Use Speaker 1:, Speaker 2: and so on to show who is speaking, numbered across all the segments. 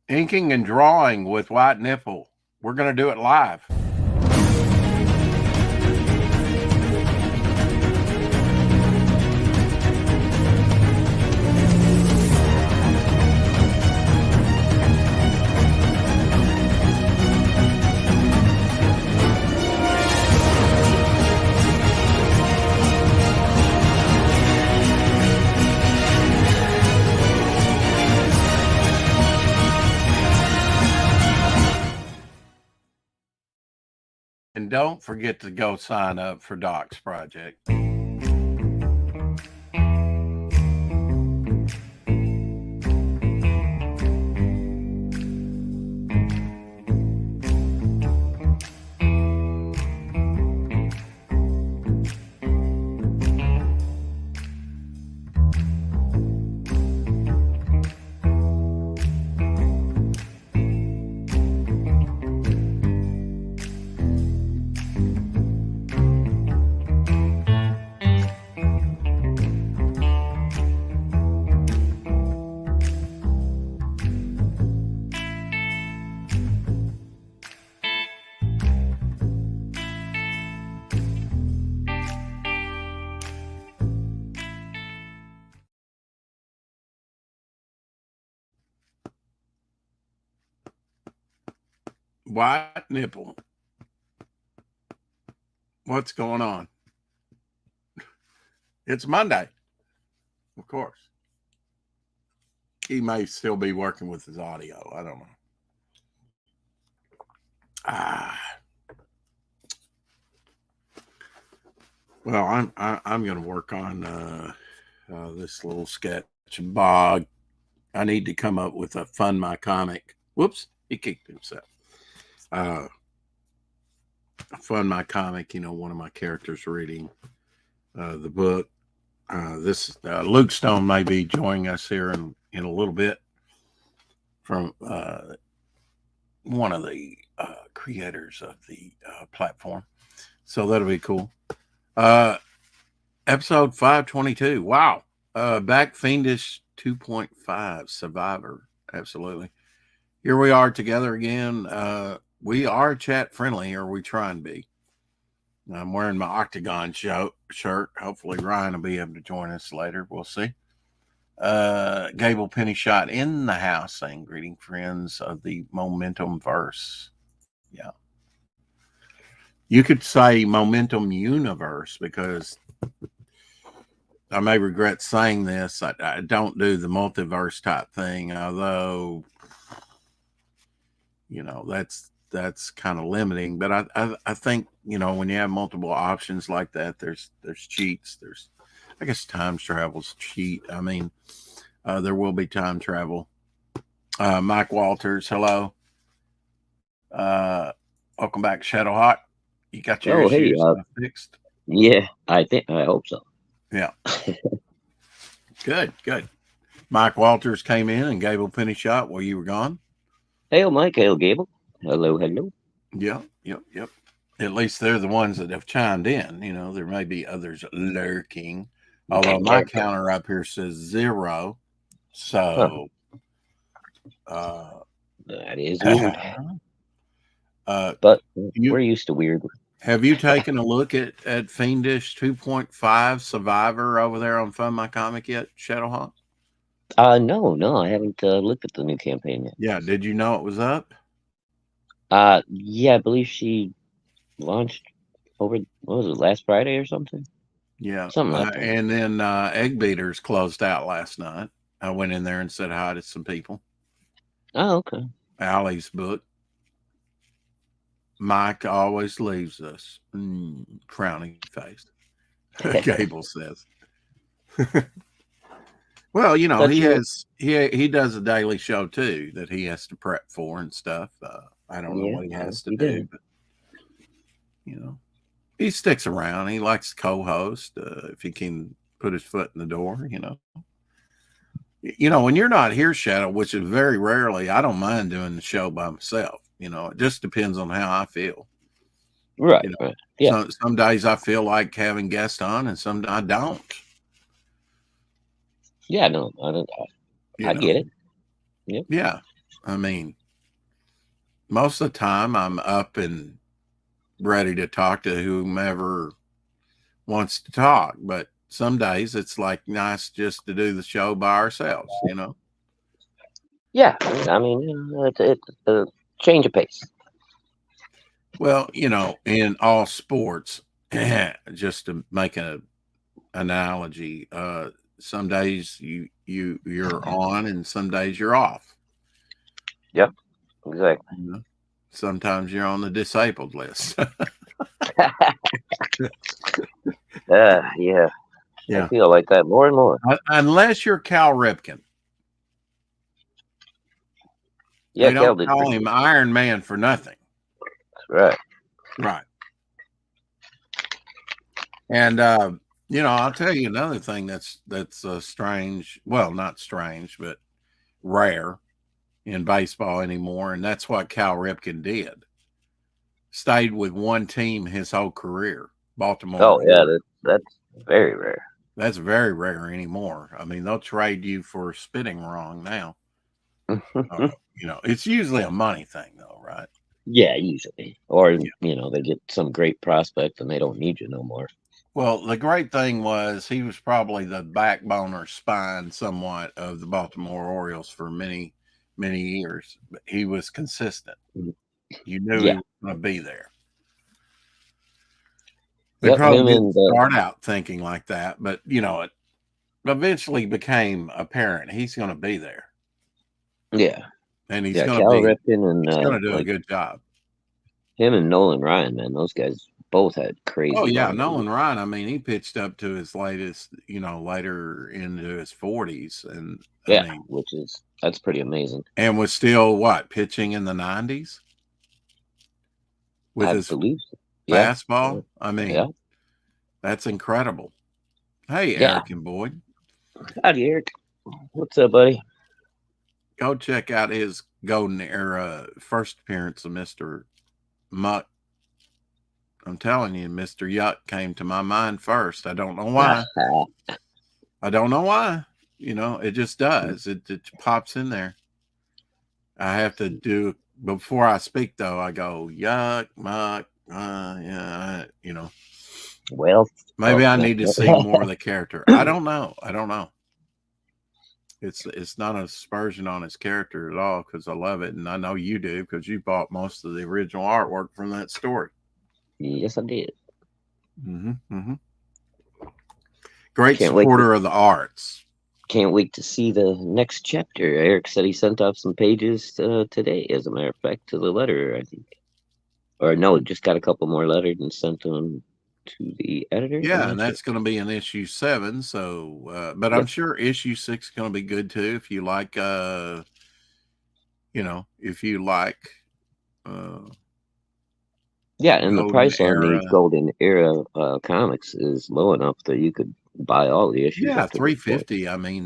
Speaker 1: Inking and drawing with White Nipple. We're going to do it live. And don't forget to go sign up for Doc's project. White Nipple. What's going on? It's Monday, of course. He may still be working with his audio. I don't know. Well, I'm going to work on this little sketch. Bog. I need to come up with a Fund My Comic. Whoops, he kicked himself. Fund My Comic. You know, one of my characters reading the book. Luke Stone may be joining us here in a little bit from one of the creators of the platform. So that'll be cool. Episode 522. Wow. Back Fiendish 2.5 Survivor. Absolutely. Here we are together again. We are chat friendly, or we try and be. I'm wearing my Octagon shirt. Hopefully Ryan will be able to join us later. We'll see. Gable Penny Shot in the house saying, greeting friends of the Momentum verse. Yeah. You could say Momentum Universe, because I may regret saying this. I don't do the multiverse type thing, although, you know, that's kind of limiting. But I think, you know, when you have multiple options like that, there's cheats. There's, I guess, time travel's cheat. I mean, there will be time travel. Mike Walters, hello. Welcome back, Shadowhawk. You got your issues fixed?
Speaker 2: Yeah, I hope so.
Speaker 1: Yeah. Good. Mike Walters came in and Gable Penny Shot while you were gone.
Speaker 2: Hail, Mike. Hail, Gable. Hello.
Speaker 1: Yeah. At least they're the ones that have chimed in. You know, there may be others lurking. Although my counter up here says 0. So
Speaker 2: that is weird. But we're used to weird.
Speaker 1: Have you taken a look at Fiendish 2.5 Survivor over there on Fund My Comic yet, Shadowhawk?
Speaker 2: No, I haven't looked at the new campaign yet.
Speaker 1: Yeah, did you know it was up?
Speaker 2: Yeah, I believe she launched over, what was it, last Friday or something?
Speaker 1: Yeah,
Speaker 2: something like that.
Speaker 1: And then Egg Beaters closed out last night. I went in there and said hi to some people.
Speaker 2: Oh, okay.
Speaker 1: Allie's book. Mike always leaves us. Frowning face. Gable says. Well, you know, he does a daily show too that he has to prep for and stuff. I don't know what he has to do, but you know, he sticks around. He likes to co-host if he can put his foot in the door. You know, when you're not here, Shadow, which is very rarely, I don't mind doing the show by myself. You know, it just depends on how I feel.
Speaker 2: Right.
Speaker 1: You know,
Speaker 2: right. Yeah.
Speaker 1: Some days I feel like having guests on, and some I don't.
Speaker 2: Yeah, no, I get it. Yep.
Speaker 1: Yeah. I mean, most of the time I'm up and ready to talk to whomever wants to talk, but some days it's like nice just to do the show by ourselves, you know?
Speaker 2: Yeah, I mean, it's a change of pace.
Speaker 1: Well, you know, in all sports, just to make an analogy, some days you're on and some days you're off.
Speaker 2: Yep, exactly.
Speaker 1: You know? Sometimes you're on the disabled list.
Speaker 2: Yeah, I
Speaker 1: Yeah.
Speaker 2: feel like that more and more.
Speaker 1: Unless you're Cal Ripken.
Speaker 2: Yeah,
Speaker 1: We
Speaker 2: Cal
Speaker 1: don't
Speaker 2: did
Speaker 1: call
Speaker 2: pretty
Speaker 1: him
Speaker 2: good.
Speaker 1: Iron Man for nothing.
Speaker 2: Right.
Speaker 1: Right. And you know, I'll tell you another thing that's strange. Well, not strange, but rare in baseball anymore, and that's what Cal Ripken did. Stayed with one team his whole career, Baltimore
Speaker 2: Oh yeah,
Speaker 1: Orioles.
Speaker 2: that's very rare.
Speaker 1: That's very rare anymore. I mean, they'll trade you for spitting wrong now. You know, it's usually a money thing, though, right?
Speaker 2: Yeah, usually. Or,
Speaker 1: Yeah.
Speaker 2: they get some great prospect and they don't need you no more.
Speaker 1: Well, the great thing was he was probably the backbone or spine somewhat of the Baltimore Orioles for many, many years. But he was consistent.
Speaker 2: Mhm.
Speaker 1: You knew he
Speaker 2: Yeah.
Speaker 1: was going to be there. They
Speaker 2: Yep,
Speaker 1: probably
Speaker 2: him
Speaker 1: didn't
Speaker 2: and
Speaker 1: start out thinking like that, but you know, it eventually became apparent he's going to be there,
Speaker 2: yeah.
Speaker 1: and
Speaker 2: Yeah, Cal Ripken and
Speaker 1: he's going to do a
Speaker 2: like
Speaker 1: good job.
Speaker 2: him and Nolan Ryan, man, those guys both had
Speaker 1: Oh
Speaker 2: crazy
Speaker 1: yeah,
Speaker 2: long
Speaker 1: Nolan
Speaker 2: careers.
Speaker 1: Ryan. I mean, he pitched up to his latest, you know, later into his 40s, and I
Speaker 2: Yeah,
Speaker 1: mean,
Speaker 2: that's pretty amazing.
Speaker 1: and was still what pitching in the 90s with
Speaker 2: I
Speaker 1: his
Speaker 2: believe so. Yeah. Yeah.
Speaker 1: fastball. I
Speaker 2: Yeah.
Speaker 1: mean, that's incredible. Hey,
Speaker 2: Yeah.
Speaker 1: Eric and Boyd,
Speaker 2: Howdy, Eric. What's up, buddy?
Speaker 1: go check out his golden era first appearance of Mister Muck. I'm telling you, Mr. Yuck came to my mind first. I don't know why. I don't know why. You know, it just does. It pops in there. I have to do before I speak though. I go yuck, muck, yeah. You know,
Speaker 2: Well,
Speaker 1: maybe
Speaker 2: oh,
Speaker 1: I
Speaker 2: yeah.
Speaker 1: need to see more of the character. I don't know. I don't know. It's not an aspersion on his character at all because I love it, and I know you do because you bought most of the original artwork from that story.
Speaker 2: Yes, I did.
Speaker 1: Mm-hmm, mm-hmm. Great
Speaker 2: Can't wait to
Speaker 1: supporter of the arts.
Speaker 2: can't wait to see the next chapter. Eric said he sent off some pages today, as a matter of fact, to the letter, I think. Or no, just got a couple more letters and sent them to the editor. I'm
Speaker 1: Yeah, and
Speaker 2: not sure.
Speaker 1: that's going to be in issue 7. So, but I'm
Speaker 2: Yep.
Speaker 1: sure issue 6 is going to be good too if you like. You know, if you like uh,
Speaker 2: Yeah, and the
Speaker 1: golden
Speaker 2: price on these
Speaker 1: era.
Speaker 2: Golden Era comics is low enough that you could buy all the issues
Speaker 1: Yeah,
Speaker 2: up to this point.
Speaker 1: 350. I mean,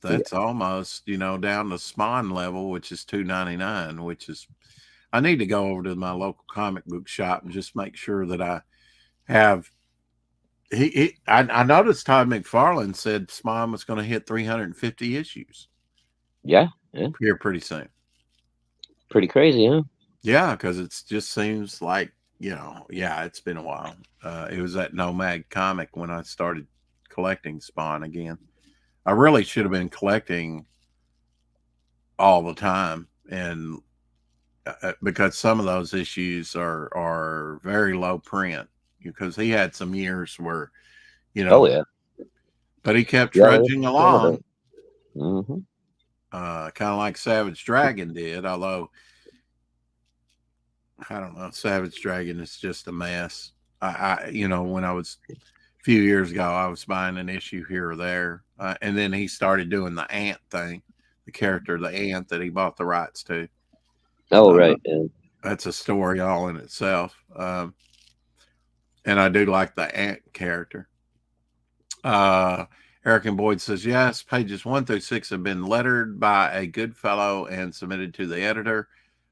Speaker 2: Yeah.
Speaker 1: that's almost, you know, down to Spawn level, which is 299, which is I need to go over to my local comic book shop and just make sure that I have I noticed Todd McFarlane said Spawn was going to hit 350 issues
Speaker 2: Yeah, yeah.
Speaker 1: here pretty soon.
Speaker 2: Pretty crazy, huh?
Speaker 1: Yeah, because it just seems like, you know, yeah, it's been a while. It was at Nomad Comic when I started collecting Spawn again. I really should have been collecting all the time, and because some of those issues are very low print, because he had some years where, you
Speaker 2: Oh
Speaker 1: know,
Speaker 2: yeah.
Speaker 1: but he kept
Speaker 2: Yeah, there's
Speaker 1: trudging
Speaker 2: some of it.
Speaker 1: along,
Speaker 2: Hmm.
Speaker 1: kind of like Savage Dragon did. Although I don't know, Savage Dragon is just a mess. You know, when I was a few years ago, I was buying an issue here or there, and then he started doing the ant thing, the character, the ant that he bought the rights to.
Speaker 2: Oh
Speaker 1: Uh,
Speaker 2: right. Yeah.
Speaker 1: that's a story all in itself, and I do like the ant character. Uh, Eric and Boyd says yes. Pages 1 through 6 have been lettered by a good fellow and submitted to the editor.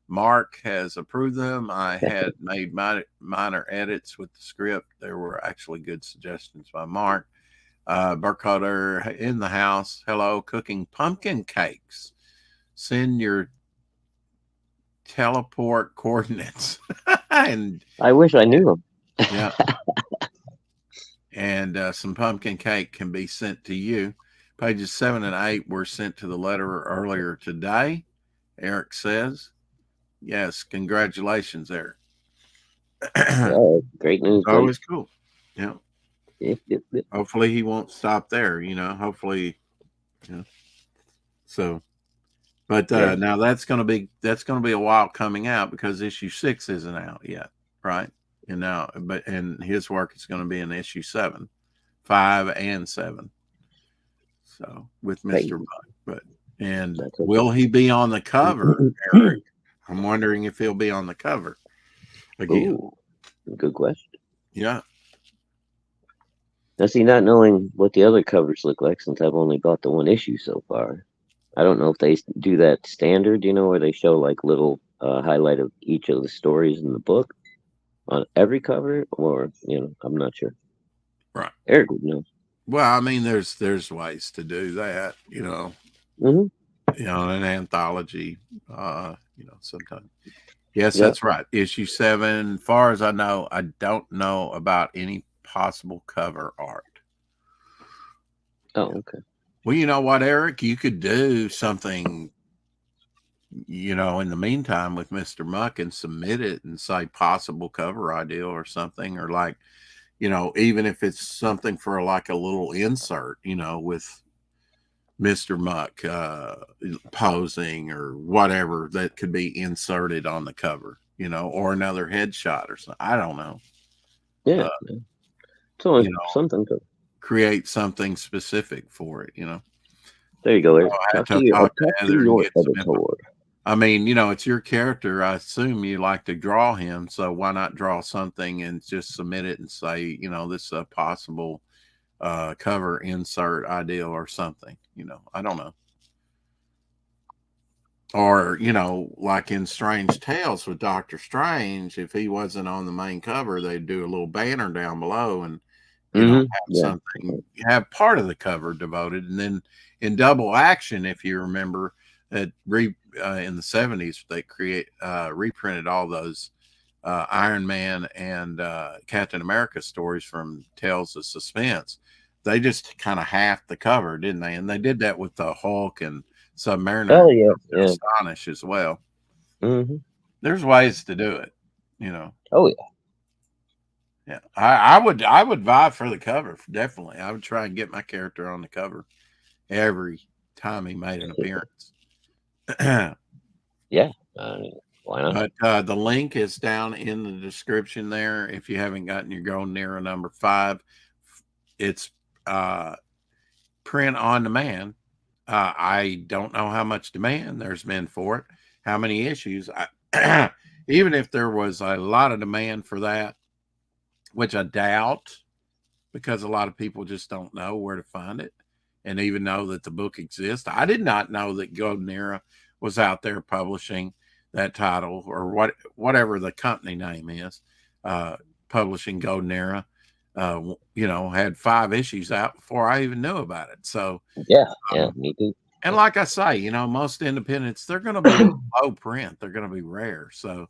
Speaker 1: Mark has approved them. I had made minor edits with the script. There were actually good suggestions by Mark. Burkholder in the house. Hello, cooking pumpkin cakes. Send your teleport coordinates. And
Speaker 2: I wish I knew them.
Speaker 1: yeah, and some pumpkin cake can be sent to you. Pages 7 and 8 were sent to the letterer earlier today, Eric says. Yes, congratulations, Eric.
Speaker 2: Yeah, great news, buddy.
Speaker 1: Always cool. Yeah.
Speaker 2: Yep.
Speaker 1: Hopefully he won't stop there, hopefully, you know. So, but
Speaker 2: Yeah.
Speaker 1: now that's gonna be a while coming out because issue 6 isn't out yet, right? And his work is gonna be in issue 7, 5 and 7. So with Mr.
Speaker 2: Crazy.
Speaker 1: Buck. But and
Speaker 2: That's
Speaker 1: will
Speaker 2: okay.
Speaker 1: he be on the cover, Eric? I'm wondering if he'll be on the cover again.
Speaker 2: Ooh, good question.
Speaker 1: Yeah.
Speaker 2: Now, see, not knowing what the other covers look like since I've only bought the one issue so far, I don't know if they do that standard, where they show like little highlight of each of the stories in the book on every cover, or I'm not sure.
Speaker 1: Right.
Speaker 2: Eric would know.
Speaker 1: Well, I mean, there's ways to do that,
Speaker 2: Mm-hmm.
Speaker 1: an anthology, sometimes. Yes,
Speaker 2: Yep.
Speaker 1: that's right. Issue 7, far as I know, I don't know about any possible cover art.
Speaker 2: Oh, okay.
Speaker 1: Well, you know what, Eric? You could do something, in the meantime with Mr. Muck and submit it and say possible cover idea or something, or like, even if it's something for like a little insert, with Mr. Muck posing or whatever that could be inserted on the cover, or another headshot or something. I don't know.
Speaker 2: Yeah. It's only something to
Speaker 1: create something specific for it,
Speaker 2: There you go, Eric.
Speaker 1: I have
Speaker 2: Talk
Speaker 1: to
Speaker 2: to
Speaker 1: talk to Heather and
Speaker 2: your
Speaker 1: get some
Speaker 2: editor.
Speaker 1: input. I mean, it's your character. I assume you like to draw him, so why not draw something and just submit it and say, this is a possible cover insert idea or something. I don't know. Or, like in Strange Tales with Doctor Strange, if he wasn't on the main cover, they'd do a little banner down below and, have something, have part of the cover devoted. And then in Double Action, if you remember, in the 70s, they reprinted all those Iron Man and Captain America stories from Tales of Suspense. They just kind of halved the cover, didn't they? And they did that with the Hulk and Submariner.
Speaker 2: Oh yeah.
Speaker 1: Astonish as well.
Speaker 2: Mm-hmm.
Speaker 1: There's ways to do it,
Speaker 2: Oh yeah.
Speaker 1: Yeah, I would vie for the cover, definitely. I would try and get my character on the cover every time he made an appearance.
Speaker 2: Yeah, why not?
Speaker 1: But the link is down in the description there. If you haven't gotten your Golden Era number 5, it's print on demand. I don't know how much demand there's been for it, how many issues. Even if there was a lot of demand for that, which I doubt, because a lot of people just don't know where to find it and even know that the book exists. I did not know that Golden Era was out there publishing that title, or whatever the company name is, publishing Golden Era. Had 5 issues out before I even knew about it. So
Speaker 2: yeah, me too.
Speaker 1: And like I say, most independents, they're going to be low print. They're going to be rare. So,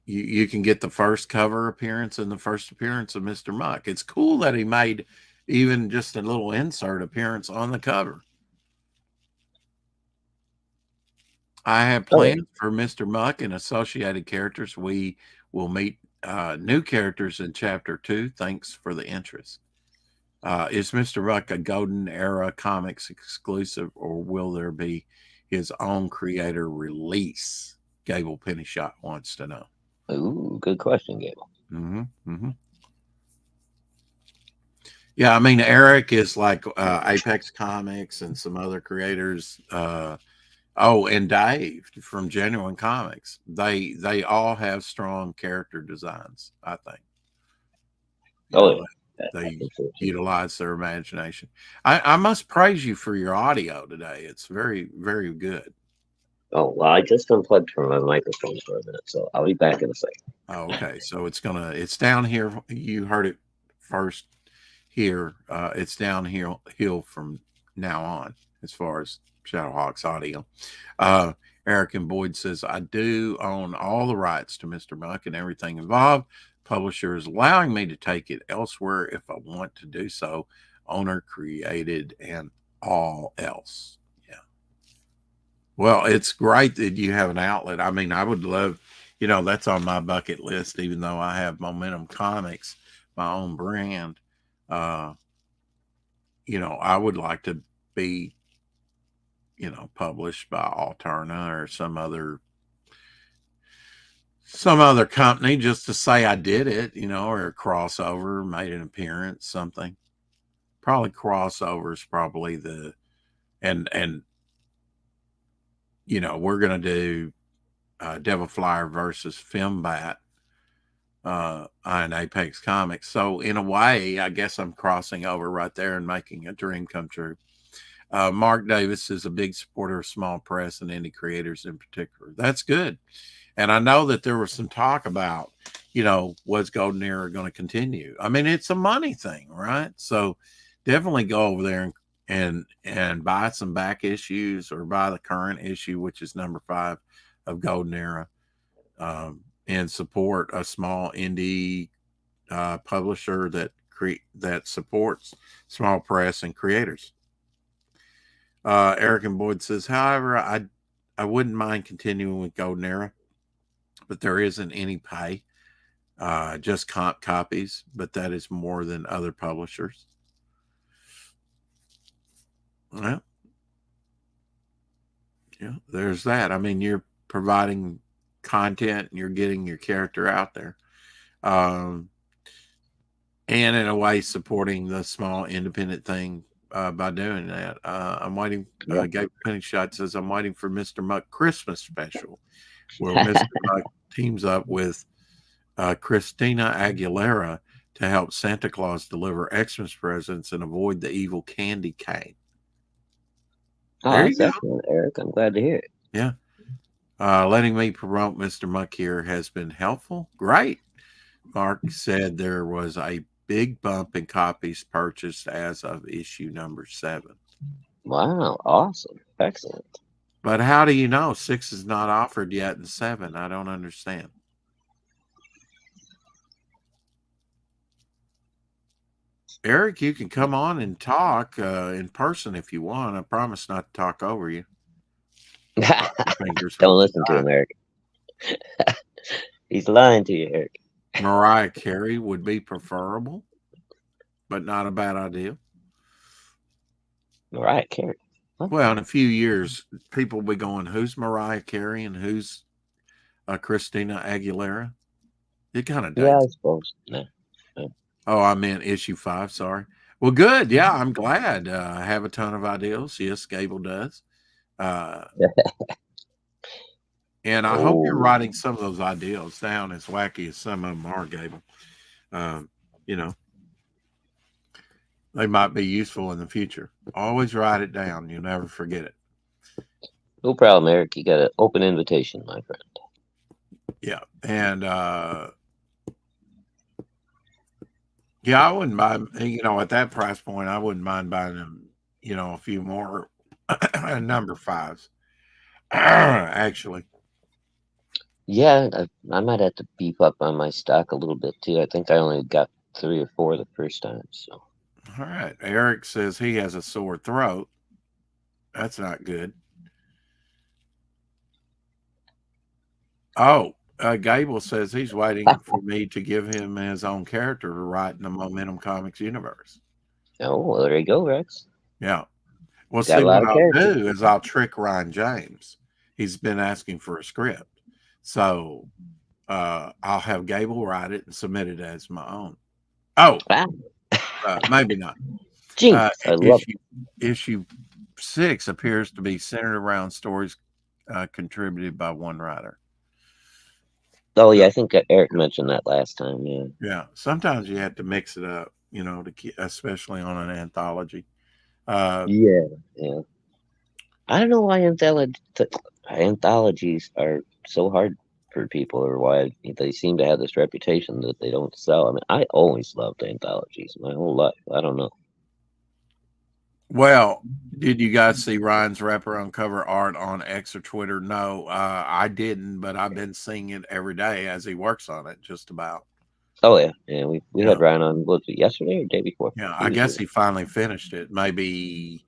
Speaker 1: you can get the first cover appearance and the first appearance of Mr. Muck. It's cool that he made even just a little insert appearance on the cover. I have plans for Mr. Muck and associated characters. We will meet new characters in Chapter 2. Thanks for the interest. Is Mr. Muck a Golden Era Comics exclusive, or will there be his own creator release? Gable Pennyshot wants to know.
Speaker 2: Ooh, good question, Gable.
Speaker 1: Yeah, I mean, Eric is like Apex Comics and some other creators. And Dave from Genuine Comics. They all have strong character designs, I think. They utilize their imagination. I must praise you for your audio today. It's very, very good.
Speaker 2: Oh, well, I just unplugged from my microphone for a minute, so I'll be back in a second.
Speaker 1: Oh, okay. So it's down here. You heard it first here. It's downhill from now on, as far as Shadowhawks audio. Uh, Eric and Boyd says, I do own all the rights to Mr. Muck and everything involved. Publisher is allowing me to take it elsewhere if I want to do so. Owner created and all else. Yeah. Well, it's great that you have an outlet. I mean, I would love, that's on my bucket list, even though I have Momentum Comics, my own brand. Uh, I would like to be, published by Alterna or some other company, just to say I did it, or a crossover, made an appearance, something. Probably crossover is probably and we're gonna do Devil Flyer versus Fembat on Apex Comics. So in a way, I guess I'm crossing over right there and making a dream come true. Mark Davis is a big supporter of small press and indie creators in particular. That's good. And I know that there was some talk about, was Golden Era going to continue? I mean, it's a money thing, right? So definitely go over there and buy some back issues or buy the current issue, which is number 5 of Golden Era, and support a small indie publisher that supports small press and creators. Eric and Boyd says, however, I wouldn't mind continuing with Golden Era, but there isn't any pay, just comp copies, but that is more than other publishers. Well, yeah, there's that. I mean, you're providing content and you're getting your character out there. And in a way supporting the small independent thing by doing that. I'm waiting. Gabe Pennyshot says, I'm waiting for Mr. Muck Christmas special, where Mr. Muck teams up with Christina Aguilera to help Santa Claus deliver Xmas presents and avoid the evil candy cane.
Speaker 2: Oh, that's excellent, Eric. I'm glad to hear it.
Speaker 1: Yeah. Letting me promote Mr. Muck here has been helpful. Great. Mark said there was a big bump in copies purchased as of issue number 7.
Speaker 2: Wow, awesome. Excellent.
Speaker 1: But how do you know 6 is not offered yet and 7? I don't understand. Eric, you can come on and talk in person if you want. I promise not to talk over you.
Speaker 2: Don't listen to him, Eric. He's lying to you, Eric.
Speaker 1: Mariah Carey would be preferable, but not a bad idea.
Speaker 2: Mariah Carey.
Speaker 1: Huh? Well, in a few years, people will be going, who's Mariah Carey and who's Christina Aguilera? It kind of does.
Speaker 2: Yeah, I suppose. No.
Speaker 1: Oh, I meant issue 5. Sorry. Well, good. Yeah, I'm glad. I have a ton of ideas. Yes, Gable does. And I hope you're writing some of those ideals down, as wacky as some of them are, Gable. They might be useful in the future. Always write it down. You'll never forget it.
Speaker 2: No problem, Eric. You got an open invitation, my friend.
Speaker 1: Yeah. And, yeah, I wouldn't mind, at that price point, I wouldn't mind buying them, a few more number 5s, actually.
Speaker 2: Yeah, I might have to beef up on my stock a little bit, too. I think I only got 3 or 4 the first time, so.
Speaker 1: All right. Eric says he has a sore throat. That's not good. Oh, Gable says he's waiting for me to give him his own character to write in the Momentum Comics universe.
Speaker 2: Oh, well, there you go, Rex.
Speaker 1: Yeah. Well, see, what I'll do is I'll trick Ryan James. He's been asking for a script. So I'll have Gable write it and submit it as my own. Oh, maybe not. Issue 6 appears to be centered around stories contributed by one writer.
Speaker 2: Oh, yeah, I think Eric mentioned that last time, yeah.
Speaker 1: Yeah, sometimes you have to mix it up, especially on an anthology.
Speaker 2: Yeah. I don't know why anthologies are so hard for people, or why they seem to have this reputation that they don't sell. I mean, I always loved anthologies my whole life. I don't know.
Speaker 1: Well, did you guys see Ryan's rapper on cover art on X or Twitter? No, I didn't, but I've been seeing it every day as he works on it, just about.
Speaker 2: Oh yeah, yeah. We
Speaker 1: Yeah,
Speaker 2: had Ryan on, was it yesterday or day before?
Speaker 1: yeah.
Speaker 2: He
Speaker 1: I
Speaker 2: was
Speaker 1: guess
Speaker 2: here.
Speaker 1: he finally finished it. Maybe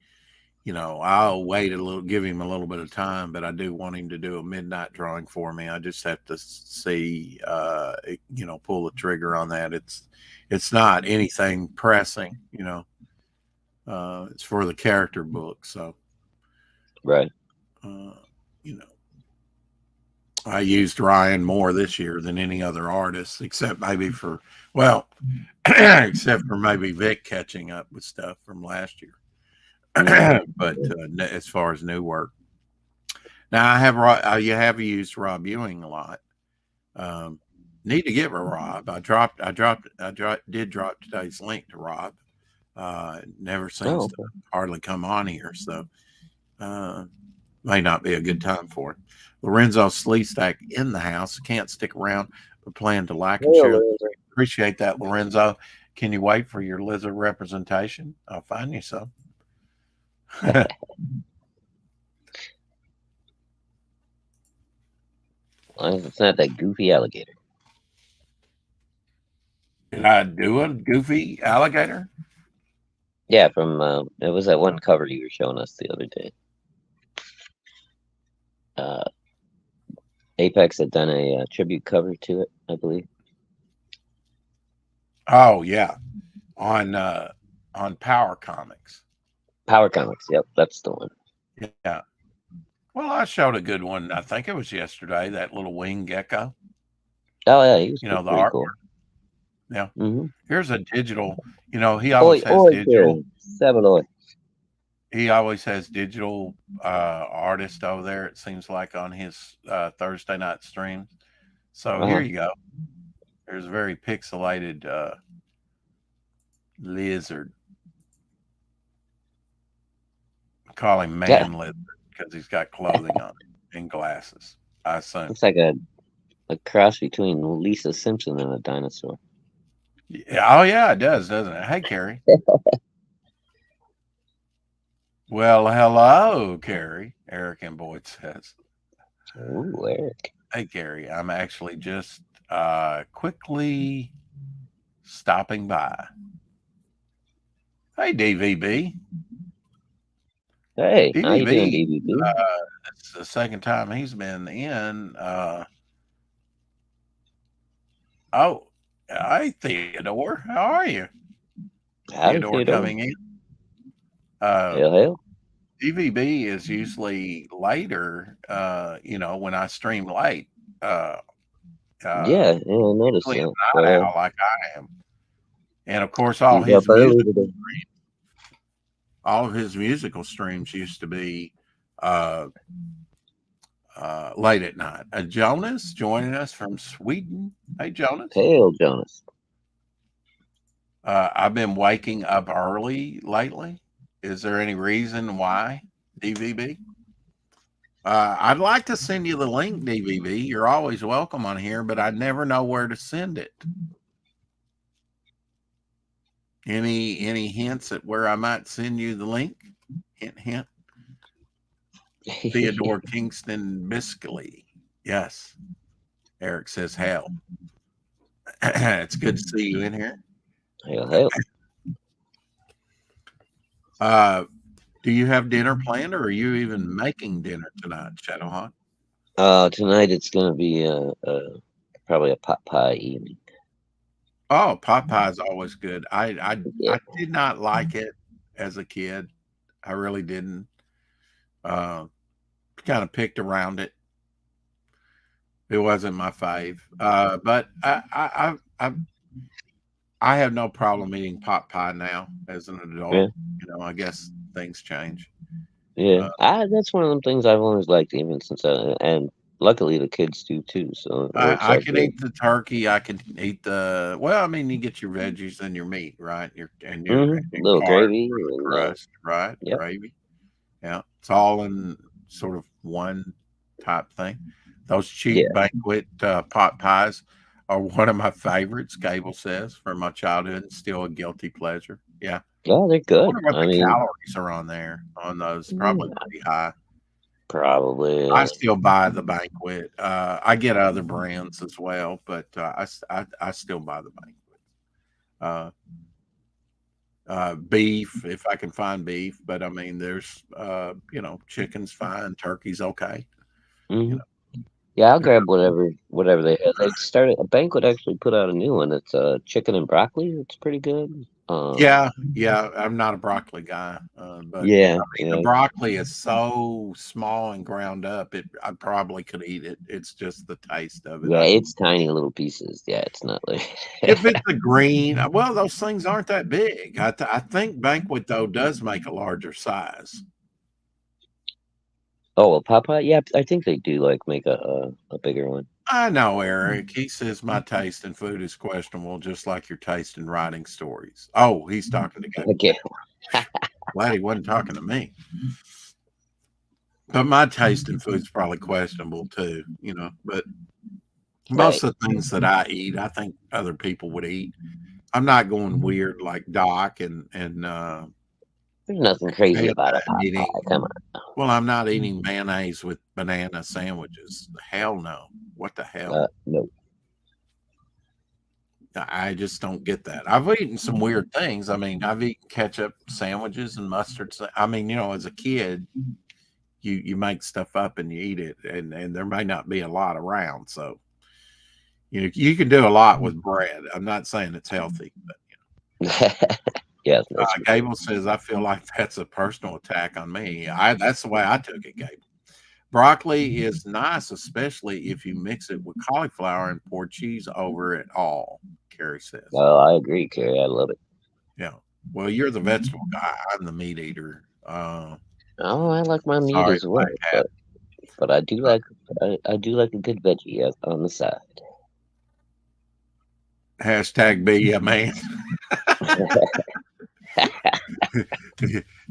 Speaker 1: I'll wait a little, give him a little bit of time, but I do want him to do a midnight drawing for me. I just have to see, pull the trigger on that. It's not anything pressing, it's for the character book. So,
Speaker 2: Right.
Speaker 1: uh, you know, I used Ryan more this year than any other artist, except maybe well, except for maybe Vic catching up with stuff from last year.
Speaker 2: Mm.
Speaker 1: But as far as new work, now you have used Rob Ewing a lot. Um, Need to get with Rob. Did drop today's link to Rob. Never seems
Speaker 2: Oh,
Speaker 1: to
Speaker 2: okay.
Speaker 1: hardly come on here, so uh, may not be a good time for it. Lorenzo Sleestack in the house. Can't stick around, but plan to like and
Speaker 2: Well,
Speaker 1: share. Appreciate that, Lorenzo. Can you wait for your lizard representation? I'll find you some.
Speaker 2: as long as it's not that goofy alligator.
Speaker 1: Did I do a goofy alligator?
Speaker 2: Yeah, from it was that one cover you were showing us the other day. Uh, Apex had done a tribute cover to it, I believe.
Speaker 1: Oh yeah, on Power Comics.
Speaker 2: Power Comics. Yep, that's the one.
Speaker 1: Yeah. Well, I showed a good one. I think it was yesterday. That little wing gecko.
Speaker 2: Oh yeah, he was
Speaker 1: The
Speaker 2: pretty
Speaker 1: art.
Speaker 2: cool.
Speaker 1: Yeah.
Speaker 2: Mm-hmm.
Speaker 1: Here's a digital. He
Speaker 2: Oi,
Speaker 1: always has
Speaker 2: oi,
Speaker 1: digital.
Speaker 2: Karen. Seven oi.
Speaker 1: He always has digital artist over there. It seems like on his Thursday night streams. So here
Speaker 2: Uh-huh.
Speaker 1: you go. There's a very pixelated lizard. Call him
Speaker 2: Yeah,
Speaker 1: man lizard because he's got clothing on and glasses. I assume.
Speaker 2: looks like a cross between Lisa Simpson and a dinosaur.
Speaker 1: Yeah, oh yeah, it does, doesn't it? Hey, Carrie. Well, hello, Carrie. Eric and Boyd says.
Speaker 2: Ooh, Eric.
Speaker 1: Hey, Carrie. I'm actually just quickly stopping by. Hey, DVB.
Speaker 2: Hey, how you doing,
Speaker 1: DVB.
Speaker 2: DVB?
Speaker 1: It's the second time he's been in. Oh, hi, Theodore. How are you?
Speaker 2: Howdy,
Speaker 1: Theodore
Speaker 2: Theodore.
Speaker 1: coming in. Uh,
Speaker 2: Hail, hail.
Speaker 1: DVB is usually later, when I stream late. Uh,
Speaker 2: Yeah, yeah, I noticed
Speaker 1: Usually
Speaker 2: that.
Speaker 1: a
Speaker 2: But
Speaker 1: night owl like I am. And of course,
Speaker 2: he's up early today.
Speaker 1: all of his musical streams used to be uh, late at night. Jonas joining us from Sweden. Hey, Jonas.
Speaker 2: Hail, Jonas.
Speaker 1: I've been waking up early lately. Is there any reason why, DVB? I'd like to send you the link, DVB. You're always welcome on here, but I never know where to send it. Any hints at where I might send you the link? Hint, hint. Theodore Kingston Biscally. Yes. Eric says, hell. It's good to see you in here.
Speaker 2: Hail, hail.
Speaker 1: Do you have dinner planned or are you even making dinner tonight, Shadowhawk?
Speaker 2: Tonight it's gonna be probably a pot pie evening.
Speaker 1: Oh, pot pie is always good.
Speaker 2: Yeah,
Speaker 1: I did not like it as a kid. I really didn't. Uh, Kind of picked around it. It wasn't my fave. But I have no problem eating pot pie now as an adult.
Speaker 2: yeah,
Speaker 1: I guess things change.
Speaker 2: yeah.
Speaker 1: Uh,
Speaker 2: That's one of them things I've always liked, even since and luckily the kids do too, so it works
Speaker 1: I
Speaker 2: out
Speaker 1: can
Speaker 2: great.
Speaker 1: eat the turkey. I can eat well, I mean, you get your veggies and your meat, right?
Speaker 2: Mm-hmm. A
Speaker 1: And
Speaker 2: little
Speaker 1: carbs
Speaker 2: gravy
Speaker 1: for the
Speaker 2: and
Speaker 1: crust, right?
Speaker 2: yep,
Speaker 1: Gravy. Yeah. It's all in sort of one type thing. Those cheap
Speaker 2: yeah,
Speaker 1: banquet pot pies are one of my favorites, Gable says, from my childhood, and still a guilty pleasure. Yeah.
Speaker 2: Yeah, they're
Speaker 1: I
Speaker 2: good.
Speaker 1: wonder what
Speaker 2: I
Speaker 1: the
Speaker 2: mean,
Speaker 1: calories are on there, on those. Probably
Speaker 2: yeah,
Speaker 1: pretty high.
Speaker 2: probably.
Speaker 1: I still buy the Banquet. I get other brands as well, but I still buy the Banquet. Uh, beef, if I can find beef, but I mean, there's, chicken's fine, turkey's okay. You
Speaker 2: Hmm.
Speaker 1: know,
Speaker 2: Yeah, I'll grab whatever they have. They started a banquet actually put out a new one. It's chicken and broccoli. It's pretty good.
Speaker 1: yeah, yeah. I'm not a broccoli guy, but
Speaker 2: Yeah,
Speaker 1: I mean, the
Speaker 2: yeah,
Speaker 1: broccoli is so small and ground up. I probably could eat it. It's just the taste of it.
Speaker 2: yeah. It's tiny little pieces. Yeah, it's not like.
Speaker 1: If it's a green, well, those things aren't that big. I think Banquet though does make a larger size.
Speaker 2: Oh well, Popeye. Yeah, I think they do like make a bigger one.
Speaker 1: I know, Eric. He says my taste in food is questionable, just like your taste in writing stories. Oh, he's talking to Gable.
Speaker 2: Okay.
Speaker 1: Glad he wasn't talking to me. But my taste in food's probably questionable too, But most
Speaker 2: Right.
Speaker 1: of the things that I eat, I think other people would eat. I'm not going weird like Doc and
Speaker 2: There's nothing crazy
Speaker 1: and
Speaker 2: about a
Speaker 1: I'm
Speaker 2: Popeye. Come on.
Speaker 1: well, I'm not eating mayonnaise with banana sandwiches. Hell no. What the hell?
Speaker 2: No.
Speaker 1: I just don't get that. I've eaten some weird things. I mean, I've eaten ketchup sandwiches and mustard. I mean, as a kid, you make stuff up and you eat it, and there may not be a lot around. So, you can do a lot with bread. I'm not saying it's healthy, but
Speaker 2: Yes, that's for sure.
Speaker 1: Gable says I feel like that's a personal attack on me. That's the way I took it, Gable. Broccoli is nice, especially if you mix it with cauliflower and pour cheese over it all. Carrie says.
Speaker 2: Oh, I agree, Carrie. I love it.
Speaker 1: Yeah. Well, you're the vegetable guy. I'm the meat eater.
Speaker 2: Oh, I like my meat
Speaker 1: Sorry
Speaker 2: as
Speaker 1: to
Speaker 2: well,
Speaker 1: make hat.
Speaker 2: but I do like a good veggie on the side.
Speaker 1: Hashtag be a man.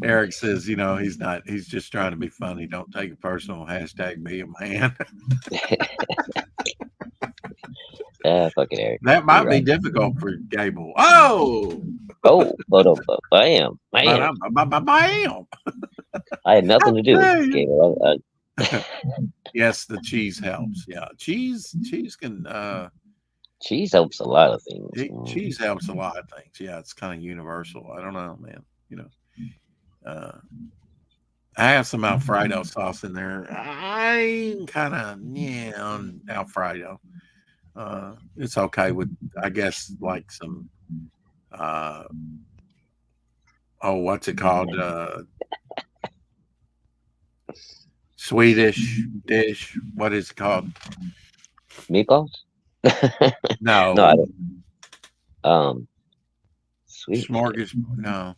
Speaker 1: Eric says, he's just trying to be funny. Don't take it personal. Hashtag be a man.
Speaker 2: Ah, fuck it, Eric.
Speaker 1: That
Speaker 2: You're
Speaker 1: might be
Speaker 2: right.
Speaker 1: difficult for Gable. Oh,
Speaker 2: Oh, but I am. I
Speaker 1: but
Speaker 2: am.
Speaker 1: bam.
Speaker 2: I had nothing to do with this game.
Speaker 1: Yes, the cheese helps. Yeah, cheese can
Speaker 2: Cheese helps a lot of things.
Speaker 1: cheese helps a lot of things. Yeah, it's kind of universal. I don't know, man. Uh, I have some Alfredo sauce in there. I kind of on Alfredo. It's okay with, I guess, like some. Uh, what's it called? Swedish dish. What is it called?
Speaker 2: Meatballs? No, I
Speaker 1: No,
Speaker 2: don't. Swedish dish.
Speaker 1: No,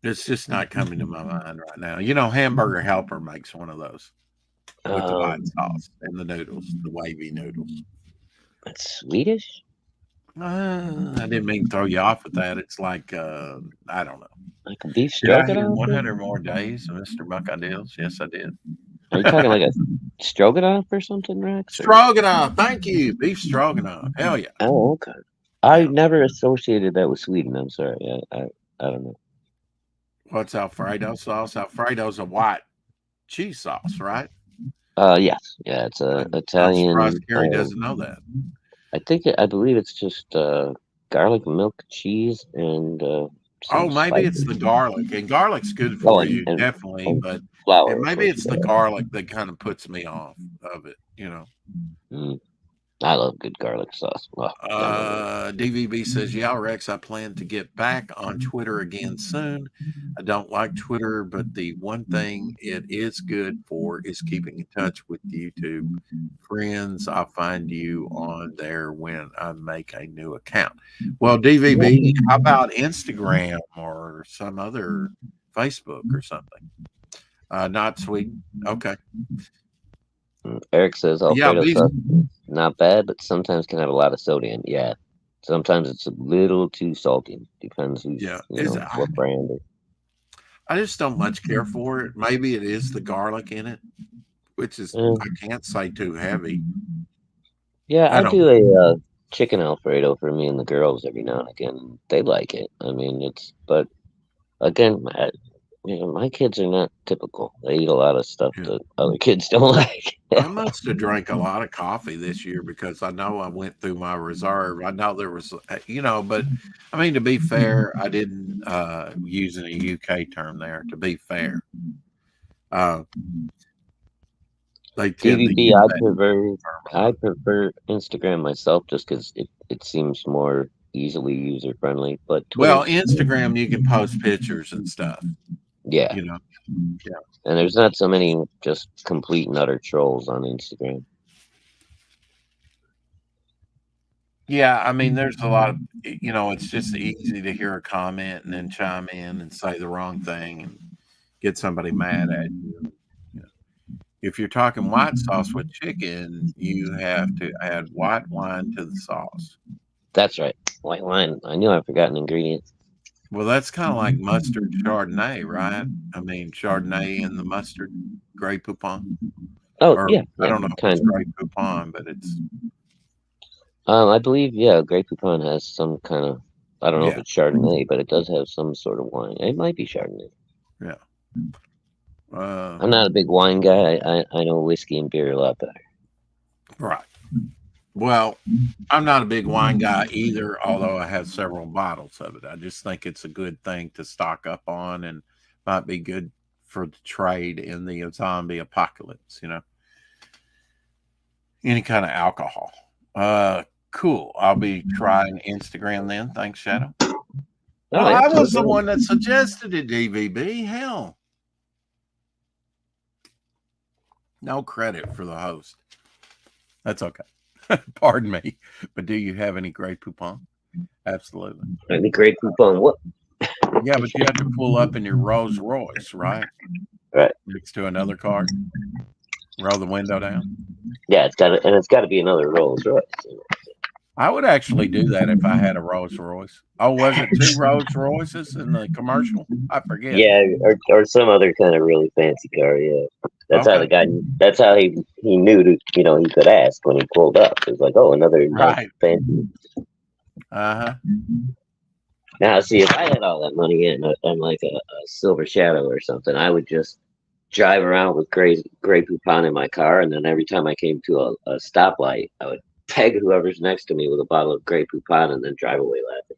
Speaker 1: it's just not coming to my mind right now. Hamburger Helper makes one of those with the white
Speaker 2: Um,
Speaker 1: sauce and the noodles, the wavy noodles.
Speaker 2: it's Swedish?
Speaker 1: I didn't mean to throw you off with that. It's like, I don't know.
Speaker 2: Like a beef
Speaker 1: Did I hear
Speaker 2: stroganoff?
Speaker 1: 100 more days of Mr. Buckeyes? Yes, I did.
Speaker 2: Are you talking like a stroganoff or something, Rex? Or...
Speaker 1: Stroganoff. Thank you. Beef stroganoff. Hell yeah.
Speaker 2: Oh, okay. I
Speaker 1: Yeah.
Speaker 2: never associated that with Sweden. I'm sorry. I don't know.
Speaker 1: What's Alfredo sauce? Alfredo's a white cheese sauce, right?
Speaker 2: Yes, yeah, it's a
Speaker 1: I'm surprised
Speaker 2: Italian.
Speaker 1: Carrie doesn't know that.
Speaker 2: I believe it's just garlic, milk, cheese, and
Speaker 1: Oh,
Speaker 2: some
Speaker 1: maybe it's
Speaker 2: spices.
Speaker 1: the garlic. And garlic's good
Speaker 2: Oh,
Speaker 1: for you, definitely.
Speaker 2: and
Speaker 1: But
Speaker 2: flour, of
Speaker 1: maybe
Speaker 2: course.
Speaker 1: it's the garlic that kind of puts me off of it.
Speaker 2: Mm, I love good garlic sauce. Oh, I love it.
Speaker 1: DVB says, yeah, Rex, I plan to get back on Twitter again soon. I don't like Twitter, but the one thing it is good for is keeping in touch with YouTube friends. I'll find you on there when I make a new account. Well, DVB, how about Instagram or some other Facebook or something? Not Sweden. Okay.
Speaker 2: Eric says
Speaker 1: Yeah,
Speaker 2: Alfredo sauce is not bad, but sometimes can have a lot of sodium. Yeah, sometimes it's a little too salty. Depends who's
Speaker 1: yeah.
Speaker 2: what brand.
Speaker 1: I just don't much care for it. Maybe it is the garlic in it, which is,
Speaker 2: Eh,
Speaker 1: I can't say too heavy.
Speaker 2: Yeah,
Speaker 1: I
Speaker 2: I
Speaker 1: don't.
Speaker 2: do a chicken Alfredo for me and the girls every now and again. They like it. I mean, but again, my kids are not typical. They eat a lot of stuff
Speaker 1: Yeah.
Speaker 2: that other kids don't like.
Speaker 1: I must have drank a lot of coffee this year because I know I went through my reserve. I know there was, but I mean, to be fair, I didn't use any UK term there. To be fair, uh, they tend to
Speaker 2: DVB,
Speaker 1: use that term a
Speaker 2: I
Speaker 1: lot.
Speaker 2: prefer Instagram myself just because it seems more easily user friendly. But
Speaker 1: Well,
Speaker 2: Twitter,
Speaker 1: Instagram, you can post pictures and stuff,
Speaker 2: yeah,
Speaker 1: you know. Yeah.
Speaker 2: and there's not so many just complete and utter trolls on Instagram.
Speaker 1: Yeah. I mean, there's a lot of, it's just easy to hear a comment and then chime in and say the wrong thing and get somebody mad at you. You know. If you're talking white sauce with chicken, you have to add white wine to the sauce.
Speaker 2: That's right, white wine. I knew I forgot an ingredient.
Speaker 1: Well, that's kind of like mustard Chardonnay, right? I mean, Chardonnay and the mustard, Grey Poupon,
Speaker 2: Oh
Speaker 1: or
Speaker 2: yeah,
Speaker 1: I
Speaker 2: yeah,
Speaker 1: don't know if it's
Speaker 2: kind of.
Speaker 1: Grey Poupon, but it's
Speaker 2: I believe yeah, Grey Poupon has some kind of. I don't know if
Speaker 1: yeah,
Speaker 2: it's Chardonnay, but it does have some sort of wine. It might be Chardonnay.
Speaker 1: yeah. Uh,
Speaker 2: I'm not a big wine guy. I know whiskey and beer a lot better.
Speaker 1: right. Well, I'm not a big wine guy either, although I have several bottles of it. I just think it's a good thing to stock up on and might be good for the trade in the zombie apocalypse, any kind of alcohol. Cool. I'll be trying Instagram then. Thanks, Shadow.
Speaker 2: Oh
Speaker 1: Well,
Speaker 2: yeah,
Speaker 1: I
Speaker 2: no
Speaker 1: was the
Speaker 2: problem.
Speaker 1: one that suggested it, DVB. Hell, no credit for the host. That's okay. Pardon me. But do you have any Grey Poupon? Absolutely.
Speaker 2: The Grey Poupon. What?
Speaker 1: Yeah, but you have to pull up in your Rolls Royce, right?
Speaker 2: Right.
Speaker 1: Next to another car. Roll the window down.
Speaker 2: Yeah, it's got to be another Rolls Royce.
Speaker 1: I would actually do that if I had a Rolls Royce. Oh, was it two Rolls Royces in the commercial? I forget.
Speaker 2: Yeah, or some other kind of really fancy car. Yeah, that's how the
Speaker 1: Okay.
Speaker 2: guy. That's how he knew to he could ask when he pulled up. It was like, oh, another nice
Speaker 1: Right.
Speaker 2: fancy.
Speaker 1: Uh-huh.
Speaker 2: Now, see, if I had all that money and like a Silver Shadow or something, I would just drive around with Grey Poupon in my car, and then every time I came to a stoplight, I would peg whoever's next to me with a bottle of Grey Poupon and then drive away laughing.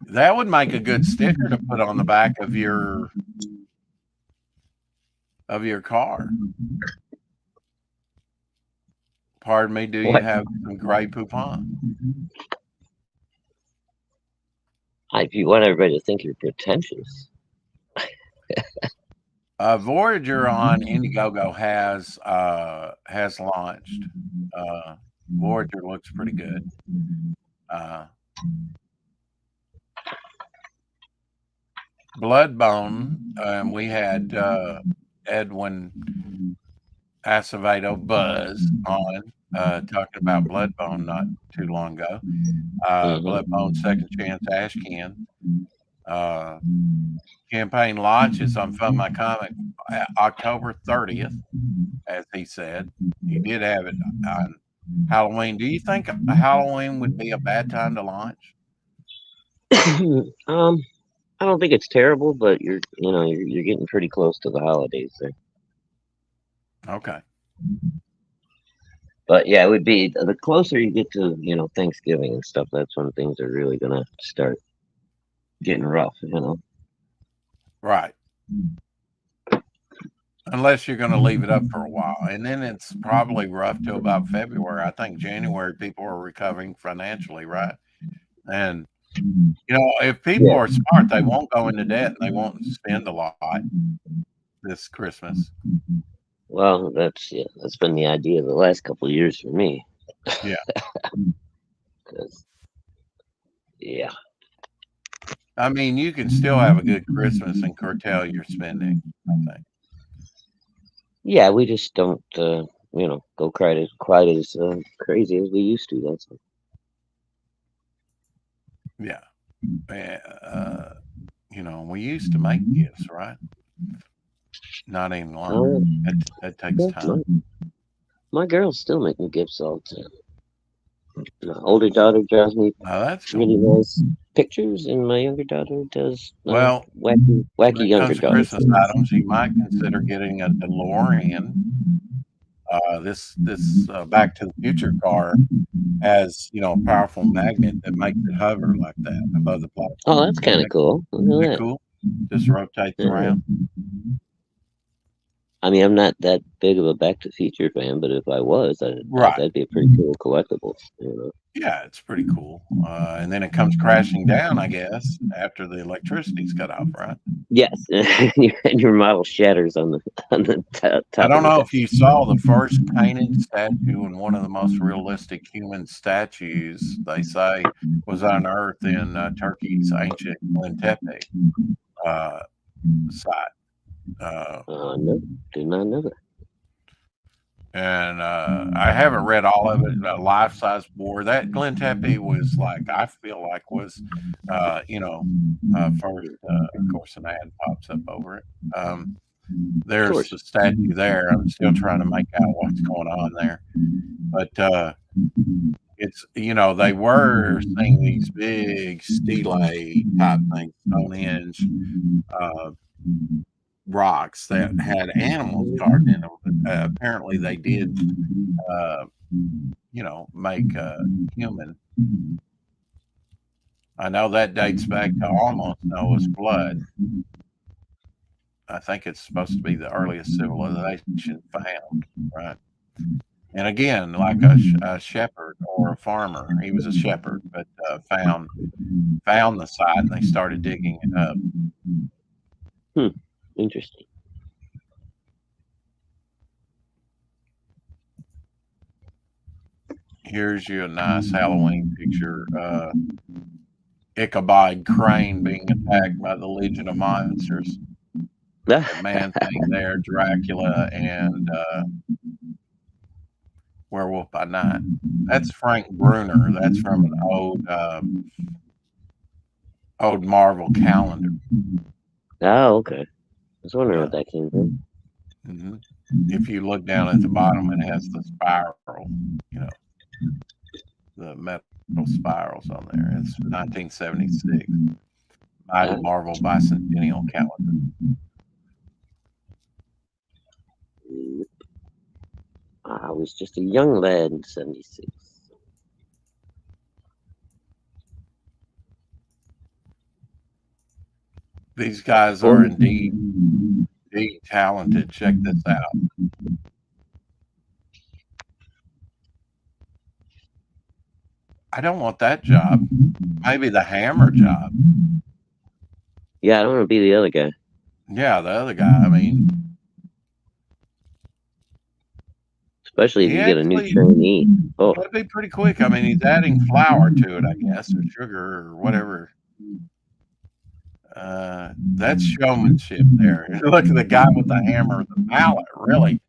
Speaker 1: That would make a good sticker to put on the back of your car. Pardon me, do you
Speaker 2: What?
Speaker 1: have some Grey Poupon?
Speaker 2: If you want everybody to think you're pretentious.
Speaker 1: Voyager on Indiegogo has launched. Voyager looks pretty good. Uh, Bloodbone, we had Edwin Acevedo Buzz on talking about Bloodbone not too long ago. Bloodbone Second Chance Ash Can. Uh, campaign launches on Fund My Comic October 30th, as he said. He did have it on Halloween. Do you think Halloween would be a bad time to launch?
Speaker 2: I don't think it's terrible, but you're getting pretty close to the holidays there.
Speaker 1: Okay.
Speaker 2: But yeah, it would be the closer you get to Thanksgiving and stuff. That's when things are really gonna start getting rough.
Speaker 1: Right. Unless you're going to leave it up for a while. And then it's probably rough till about February. I think January people are recovering financially, right? And, if people
Speaker 2: Yeah.
Speaker 1: are smart, they won't go into debt and they won't spend a lot this Christmas.
Speaker 2: Well, that's been the idea the last couple of years for me.
Speaker 1: Yeah.
Speaker 2: 'Cause, yeah.
Speaker 1: I mean, you can still have a good Christmas and curtail your spending, I think.
Speaker 2: Yeah, we just don't go quite as crazy as we used to. That's all.
Speaker 1: Yeah. We used to make gifts, right? Not any longer.
Speaker 2: Oh,
Speaker 1: That takes
Speaker 2: yeah,
Speaker 1: time.
Speaker 2: my girls still make me gifts all the time. My older daughter draws me
Speaker 1: Oh, that's
Speaker 2: really
Speaker 1: cool.
Speaker 2: nice pictures, and my younger daughter does
Speaker 1: Well, when
Speaker 2: wacky
Speaker 1: it
Speaker 2: younger
Speaker 1: comes to
Speaker 2: daughter
Speaker 1: Christmas
Speaker 2: things.
Speaker 1: items, you might consider getting a DeLorean. This Back to the Future car has a powerful magnet that makes it hover like that above the
Speaker 2: Oh,
Speaker 1: platform.
Speaker 2: that's kind of cool.
Speaker 1: Isn't
Speaker 2: Look
Speaker 1: that
Speaker 2: at
Speaker 1: cool? Just rotates
Speaker 2: that. Yeah.
Speaker 1: around.
Speaker 2: I mean, I'm not that big of a Back to the Future fan, but if I was,
Speaker 1: Right.
Speaker 2: that'd be a pretty cool collectible.
Speaker 1: Yeah, it's pretty cool. And then it comes crashing down, I guess, after the electricity's cut off, right?
Speaker 2: Yes, and your model shatters on the
Speaker 1: I
Speaker 2: top of
Speaker 1: don't
Speaker 2: the
Speaker 1: know
Speaker 2: deck.
Speaker 1: if you saw the first painted statue and one of the most realistic human statues, they say, was unearthed in Turkey's ancient Glentepe uh, site. Uh,
Speaker 2: No, did not know that.
Speaker 1: and I haven't read all of it. A life size board that Glen Tepe was like, I feel like was, first. Of course, an ad pops up over it.
Speaker 2: Of
Speaker 1: There's
Speaker 2: course.
Speaker 1: the statue there. I'm still trying to make out what's going on there, but it's they were seeing these big stele type things, Stonehenge uh, rocks that had animals carved in them. But apparently, they did uh, make a human. I know that dates back to almost Noah's flood. I think it's supposed to be the earliest civilization found, right? And again, like a shepherd or a farmer, he was a shepherd, but found the site and they started digging it up.
Speaker 2: Hmm. Interesting.
Speaker 1: Here's you a nice Halloween picture. Ichabod Crane being attacked by the Legion of Monsters. The man thing there, Dracula, and Werewolf by Night. That's Frank Bruner. That's from an old Marvel calendar.
Speaker 2: Oh, okay. I was wondering
Speaker 1: Yeah.
Speaker 2: what that came from.
Speaker 1: hmm If you look down at the bottom, it has the spiral, you know, the metal spirals on there. It's 1976. Mighty
Speaker 2: Ah,
Speaker 1: Marvel Bicentennial calendar.
Speaker 2: I was just a young lad in '76.
Speaker 1: These guys are
Speaker 2: Boy,
Speaker 1: indeed talented. Check this out. I don't want that job. Maybe the hammer job.
Speaker 2: yeah, I don't want to be the other guy,
Speaker 1: Yeah, the other guy. I mean,
Speaker 2: especially if
Speaker 1: he
Speaker 2: you get a new
Speaker 1: actually
Speaker 2: trainee. Oh,
Speaker 1: that'd be pretty quick. I mean, he's adding flour to it, I guess, or sugar or whatever. That's showmanship there. Look at the guy with the hammer, the mallet, really,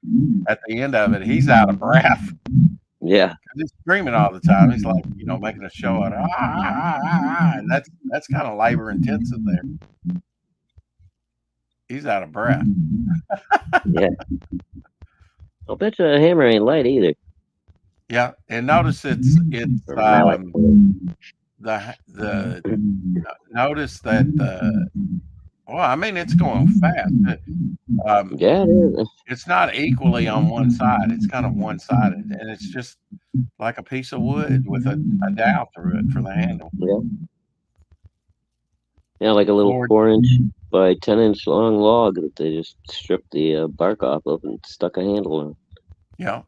Speaker 1: at the end of it. He's out of breath.
Speaker 2: yeah,
Speaker 1: He's screaming all the time. He's like, making a show out of and that's kind of labor intensive there. He's out of breath.
Speaker 2: yeah. I'll bet you a hammer ain't light either.
Speaker 1: Yeah, and notice it's
Speaker 2: Or mallet.
Speaker 1: the notice that well, I mean it's going fast. Um,
Speaker 2: Yeah, it is.
Speaker 1: it's not equally on one side. It's kind of one sided, and it's just like a piece of wood with a dowel through it for the handle.
Speaker 2: Yeah, yeah, like a little
Speaker 1: Ford,
Speaker 2: 4-inch by 10-inch long log that they just stripped the bark off of and stuck a handle on.
Speaker 1: yeah.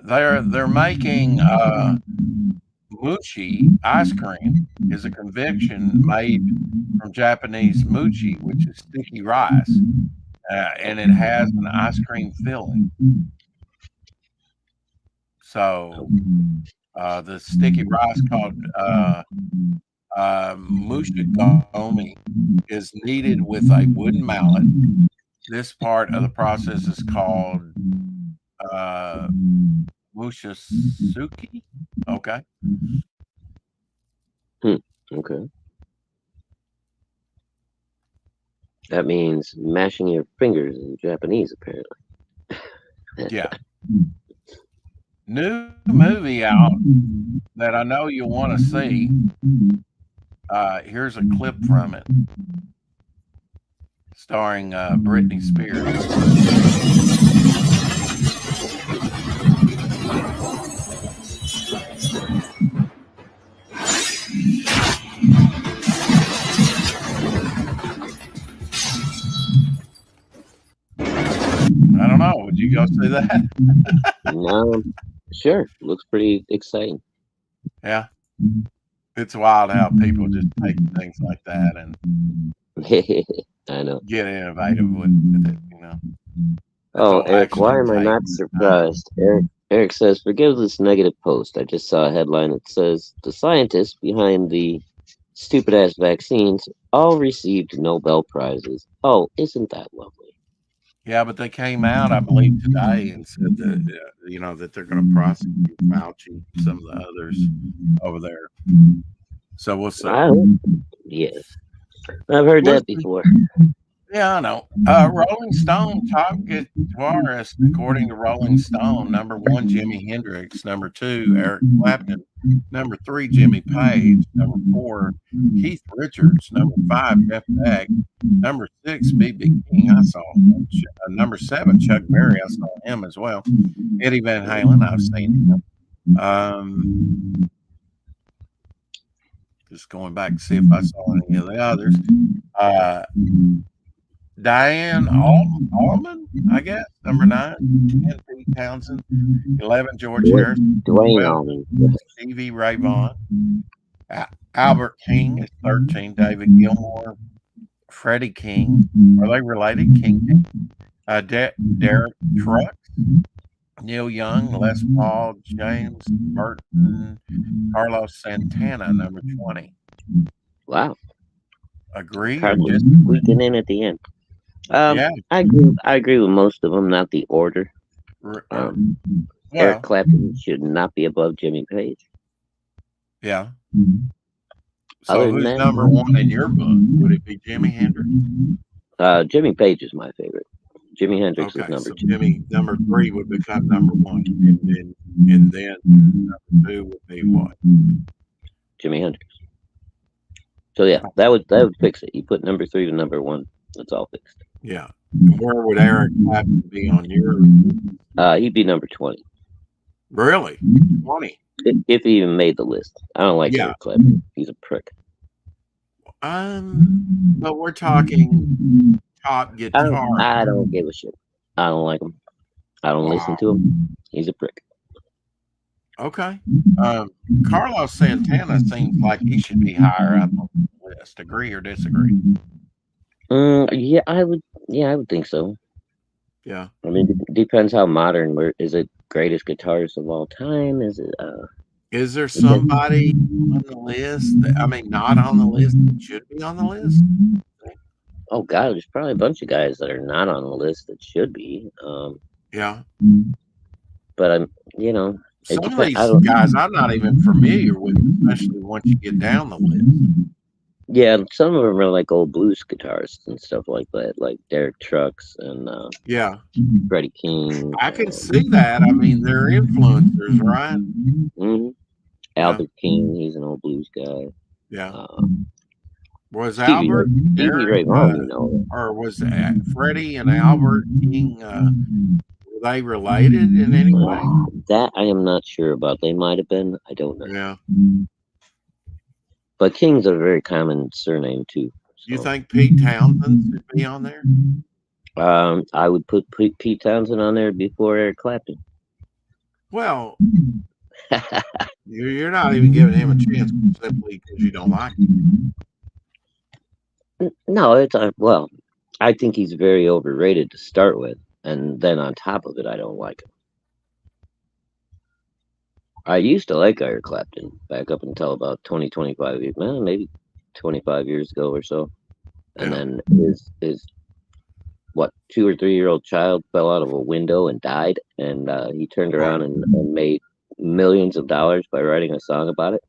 Speaker 1: They're making mochi ice cream is a conviction made from Japanese mochi, which is sticky rice, and it has an ice cream filling. So the sticky rice called mushigami is kneaded with a wooden mallet. This part of the process is called uh, mushisuki. Okay.
Speaker 2: Hmm. Okay. That means mashing your fingers in Japanese, apparently.
Speaker 1: Yeah. New movie out that I know you'll want to see. Here's a clip from it, starring Britney Spears. I don't know. Would you go see that?
Speaker 2: Sure, looks pretty exciting.
Speaker 1: Yeah. It's wild how people just take things like that and
Speaker 2: I know.
Speaker 1: get innovative with it. That's
Speaker 2: Oh,
Speaker 1: all
Speaker 2: Eric, why am I
Speaker 1: action
Speaker 2: not surprised? Eric says, forgive this negative post. I just saw a headline that says the scientists behind the stupid ass vaccines all received Nobel Prizes. Oh, isn't that lovely?
Speaker 1: Yeah, but they came out, I believe, today and said that that they're going to prosecute Fauci and some of the others over there. So we'll see.
Speaker 2: Yes, I've heard
Speaker 1: We'll
Speaker 2: that
Speaker 1: see.
Speaker 2: before.
Speaker 1: Yeah, I know. Rolling Stone top guitarist, according to Rolling Stone, number one, Jimi Hendrix, number two, Eric Clapton, number three, Jimmy Page, number four, Keith Richards, number five, Jeff Beck, number six, B.B. King. I saw him. Number seven, Chuck Berry. I saw him as well. Eddie Van Halen. I've seen him. Just going back to see if I saw any of the others. Diane Allman, I guess, number 9, 10, Pete Townsend, 11, George Harrison,
Speaker 2: Dwayne
Speaker 1: 12,
Speaker 2: Allman.
Speaker 1: Stevie Ray Vaughan, Albert King is 13, David Gilmour, Freddie King. Are they related? King? Derek Trucks, Neil Young, Les Paul, James Burton, Carlos Santana, number 20.
Speaker 2: Wow.
Speaker 1: Agree or
Speaker 2: Carlos
Speaker 1: disagree?
Speaker 2: squeaking in at the end.
Speaker 1: Yeah.
Speaker 2: I agree with most of them, not the order. Eric
Speaker 1: Well,
Speaker 2: Clapton should not be above Jimmy Page.
Speaker 1: yeah.
Speaker 2: Other
Speaker 1: So
Speaker 2: than
Speaker 1: who's
Speaker 2: that,
Speaker 1: number one in your book? Would it be Jimi Hendrix?
Speaker 2: Jimmy Page is my favorite. Jimi Hendrix is
Speaker 1: Okay,
Speaker 2: number
Speaker 1: so
Speaker 2: 2.
Speaker 1: Jimmy number 3 would become number 1, and then number 2 would be what?
Speaker 2: Jimi Hendrix. So yeah, that would fix it. You put number 3 to number 1. It's all fixed.
Speaker 1: Yeah. Where would Eric Clapton be on your?
Speaker 2: He'd be number 20.
Speaker 1: Really? 20?
Speaker 2: If he even made the list. I don't like
Speaker 1: Yeah.
Speaker 2: Eric Clapton. He's a prick.
Speaker 1: But we're talking top guitar.
Speaker 2: I don't give a shit. I don't like him. I don't listen to him. He's a prick.
Speaker 1: Okay. Carlos Santana seems like he should be higher up on the list. Agree or disagree?
Speaker 2: Yeah, I would think so.
Speaker 1: Yeah.
Speaker 2: I mean, it depends how modern. Is it greatest guitarist of all time? Is it?
Speaker 1: Is there somebody on the list not on the list that should be on the list?
Speaker 2: Oh God, there's probably a bunch of guys that are not on the list that should be.
Speaker 1: Yeah.
Speaker 2: But
Speaker 1: some of these guys I'm not even familiar with, especially once you get down the list.
Speaker 2: Yeah, some of them are like old blues guitarists and stuff like that, like Derek Trucks and
Speaker 1: yeah,
Speaker 2: Freddie King.
Speaker 1: I can see that. I mean, they're influencers, right?
Speaker 2: Mm-hmm. Albert King, he's an old blues guy.
Speaker 1: Yeah. Was
Speaker 2: Stevie Ray Vaughan,
Speaker 1: or was Freddie and Albert King? Were they related in any way?
Speaker 2: That I am not sure about. They might have been. I don't know.
Speaker 1: Yeah.
Speaker 2: But King's a very common surname too. So.
Speaker 1: You think Pete Townsend should be on there?
Speaker 2: I would put Pete Townsend on there before Eric Clapton.
Speaker 1: Well, you're not even giving him a chance simply because you don't like him.
Speaker 2: No, it's well, I think he's very overrated to start with, and then on top of it, I don't like him. I used to like Eric Clapton back up until about 25 years, maybe 25 years ago or so. And then his 2 or 3 year old child fell out of a window and died, and he turned around and made millions of dollars by writing a song about it.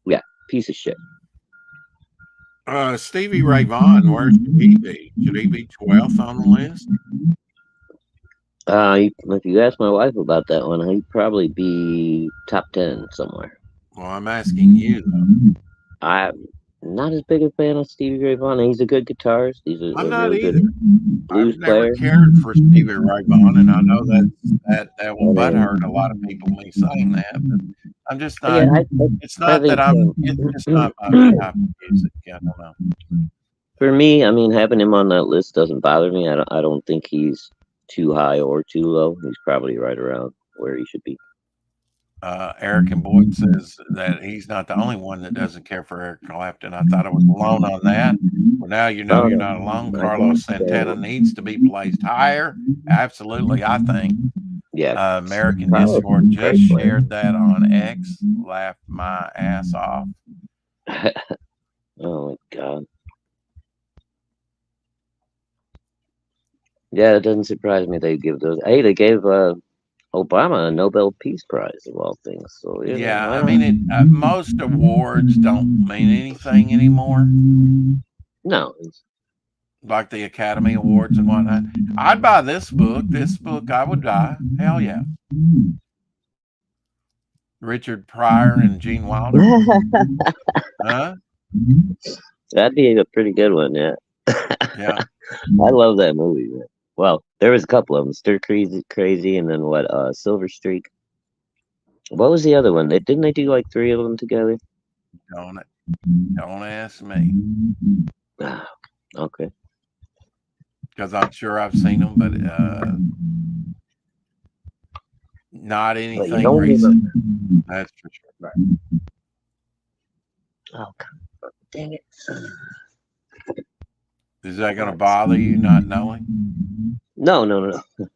Speaker 2: Yeah, piece of shit.
Speaker 1: Stevie Ray Vaughan, where should he be? Should he be 12th on the list?
Speaker 2: If you ask my wife about that one, he'd probably be top 10 somewhere.
Speaker 1: Well, I'm asking you, though.
Speaker 2: I'm not as big a fan of Stevie Ray Vaughan. He's a good guitarist. He's
Speaker 1: I'm
Speaker 2: a
Speaker 1: not
Speaker 2: really good
Speaker 1: either. I've
Speaker 2: blues
Speaker 1: never
Speaker 2: player.
Speaker 1: cared for Stevie Ray Vaughan, and I know that will
Speaker 2: But,
Speaker 1: butthurt a lot of people me saying that, but I'm just
Speaker 2: yeah,
Speaker 1: not. It's
Speaker 2: I
Speaker 1: not that
Speaker 2: think
Speaker 1: it's just not my type of music. I don't know.
Speaker 2: for me, I mean, having him on that list doesn't bother me. I don't think he's too high or too low. He's probably right around where he should be.
Speaker 1: Eric and Boyd says that he's not the only one that doesn't care for Eric Clapton. I thought I was alone on that. Well, now you know
Speaker 2: Oh,
Speaker 1: you're
Speaker 2: no,
Speaker 1: not alone.
Speaker 2: I can
Speaker 1: Carlos Santana needs to be placed higher. Absolutely, I think.
Speaker 2: yeah,
Speaker 1: American
Speaker 2: Carlos
Speaker 1: Discord
Speaker 2: is a
Speaker 1: just
Speaker 2: great player.
Speaker 1: shared that on X. Laughed my ass off.
Speaker 2: Oh my God. Yeah, it doesn't surprise me they give those. Hey, they gave Obama a Nobel Peace Prize of all things. So
Speaker 1: Yeah,
Speaker 2: why
Speaker 1: I
Speaker 2: not?
Speaker 1: mean, most awards don't mean anything anymore,
Speaker 2: No,
Speaker 1: like the Academy Awards and whatnot. I'd buy this book. This book I would buy. Hell yeah. Richard Pryor and Gene Wilder. Huh?
Speaker 2: that'd be a pretty good one. Yeah,
Speaker 1: Yeah.
Speaker 2: I love that movie. Man. Well, there was a couple of them: Stir Crazy, and then what? Silver Streak. What was the other one? Didn't they do like three of them together?
Speaker 1: Don't don't ask me
Speaker 2: Okay.
Speaker 1: because I'm sure I've seen them, but not
Speaker 2: But you
Speaker 1: anything
Speaker 2: don't
Speaker 1: recent.
Speaker 2: remember.
Speaker 1: That's for sure. Right.
Speaker 2: Oh, dang it.
Speaker 1: Is that going to bother you not knowing?
Speaker 2: No.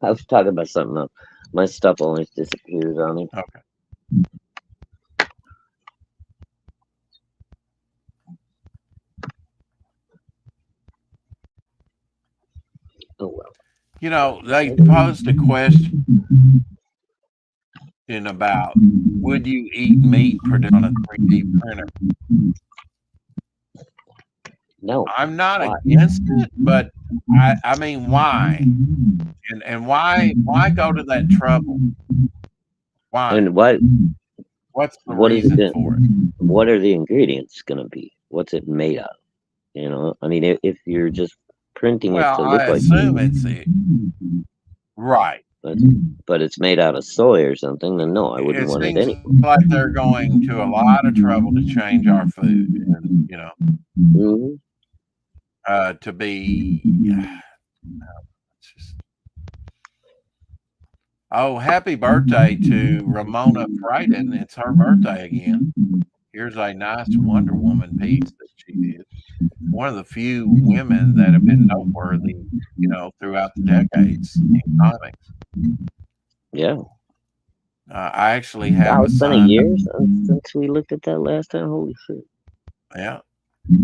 Speaker 2: I was talking about something else. My stuff always disappears on me.
Speaker 1: Okay.
Speaker 2: Oh well.
Speaker 1: You know, they posed a question about would you eat meat produced on a 3D printer?
Speaker 2: No.
Speaker 1: I'm not
Speaker 2: Why?
Speaker 1: against it, but I mean, why? And why go to that trouble? Why?
Speaker 2: And
Speaker 1: What's the
Speaker 2: what is
Speaker 1: reason
Speaker 2: it?
Speaker 1: for it?
Speaker 2: What are the ingredients gonna be? What's it made out of? I mean, if you're just printing it
Speaker 1: Well,
Speaker 2: to
Speaker 1: I
Speaker 2: look like
Speaker 1: assume
Speaker 2: meat,
Speaker 1: it's it. Right.
Speaker 2: but it's made out of soy or something, then no, I wouldn't
Speaker 1: It
Speaker 2: want it
Speaker 1: seems
Speaker 2: anyway.
Speaker 1: like they're going to a lot of trouble to change our food, and
Speaker 2: Hmm.
Speaker 1: to be. It's just, oh, happy birthday to Ramona Frieden. It's her birthday again. Here's a nice Wonder Woman piece that she did. One of the few women that have been noteworthy, throughout the decades in comics.
Speaker 2: Yeah.
Speaker 1: I actually have
Speaker 2: Wow,
Speaker 1: a
Speaker 2: it's been a
Speaker 1: signed.
Speaker 2: year since we looked at that last time. Holy shit.
Speaker 1: Yeah,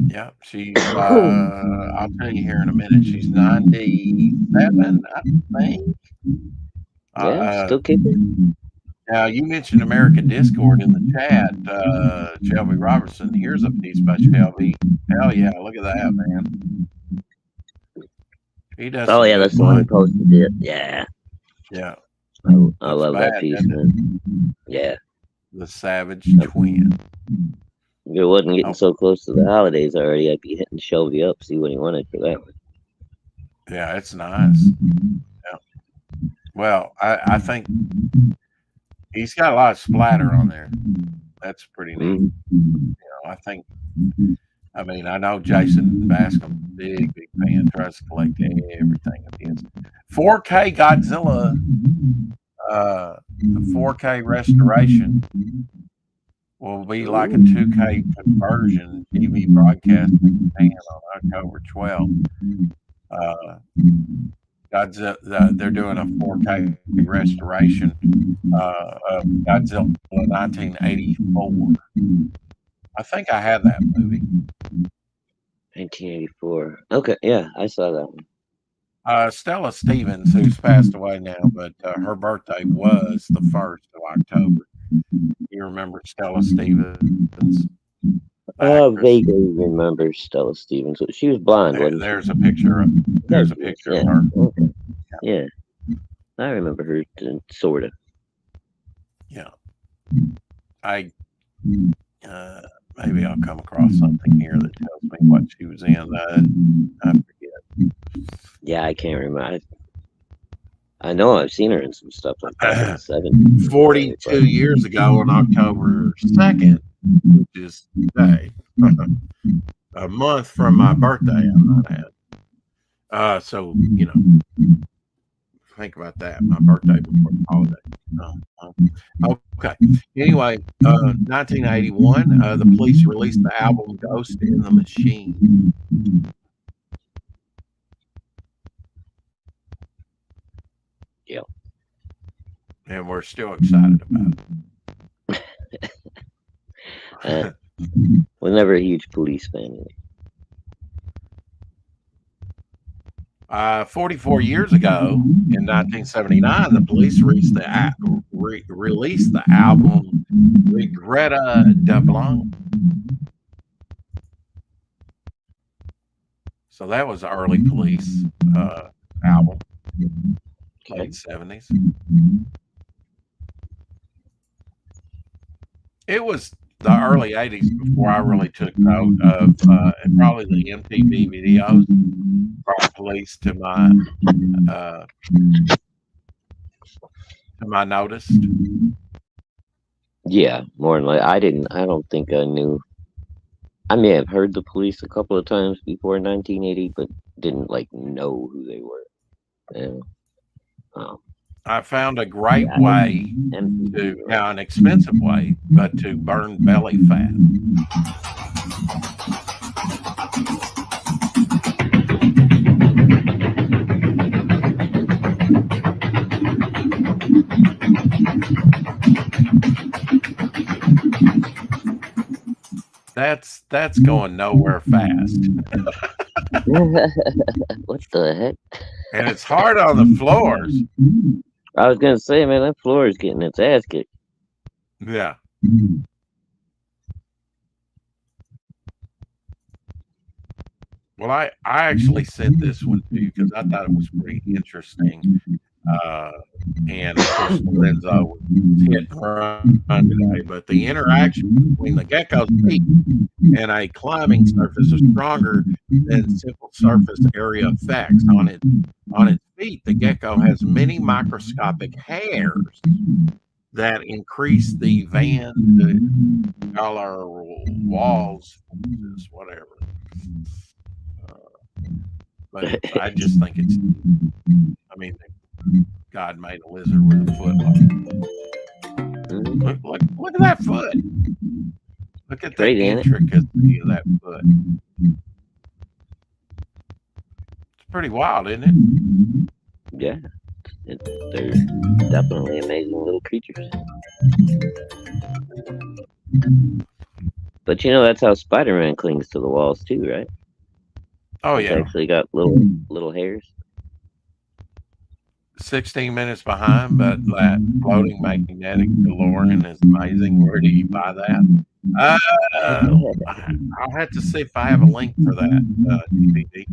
Speaker 1: yeah. She's. I'll tell you here in a minute. She's 97, I think.
Speaker 2: Yeah,
Speaker 1: Uh,
Speaker 2: still kicking.
Speaker 1: Now, you mentioned American Discord in the chat, Shelby Robertson. Here's a piece by Shelby. Hell yeah, look at that, man. He does
Speaker 2: Oh
Speaker 1: some
Speaker 2: yeah,
Speaker 1: good
Speaker 2: that's the one he
Speaker 1: one.
Speaker 2: posted it. Yeah.
Speaker 1: Yeah,
Speaker 2: I
Speaker 1: looks
Speaker 2: love that
Speaker 1: bad,
Speaker 2: piece,
Speaker 1: doesn't it?
Speaker 2: man. Yeah.
Speaker 1: The Savage Twin.
Speaker 2: If it wasn't getting
Speaker 1: Oh,
Speaker 2: so close to the holidays already, I'd be hitting Shelby up, see what he wanted for that one.
Speaker 1: yeah, it's nice. Yeah. Well, I think he's got a lot of splatter on there. That's pretty neat. I think. I mean, I know Jason Bascom's a big fan. Tries to collect everything of his. 4K Godzilla, the 4K restoration will be like a 2K conversion TV broadcast in Japan on October 12th. Godzilla, they're doing a 4K restoration of Godzilla 1984. I think I had that movie.
Speaker 2: 1984. Okay, yeah, I saw that one.
Speaker 1: Stella Stevens, who's passed away now, but her birthday was the 1st of October. You remember Stella Stevens? actress.
Speaker 2: Vaguely remember Stella Stevens. She was blonde, wasn't she?
Speaker 1: There's a picture. There's a picture
Speaker 2: Yeah.
Speaker 1: of her.
Speaker 2: Okay. Yeah. I remember her, sort of.
Speaker 1: Yeah. I maybe I'll come across something here that tells me what she was in. I forget.
Speaker 2: Yeah, I can't remember. I know I've seen her in some stuff like back in the 70s.
Speaker 1: 42 years ago on October 2nd, which is today, a month from my birthday, I might add. So, think about that. My birthday before the holiday. Okay. Anyway, 1981, the police released the album Ghost in the Machine.
Speaker 2: Yeah.
Speaker 1: And we're still excited about it.
Speaker 2: Was never a huge Police fan.
Speaker 1: 44 years ago, in 1979, the police released the album Regretta de Blanc. So that was the early Police album, late 70s. It was the early 80s before I really took note of and probably the MTV videos brought Police to my notice.
Speaker 2: Yeah, more than like I don't think I knew. I may have heard the Police a couple of times before 1980, but didn't know who they were.
Speaker 1: I found a great way now an expensive way, but to burn belly fat. That's going nowhere fast.
Speaker 2: What the heck?
Speaker 1: And it's hard on the floors.
Speaker 2: I was gonna say, man, that floor is getting its ass kicked.
Speaker 1: Yeah. Well, I actually sent this one to you because I thought it was pretty interesting. And of course, Lorenzo was hit and run today, but the interaction between the gecko's feet and a climbing surface is stronger than simple surface area effects. On its feet, the gecko has many microscopic hairs that increase the Van Dollar walls, whatever. But I just think it's. I mean, God made a lizard with a foot. Look at that foot. Look at the intricacy of that foot. It's pretty wild, isn't it?
Speaker 2: Yeah. They're definitely amazing little creatures. But that's how Spider-Man clings to the walls too, right?
Speaker 1: Oh yeah.
Speaker 2: It's actually got little hairs.
Speaker 1: 16 minutes behind, but that floating magnetic DeLorean is amazing. Where do you buy that? I'll have to see if I have a link for that DVD.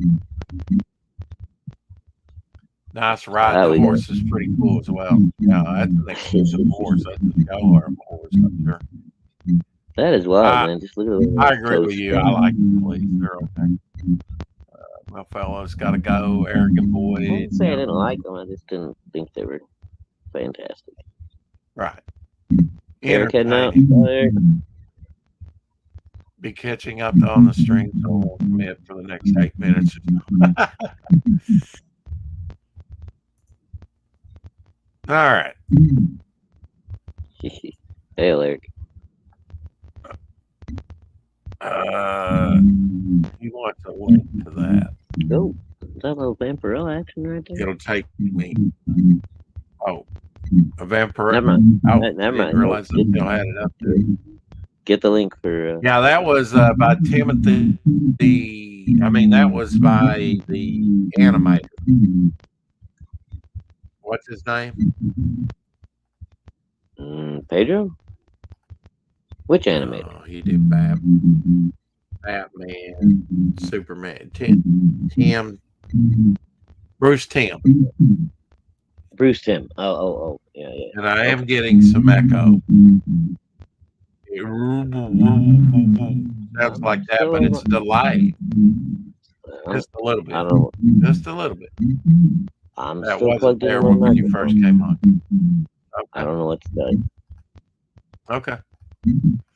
Speaker 1: Nice ride. The horse is pretty cool as well. Yeah, that's an exclusive horse. That's a show horse, I'm sure.
Speaker 2: That is wild, man. Just look at
Speaker 1: I agree with you. I like the Police. They're okay. Well, fellas, got to go. Arrogant boys.
Speaker 2: I didn't say I didn't like them. I just didn't think they were fantastic.
Speaker 1: Right.
Speaker 2: Eric heading out.
Speaker 1: Be catching up on the stream, so I won't commit for the next 8 minutes. All right.
Speaker 2: Hail, Eric.
Speaker 1: He wants a link to that.
Speaker 2: Oh, is that a little Vampirella action right there?
Speaker 1: It'll take me. Oh, a Vampirella.
Speaker 2: Never mind.
Speaker 1: Oh,
Speaker 2: never mind.
Speaker 1: Realize I still had it up there.
Speaker 2: Get the link for.
Speaker 1: Yeah, that was by Timothy. That was by the animator. What's his name?
Speaker 2: Pedro? Which animator?
Speaker 1: He did Batman, Superman, Tim, Bruce Tim.
Speaker 2: Bruce Timm. Oh. Yeah.
Speaker 1: And I am getting some echo. Sounds like that, but it's delayed. Just a little bit.
Speaker 2: I don't know.
Speaker 1: Just a little bit.
Speaker 2: I'm
Speaker 1: That
Speaker 2: still
Speaker 1: wasn't
Speaker 2: plugged
Speaker 1: there
Speaker 2: in
Speaker 1: when you first came on. Okay.
Speaker 2: I don't know what to tell you.
Speaker 1: Okay.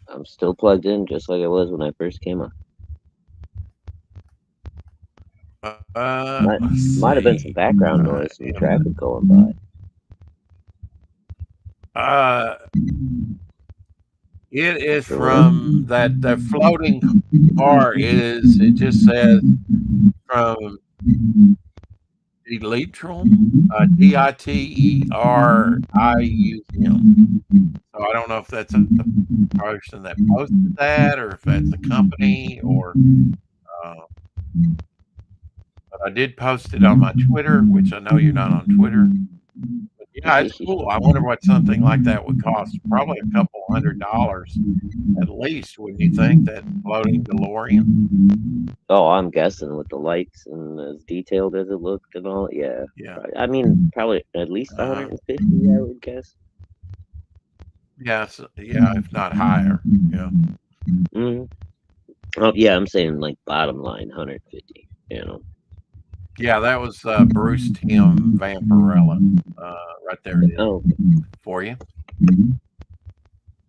Speaker 2: I'm still plugged in just like I was when I first came on. Might have been some background noise, some traffic going
Speaker 1: by. It is from that floating bar. It just says from Delitrum, Diterum. So I don't know if that's a person that posted that, or if that's a company, or. But I did post it on my Twitter, which I know you're not on Twitter. But yeah, it's cool. I wonder what something like that would cost. Probably a couple $100 at least, wouldn't you think, that floating DeLorean?
Speaker 2: Oh, I'm guessing with the lights and as detailed as it looked and all. Yeah.
Speaker 1: Yeah.
Speaker 2: I mean, probably at least 150, I would guess.
Speaker 1: Yeah, if not higher. Yeah.
Speaker 2: Mm-hmm. Oh, yeah, I'm saying like bottom line 150, you know.
Speaker 1: Yeah, that was Bruce Tim Vampirella. Right there it is for you.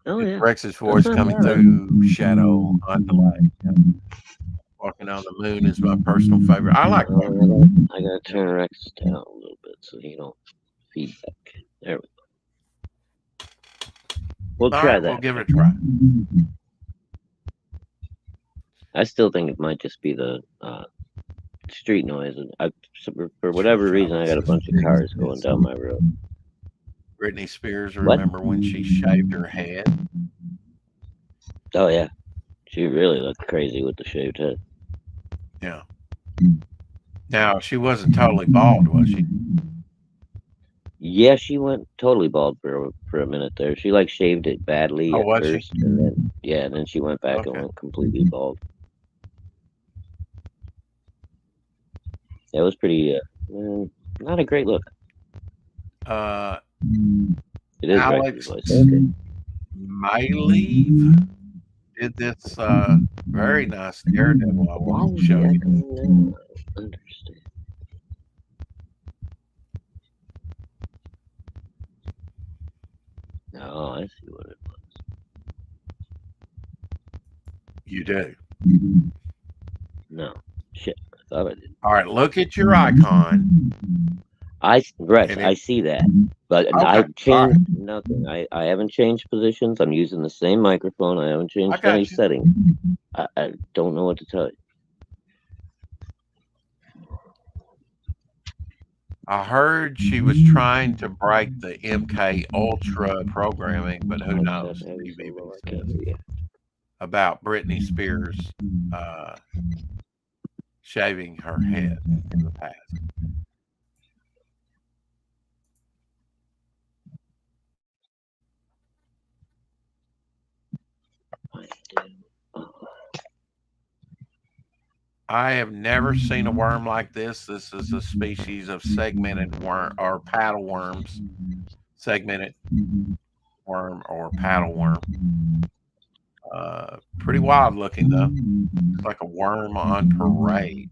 Speaker 2: Oh, yeah.
Speaker 1: Rex's voice coming through shadow on delay. Yeah. Walking on the Moon is my personal favorite. I like that.
Speaker 2: I gotta turn Rex down a little bit so he don't feedback. There we go. We'll try that.
Speaker 1: We'll give it a try.
Speaker 2: I still think it might just be the street noise. For whatever reason, I got a bunch of cars going down my road.
Speaker 1: Britney Spears, remember when she shaved her head?
Speaker 2: Oh, yeah. She really looked crazy with the shaved head.
Speaker 1: Yeah. Now, she wasn't totally bald, was she?
Speaker 2: Yeah, she went totally bald for a minute there. She like shaved it badly at first, and then she went back and went completely bald. It was pretty not a great look. It is
Speaker 1: Alex Miley did this very nice Daredevil. I want to show you.
Speaker 2: Understand. Oh, I see what it was.
Speaker 1: You do?
Speaker 2: No. Shit. I thought I did.
Speaker 1: All right, look at your icon.
Speaker 2: Rex, I see that. But I've changed nothing. I haven't changed positions. I'm using the same microphone. I haven't changed any settings. I don't know what to tell you.
Speaker 1: I heard she was trying to break the MK Ultra programming, but who knows? About Britney Spears shaving her head in the past. I have never seen a worm like this. This is a species of segmented worm or paddle worms. Segmented worm or paddle worm. Pretty wild looking though. It's like a worm on parade.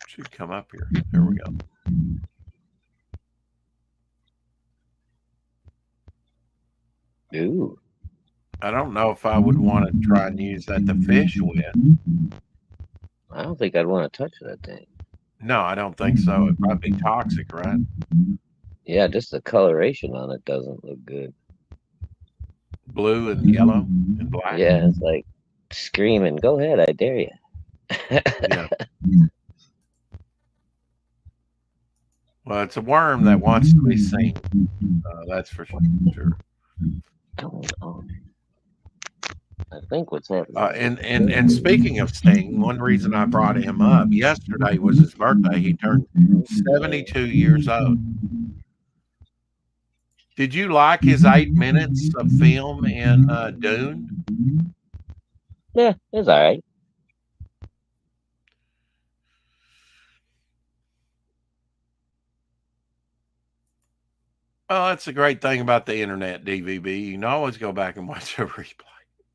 Speaker 1: Should come up here. There we go.
Speaker 2: Ooh.
Speaker 1: I don't know if I would want to try and use that to fish with.
Speaker 2: I don't think I'd want to touch that thing.
Speaker 1: No, I don't think so. It might be toxic, right?
Speaker 2: Yeah, just the coloration on it doesn't look good.
Speaker 1: Blue and yellow and black.
Speaker 2: Yeah, it's like screaming, "Go ahead, I dare you."
Speaker 1: Yeah. Well, it's a worm that wants to be seen. That's for sure.
Speaker 2: I think what's happening.
Speaker 1: And speaking of Sting, one reason I brought him up yesterday was his birthday. He turned 72 years old. Did you like his 8 minutes of film in Dune?
Speaker 2: Yeah, it's all right.
Speaker 1: Oh, that's the great thing about the internet, DVB. You can always go back and watch a replay.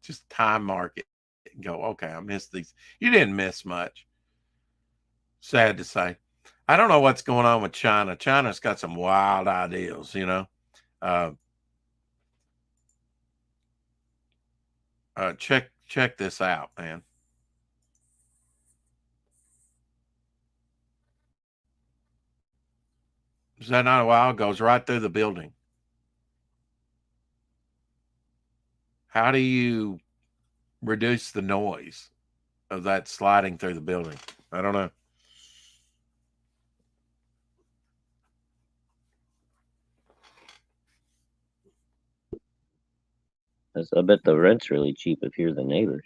Speaker 1: Just time mark it and go, okay, I missed these. You didn't miss much. Sad to say. I don't know what's going on with China. China's got some wild ideals, you know. Uh, check this out, man. Is that not wild? Goes right through the building. How do you reduce the noise of that sliding through the building? I don't know.
Speaker 2: I bet the rent's really cheap if you're the neighbors.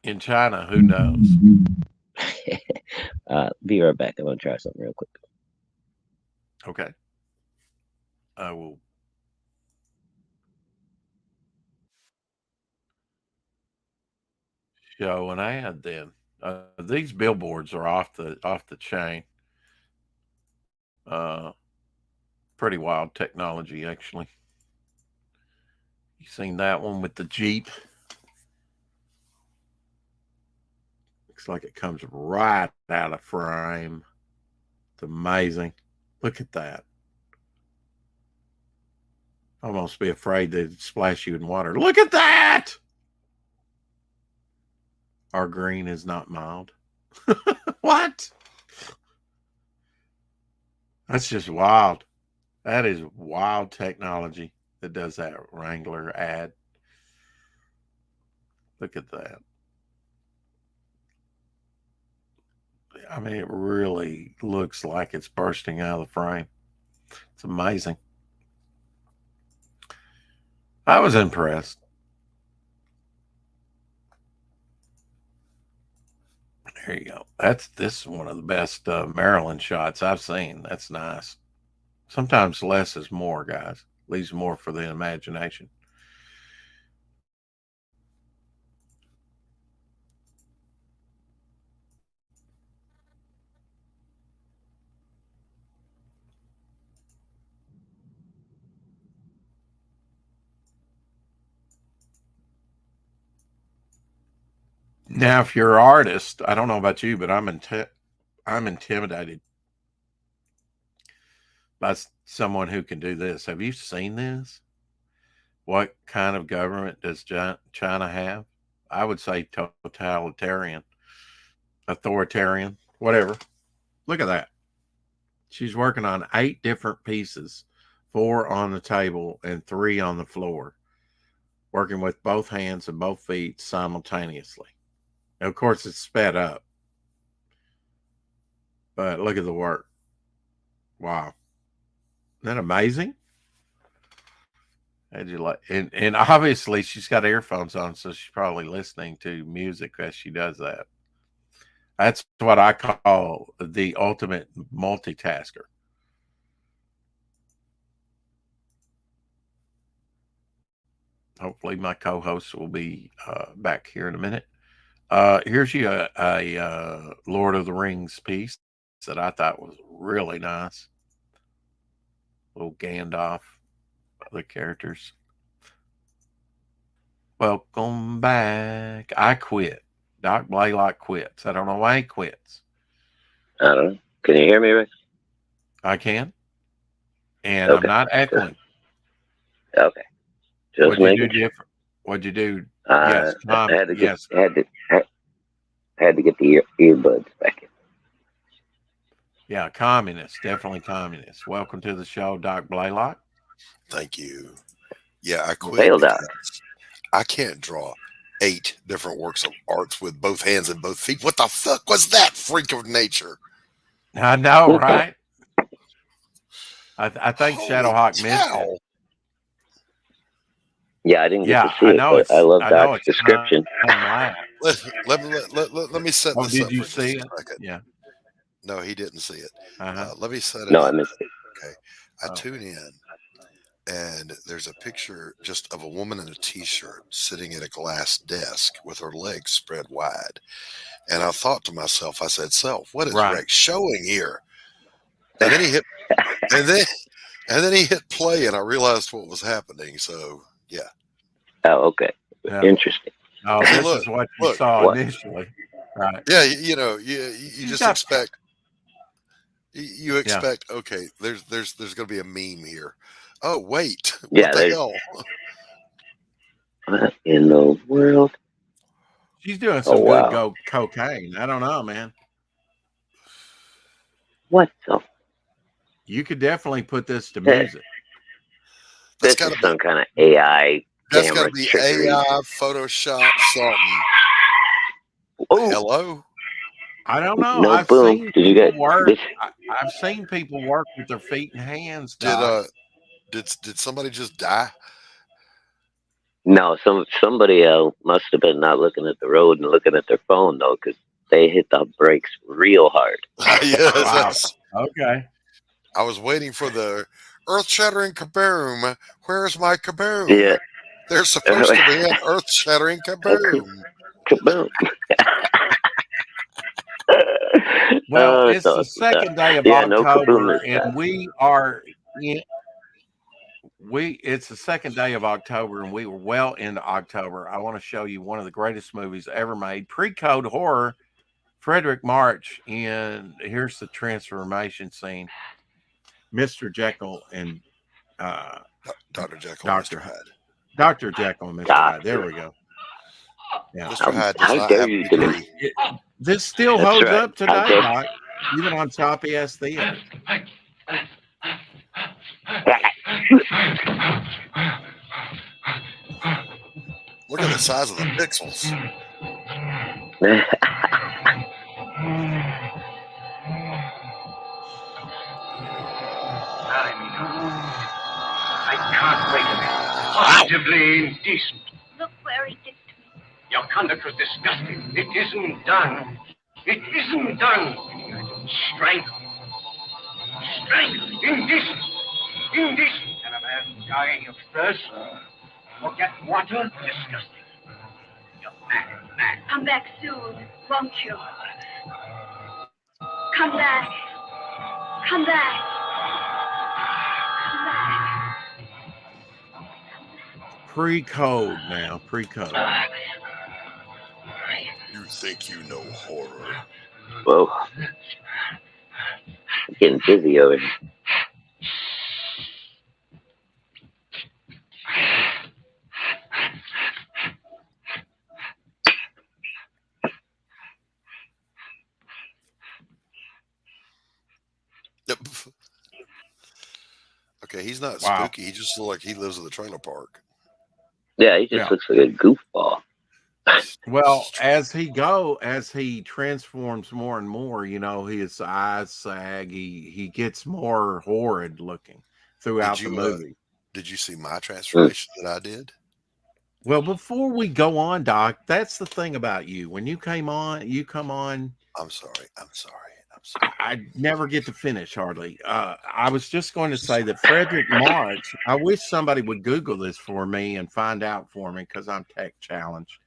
Speaker 1: In China, who knows?
Speaker 2: Be right back. I'm gonna try something real quick.
Speaker 1: Okay. I will. Show an ad then. These billboards are off the chain. Uh, Pretty wild technology, actually. You seen that one with the Jeep? Looks like it comes right out of frame. It's amazing. Look at that. Almost be afraid they'd splash you in water. Look at that! Our green is not mild. What? That's just wild. That is wild technology that does that Wrangler ad. Look at that. I mean, it really looks like it's bursting out of the frame. It's amazing. I was impressed. There you go. This is one of the best Maryland shots I've seen. That's nice. Sometimes less is more, guys. Leaves more for the imagination. Now, if you're an artist, I don't know about you, but I'm intimidated by someone who can do this. Have you seen this? What kind of government does China have? I would say totalitarian, authoritarian, whatever. Look at that. She's working on 8 different pieces, 4 on the table and 3 on the floor, working with both hands and both feet simultaneously. And of course, it's sped up, but look at the work. Wow. Isn't that amazing? And you like, and obviously she's got earphones on, so she's probably listening to music as she does that. That's what I call the ultimate multitasker. Hopefully, my co-host will be back here in a minute. Here's you a Lord of the Rings piece that I thought was really nice. Little Gandalf, other characters. Welcome back. I quit. Doc Blaylock quits. I don't know why he quits.
Speaker 2: I don't know. Can you hear me, Rick?
Speaker 1: I can. And
Speaker 2: Okay.
Speaker 1: I'm not echoing.
Speaker 2: Okay. Just
Speaker 1: What'd you do
Speaker 2: making sure.
Speaker 1: different? What'd you do?
Speaker 2: I
Speaker 1: Tom.
Speaker 2: had to get
Speaker 1: Yes.
Speaker 2: had to get the earbuds back in.
Speaker 1: Yeah, communist. Definitely communist. Welcome to the show, Doc Blaylock.
Speaker 3: Thank you. Yeah, I quit
Speaker 2: Failed out.
Speaker 3: because I can't draw 8 different works of arts with both hands and both feet. What the fuck was that, freak of nature?
Speaker 1: I know, right? I think
Speaker 3: Holy
Speaker 1: Shadowhawk missed
Speaker 3: cow.
Speaker 1: it.
Speaker 2: Yeah, I didn't get
Speaker 1: Yeah,
Speaker 2: to see
Speaker 1: I
Speaker 2: it,
Speaker 1: know
Speaker 2: but
Speaker 1: it's.
Speaker 2: I love
Speaker 1: I know
Speaker 2: Doc's
Speaker 1: it's
Speaker 2: description.
Speaker 1: unlaughed.
Speaker 3: Let me set
Speaker 1: Oh,
Speaker 3: this
Speaker 1: did
Speaker 3: up
Speaker 1: you
Speaker 3: for just
Speaker 1: see
Speaker 3: a
Speaker 1: it?
Speaker 3: second.
Speaker 1: Yeah.
Speaker 3: No, he didn't see it.
Speaker 1: Uh huh.
Speaker 3: Let me set it
Speaker 2: No, I
Speaker 3: up
Speaker 2: missed it.
Speaker 3: Okay. I tune in, and there's a picture just of a woman in a t-shirt sitting at a glass desk with her legs spread wide. And I thought to myself, I said, "Self, what is
Speaker 1: Right.
Speaker 3: Rex showing here?" And then he hit, and then and then he hit play, and I realized what was happening. So yeah.
Speaker 2: Oh, okay.
Speaker 1: Yeah.
Speaker 2: Interesting.
Speaker 1: Oh,
Speaker 3: See,
Speaker 1: this
Speaker 3: look,
Speaker 1: is what you
Speaker 3: look.
Speaker 1: saw
Speaker 2: What?
Speaker 1: initially. Right.
Speaker 3: Yeah, you
Speaker 1: She's
Speaker 3: just
Speaker 1: got,
Speaker 3: expect you
Speaker 1: yeah.
Speaker 3: expect. Okay, there's going to be a meme here. Oh wait, what
Speaker 2: Yeah,
Speaker 3: the
Speaker 2: there's
Speaker 3: hell?
Speaker 2: what in the world?
Speaker 1: She's doing
Speaker 2: Oh
Speaker 1: some good
Speaker 2: wow.
Speaker 1: cocaine. I don't know, man.
Speaker 2: What the?
Speaker 1: You could definitely put this to
Speaker 2: This
Speaker 1: music.
Speaker 3: That's
Speaker 2: is
Speaker 3: got to be
Speaker 2: some kind of AI
Speaker 3: that's got to
Speaker 2: camera
Speaker 3: be
Speaker 2: trickery.
Speaker 3: AI Photoshop something.
Speaker 2: Oh
Speaker 3: Hello,
Speaker 1: I don't know.
Speaker 2: no!
Speaker 1: I've
Speaker 2: Boom!
Speaker 1: seen
Speaker 2: Did you
Speaker 1: people
Speaker 2: get
Speaker 1: work.
Speaker 2: this?
Speaker 1: I've seen people work with their feet and hands,
Speaker 3: did
Speaker 1: Doc.
Speaker 3: did somebody just die?
Speaker 2: No, somebody must have been not looking at the road and looking at their phone though, because they hit the brakes real hard.
Speaker 3: Yes,
Speaker 1: Wow. Okay.
Speaker 3: I was waiting for the earth-shattering kaboom. Where's my kaboom?
Speaker 2: Yeah.
Speaker 3: There's supposed to be an earth-shattering kaboom.
Speaker 2: Kaboom.
Speaker 1: Well,
Speaker 2: That's
Speaker 1: it's the
Speaker 2: awesome.
Speaker 1: second day of
Speaker 2: Yeah, no kaboom
Speaker 1: October,
Speaker 2: this
Speaker 1: and
Speaker 2: time.
Speaker 1: we are in, it's the second day of October, and we were well into October. I want to show you one of the greatest movies ever made, pre-code horror, Frederick March, and here's the transformation scene. Mr. Jekyll and uh,
Speaker 3: Dr. Jekyll and Mr.
Speaker 1: Doctor
Speaker 3: Hyde.
Speaker 1: Dr. Jekyll and Mr. Hyde. There
Speaker 2: Doctor.
Speaker 1: we go. Yeah,
Speaker 3: Mr. Hyde does
Speaker 2: How
Speaker 3: not
Speaker 2: dare
Speaker 3: have a
Speaker 2: you demand?
Speaker 3: degree.
Speaker 1: this still
Speaker 2: That's
Speaker 1: holds
Speaker 2: right.
Speaker 1: up
Speaker 2: How
Speaker 1: today,
Speaker 2: dare
Speaker 1: Doc, even on choppy ass theater.
Speaker 3: Look at the size of the pixels.
Speaker 4: I can't wait a minute. Positively indecent.
Speaker 5: Look where he did to me.
Speaker 4: Your conduct was disgusting. It isn't done. It isn't done. Strangle. Strangle. Indecent. Indecent. And a man dying of thirst. Forget water. Disgusting. You're mad.
Speaker 5: Come back soon, won't you? Come back. Come back. Come back.
Speaker 1: Pre-code now, pre-code.
Speaker 3: You think you know horror?
Speaker 2: Whoa. I'm getting dizzy over here.
Speaker 3: Yep. Okay, he's not
Speaker 1: Wow.
Speaker 3: spooky. He just looks like he lives in the trailer park.
Speaker 2: Yeah, he just
Speaker 1: Yeah.
Speaker 2: looks like a goofball.
Speaker 1: Well, as he transforms more and more, his eyes sag. He gets more horrid looking throughout
Speaker 3: Did
Speaker 1: the
Speaker 3: you
Speaker 1: movie.
Speaker 3: did you see my transformation that I did?
Speaker 1: Well, before we go on, Doc, that's the thing about you. When you come on.
Speaker 3: I'm sorry. I'm sorry. I'm sorry.
Speaker 1: I never get to finish hardly. I was just going to say that Frederick March. I wish somebody would Google this for me and find out for me because I'm tech challenged.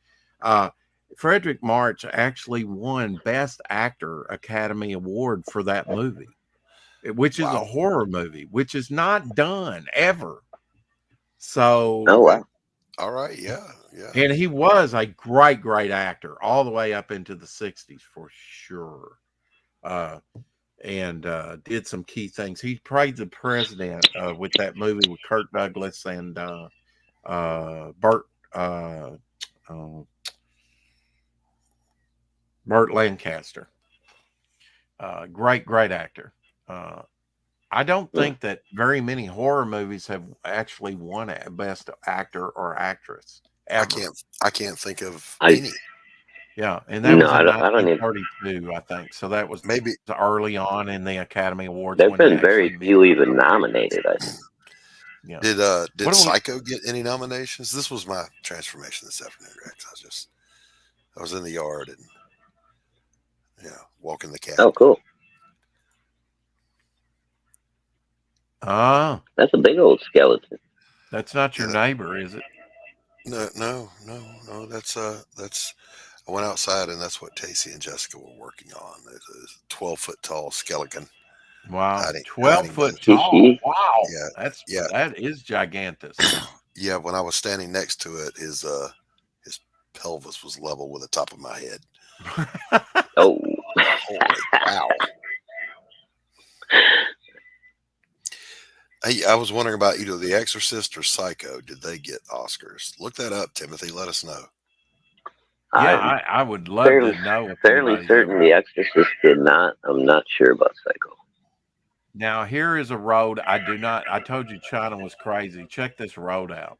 Speaker 1: Frederick March actually won Best Actor Academy Award for that movie, which is a
Speaker 3: Wow.
Speaker 1: horror movie, which is not done ever. So,
Speaker 2: Oh wow.
Speaker 3: All right. Yeah. Yeah.
Speaker 1: and he was a great actor all the way up into the 60s for sure. And did some key things. He played the president with that movie with Kirk Douglas and Burt Burt Lancaster. Great actor. I don't think that very many horror movies have actually won a Best Actor or Actress ever.
Speaker 3: I can't think of
Speaker 2: I-
Speaker 3: any.
Speaker 1: Yeah, and that
Speaker 2: No,
Speaker 1: was in
Speaker 2: I don't even.
Speaker 1: 1932, I think. So that was
Speaker 3: Maybe
Speaker 1: early on in the Academy Awards.
Speaker 2: There's
Speaker 1: when they
Speaker 2: been very
Speaker 1: actually
Speaker 2: few
Speaker 1: made-
Speaker 2: even nominated. I think.
Speaker 1: Yeah.
Speaker 3: did
Speaker 1: What do we-
Speaker 3: Psycho get any nominations? This was my transformation this afternoon, Rex. I was in the yard and walking the cat.
Speaker 2: Oh, cool.
Speaker 1: Oh,
Speaker 2: That's a big old skeleton.
Speaker 1: that's not your
Speaker 3: Yeah.
Speaker 1: neighbor, is it?
Speaker 3: No. That's. I went outside, and that's what Casey and Jessica were working on. There's a 12-foot tall skeleton
Speaker 1: Wow,
Speaker 3: hiding
Speaker 1: 12
Speaker 3: hiding
Speaker 1: foot
Speaker 3: behind.
Speaker 1: tall. Wow,
Speaker 3: Yeah, yeah,
Speaker 1: that is gigantus.
Speaker 3: yeah. When I was standing next to it, his pelvis was level with the top of my head.
Speaker 2: Oh,
Speaker 3: Holy cow! Hey, I was wondering about either The Exorcist or Psycho. Did they get Oscars? Look that up, Timothy. Let us know.
Speaker 1: Yeah,
Speaker 2: I'm
Speaker 1: I would love
Speaker 2: fairly
Speaker 1: to know if
Speaker 2: fairly
Speaker 1: anybody's
Speaker 2: certain
Speaker 1: ever.
Speaker 2: The Exorcist did not. I'm not sure about Psycho.
Speaker 1: Now, here is a road I do not. I told you China was crazy. Check this road out.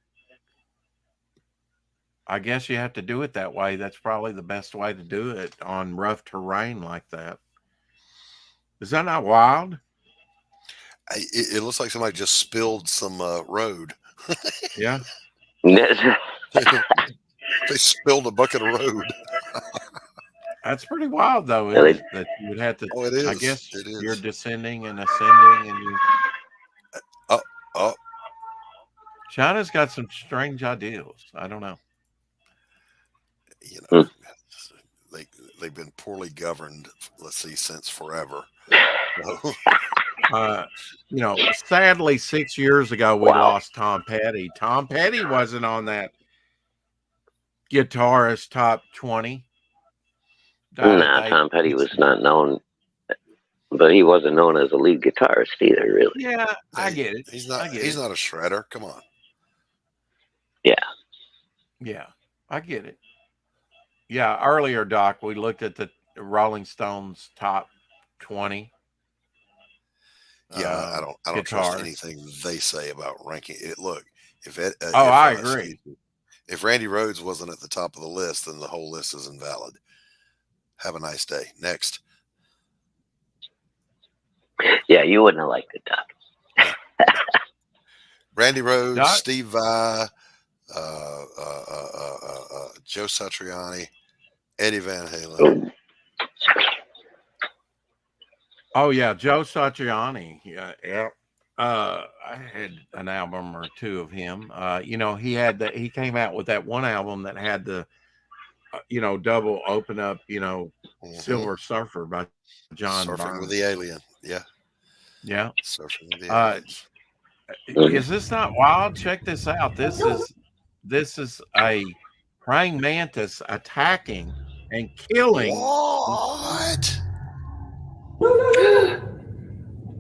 Speaker 1: I guess you have to do it that way. That's probably the best way to do it on rough terrain like that. Is that not wild?
Speaker 3: It looks like somebody just spilled some road.
Speaker 1: Yeah.
Speaker 3: They spilled a bucket of road.
Speaker 1: That's pretty wild, though,
Speaker 2: Yeah,
Speaker 1: isn't it? That you would have to.
Speaker 3: Oh, it
Speaker 1: I
Speaker 3: is.
Speaker 1: guess
Speaker 3: It
Speaker 1: you're
Speaker 3: is.
Speaker 1: descending and ascending, and you.
Speaker 3: Oh, oh,
Speaker 1: China's got some strange ideals. I don't know.
Speaker 3: you know,
Speaker 2: Hmm.
Speaker 3: they they've been poorly governed. Let's see, since forever. So,
Speaker 1: Uh, sadly, 6 years ago we
Speaker 2: Wow.
Speaker 1: lost Tom Petty. Tom Petty wasn't on that guitarist top 20. Died at
Speaker 2: Nah,
Speaker 1: the age
Speaker 2: Tom
Speaker 1: of
Speaker 2: Petty was
Speaker 1: 60.
Speaker 2: not known, but he wasn't known as a lead guitarist either, really.
Speaker 1: Yeah, I
Speaker 3: hey,
Speaker 1: get it.
Speaker 3: he's
Speaker 1: I
Speaker 3: not.
Speaker 1: get
Speaker 3: He's
Speaker 1: it.
Speaker 3: not a shredder. Come on.
Speaker 2: Yeah.
Speaker 1: Yeah, I get it. Yeah, earlier, Doc, we looked at the Rolling Stones top 20
Speaker 3: Yeah, I don't trust
Speaker 1: guitarists.
Speaker 3: anything they say about ranking it. Look, if it,
Speaker 1: Oh,
Speaker 3: if
Speaker 1: I
Speaker 3: excuse
Speaker 1: agree.
Speaker 3: me, if Randy Rhoads wasn't at the top of the list, then the whole list is invalid. Have a nice day. Next.
Speaker 2: Yeah, you wouldn't have liked it, Doc.
Speaker 3: Randy Rhoads,
Speaker 1: Doc,
Speaker 3: Steve Vai, Joe Satriani, Eddie Van Halen.
Speaker 1: oh yeah, Joe Satriani. Yeah, yeah. I had an album or two of him. He came out with that one album that had the double open up,
Speaker 3: Hmm.
Speaker 1: Silver Surfer by John
Speaker 3: Surfing with
Speaker 1: Byrne.
Speaker 3: the Alien. Yeah,
Speaker 1: Yeah.
Speaker 3: Surfing with the
Speaker 1: Uh,
Speaker 3: Aliens.
Speaker 1: is this not wild? Check this out. This is a praying mantis attacking and killing.
Speaker 3: What?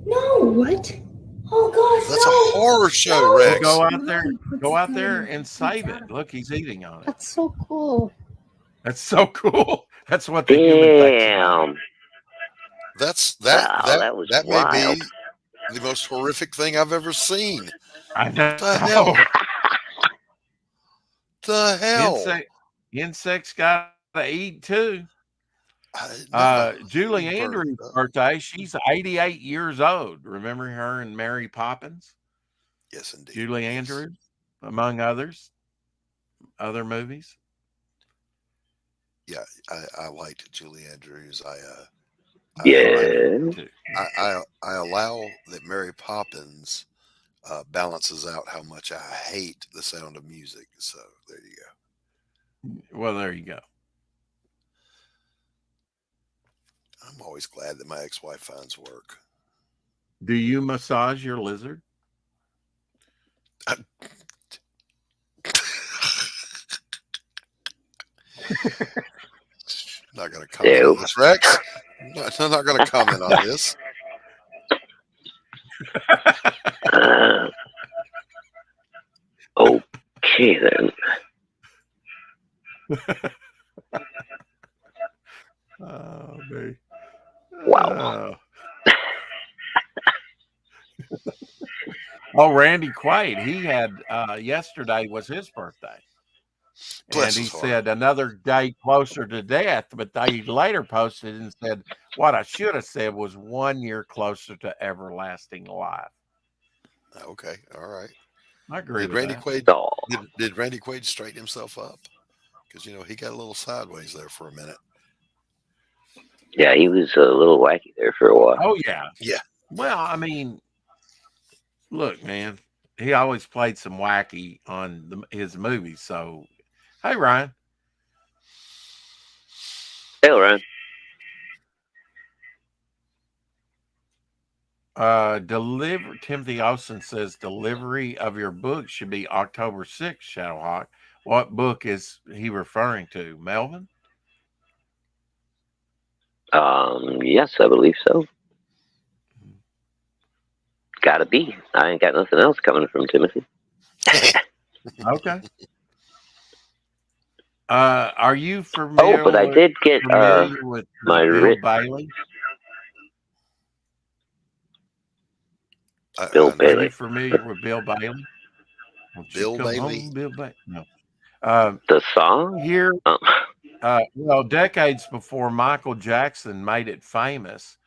Speaker 6: No, what? Oh gosh,
Speaker 3: That's a
Speaker 6: no!
Speaker 3: horror show,
Speaker 6: No!
Speaker 1: Well,
Speaker 3: Rex.
Speaker 1: go out there and save it. Look, he's eating on it.
Speaker 6: That's so cool.
Speaker 1: That's so cool. That's what the human thinks about it.
Speaker 2: Damn.
Speaker 3: That's
Speaker 2: Wow, that was
Speaker 3: that may
Speaker 2: wild.
Speaker 3: be the most horrific thing I've ever seen.
Speaker 1: I know.
Speaker 3: The hell? The hell?
Speaker 1: Insects gotta eat too.
Speaker 3: Not a
Speaker 1: Julie
Speaker 3: bird.
Speaker 1: Andrews' birthday. She's 88 years old. Remember her and Mary Poppins?
Speaker 3: Yes, indeed.
Speaker 1: Julie
Speaker 3: Yes.
Speaker 1: Andrews, among other movies.
Speaker 3: Yeah, I liked Julie Andrews.
Speaker 2: Yeah.
Speaker 1: Too.
Speaker 3: I allow that Mary Poppins balances out how much I hate the sound of music. So there you go.
Speaker 1: Well, there you go.
Speaker 3: I'm always glad that my ex-wife finds work.
Speaker 1: Do you massage your lizard?
Speaker 3: Not going to comment
Speaker 2: Ew.
Speaker 3: on this, Rex. I'm not going to comment on this.
Speaker 2: Okay then.
Speaker 1: Oh, me.
Speaker 2: Wow.
Speaker 1: Oh, Randy Quaid. He had yesterday was his birthday.
Speaker 3: Bless
Speaker 1: And he
Speaker 3: his heart.
Speaker 1: said another day closer to death, but they later posted and said, what I should have said was 1 year closer to everlasting life.
Speaker 3: Okay, all right.
Speaker 1: I agree
Speaker 3: Did
Speaker 1: with
Speaker 3: Randy
Speaker 1: that.
Speaker 3: Quaid
Speaker 2: Oh,
Speaker 3: did Randy Quaid straighten himself up? Because he got a little sideways there for a minute.
Speaker 2: yeah, he was a little wacky there for a while.
Speaker 1: Oh, yeah.
Speaker 3: Yeah.
Speaker 1: Well, I mean, Look, man, he always played some wacky on his movies. So, hey, Ryan.
Speaker 2: Hey, Ryan.
Speaker 1: Timothy Olsen says delivery of your book should be October 6th, Shadowhawk. What book is he referring to? Melvin?
Speaker 2: Yes, I believe so. Gotta be. I ain't got nothing else coming from Timothy.
Speaker 1: Okay. Are you familiar?
Speaker 2: Oh, but I did get
Speaker 1: with
Speaker 2: my
Speaker 1: Bill Bailey?
Speaker 2: Bill
Speaker 1: Are
Speaker 2: Bailey.
Speaker 1: you familiar with Bill Bailey? Won't you
Speaker 3: Bill
Speaker 1: come
Speaker 3: Bailey?
Speaker 1: home, Bill Bailey? No.
Speaker 2: The song?
Speaker 1: Here,
Speaker 2: Oh.
Speaker 1: well, decades before Michael Jackson made it famous,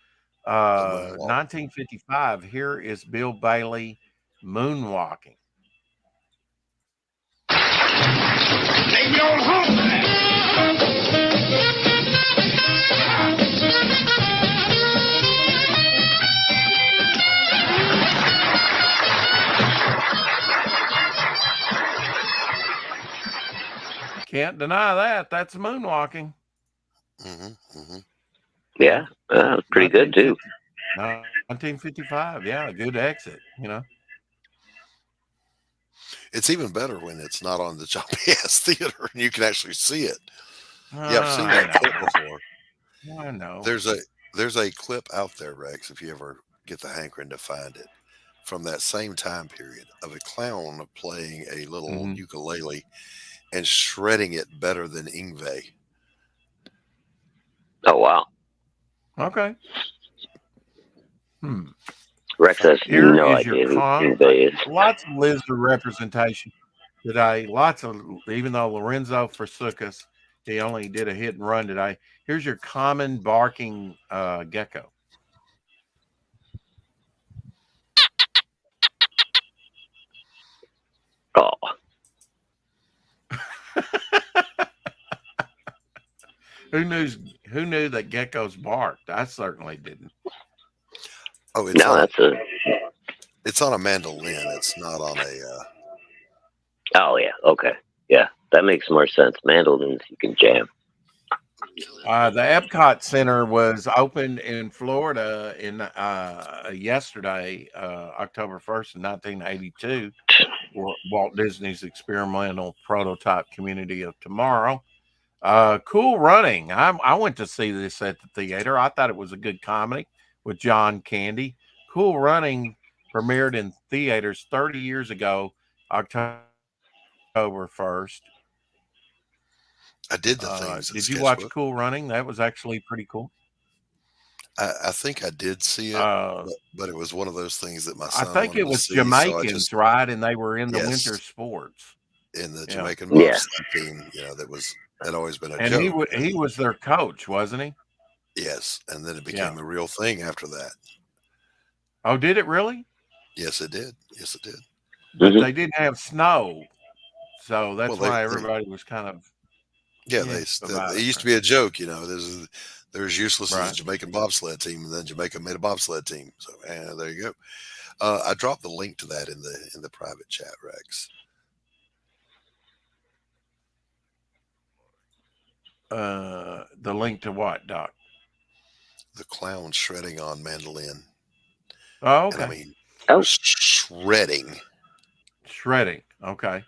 Speaker 3: moonwalk.
Speaker 1: 1955. Here is Bill Bailey moonwalking.
Speaker 4: Take me on home.
Speaker 1: Can't deny that. That's moonwalking.
Speaker 2: Yeah, pretty good too.
Speaker 1: 1955. Yeah, a good exit.
Speaker 3: It's even better when it's not on the Choppy Ass Theater and you can actually see it. Yeah, I've seen
Speaker 1: I
Speaker 3: that clip before.
Speaker 1: I know.
Speaker 3: There's a clip out there, Rex, if you ever get the hankering to find it, from that same time period of a clown playing a little
Speaker 1: Mhm.
Speaker 3: ukulele and shredding it better than Ingve.
Speaker 2: Oh, wow.
Speaker 1: Okay.
Speaker 2: Rex has
Speaker 1: Here
Speaker 2: no
Speaker 1: is your
Speaker 2: idea who
Speaker 1: con.
Speaker 2: Ingve is.
Speaker 1: Lots of lizard representation today. Lots of, even though Lorenzo forsook us, he only did a hit and run today. Here's your common barking gecko.
Speaker 2: Oh,
Speaker 1: Who knew that geckos barked? I certainly didn't.
Speaker 3: Oh,
Speaker 2: no,
Speaker 3: it's on a mandolin. It's not on a.
Speaker 2: Oh, yeah. Okay. Yeah, that makes more sense. Mandolins, you can jam.
Speaker 1: The Epcot Center was opened in Florida in yesterday, October 1st, 1982. Walt Disney's experimental prototype community of tomorrow. Cool Running. I went to see this at the theater. I thought it was a good comedy with John Candy. Cool Running premiered in theaters 30 years ago, October 1st.
Speaker 3: I did the things in
Speaker 1: Did you watch
Speaker 3: sketchbook.
Speaker 1: Cool Running? That was actually pretty cool.
Speaker 3: I think I did see it, but it was one of those things that my
Speaker 1: I
Speaker 3: son
Speaker 1: think
Speaker 3: wanted
Speaker 1: it
Speaker 3: to
Speaker 1: was
Speaker 3: see, so I
Speaker 1: Jamaicans,
Speaker 3: just
Speaker 1: right? And they were in the winter
Speaker 3: yes,
Speaker 1: sports.
Speaker 3: in the
Speaker 1: Yeah.
Speaker 3: Jamaican
Speaker 2: Yeah.
Speaker 3: bobsled team, that always been a
Speaker 1: And
Speaker 3: joke.
Speaker 1: he was their coach, wasn't he?
Speaker 3: Yes, and then it
Speaker 1: Yeah.
Speaker 3: became a real thing after that.
Speaker 1: Oh, did it really?
Speaker 3: Yes, it did. Yes, it did.
Speaker 1: But
Speaker 2: Mhm.
Speaker 1: they didn't have snow. So that's
Speaker 3: Well,
Speaker 1: why everybody was kind of
Speaker 3: they
Speaker 1: about
Speaker 3: it
Speaker 1: it.
Speaker 3: used to be a joke, There's useless as a
Speaker 1: Right.
Speaker 3: Jamaican bobsled team, and then Jamaica made a bobsled team. So, there you go. I dropped the link to that in the private chat, Rex.
Speaker 1: The link to what, Doc?
Speaker 3: The clown shredding on mandolin,
Speaker 1: Oh,
Speaker 3: and I
Speaker 1: okay.
Speaker 3: mean
Speaker 2: Oh.
Speaker 3: shredding.
Speaker 1: Shredding. Okay.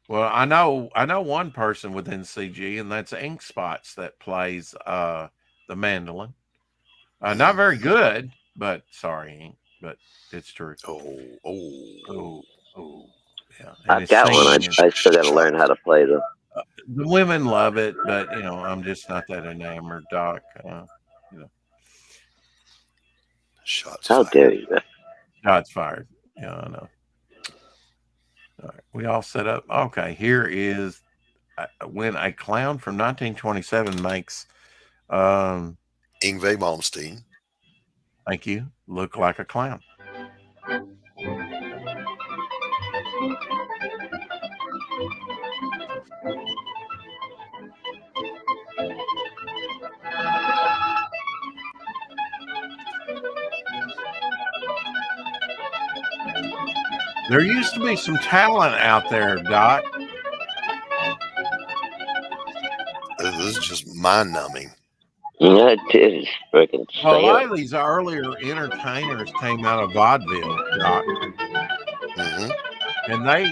Speaker 1: Well, I know one person within CG, and that's Ink Spots that plays the mandolin. Not very good, but sorry, Ink, but it's true.
Speaker 3: Oh,
Speaker 1: Oh, yeah. And
Speaker 2: I've
Speaker 1: it's
Speaker 2: got one.
Speaker 1: singing.
Speaker 2: I still got to learn how to play them.
Speaker 1: The women love it, but I'm just not that enamored, Doc.
Speaker 3: Shots
Speaker 2: How
Speaker 3: fired.
Speaker 2: dare you?
Speaker 1: Shots fired. Yeah, I know. All right, we all set up. Okay, here is when a clown from 1927 makes,
Speaker 3: Ingve Malmsteen.
Speaker 1: thank you, look like a clown. There used to be some talent out there, Doc.
Speaker 3: This is just mind-numbing.
Speaker 2: Yeah, it is freaking
Speaker 1: Well, a lot
Speaker 2: sad.
Speaker 1: of these earlier entertainers came out of vaudeville, Doc,
Speaker 3: Hmm.
Speaker 1: and they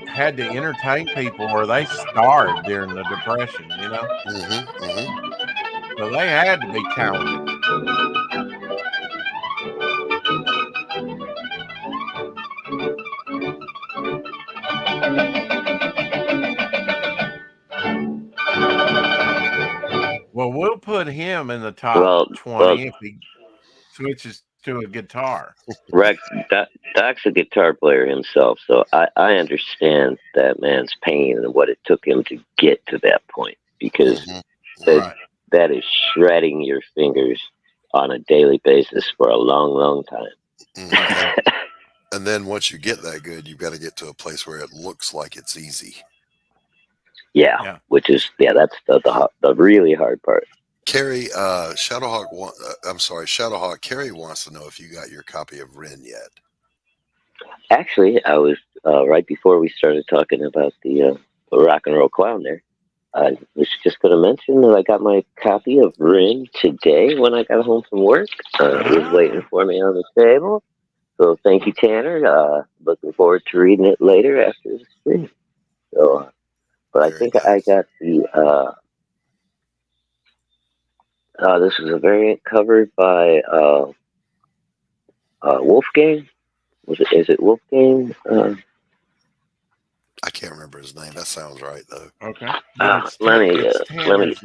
Speaker 1: had to entertain people or they starved during the Depression, you know?
Speaker 3: Hmm. Hmm.
Speaker 1: So they had to be talented. Well, we'll put him in the top
Speaker 2: Well,
Speaker 1: 20 if he switches to a guitar.
Speaker 2: Rex, Doc's a guitar player himself, so I understand that man's pain and what it took him to get to that point, because
Speaker 3: Hmm.
Speaker 1: Right.
Speaker 2: that is shredding your fingers on a daily basis for a long, long time.
Speaker 3: Hmm. And then once you get that good, you've got to get to a place where it looks like it's easy.
Speaker 1: Yeah.
Speaker 2: Which is that's the really hard part.
Speaker 3: Carrie, Shadowhawk, Shadowhawk, Carrie wants to know if you got your copy of Ren yet.
Speaker 2: Actually, I was right before we started talking about the rock and roll clown there. I was just going to mention that I got my copy of Rin today when I got home from work. It was waiting for me on the table. So thank you, Tanner. Looking forward to reading it later after the stream. So, but I
Speaker 3: Very
Speaker 2: think
Speaker 3: nice.
Speaker 2: I got the. This is a variant covered by Wolfgang. Is it Wolfgang?
Speaker 3: I can't remember his name. That sounds right, though.
Speaker 1: Okay. But it's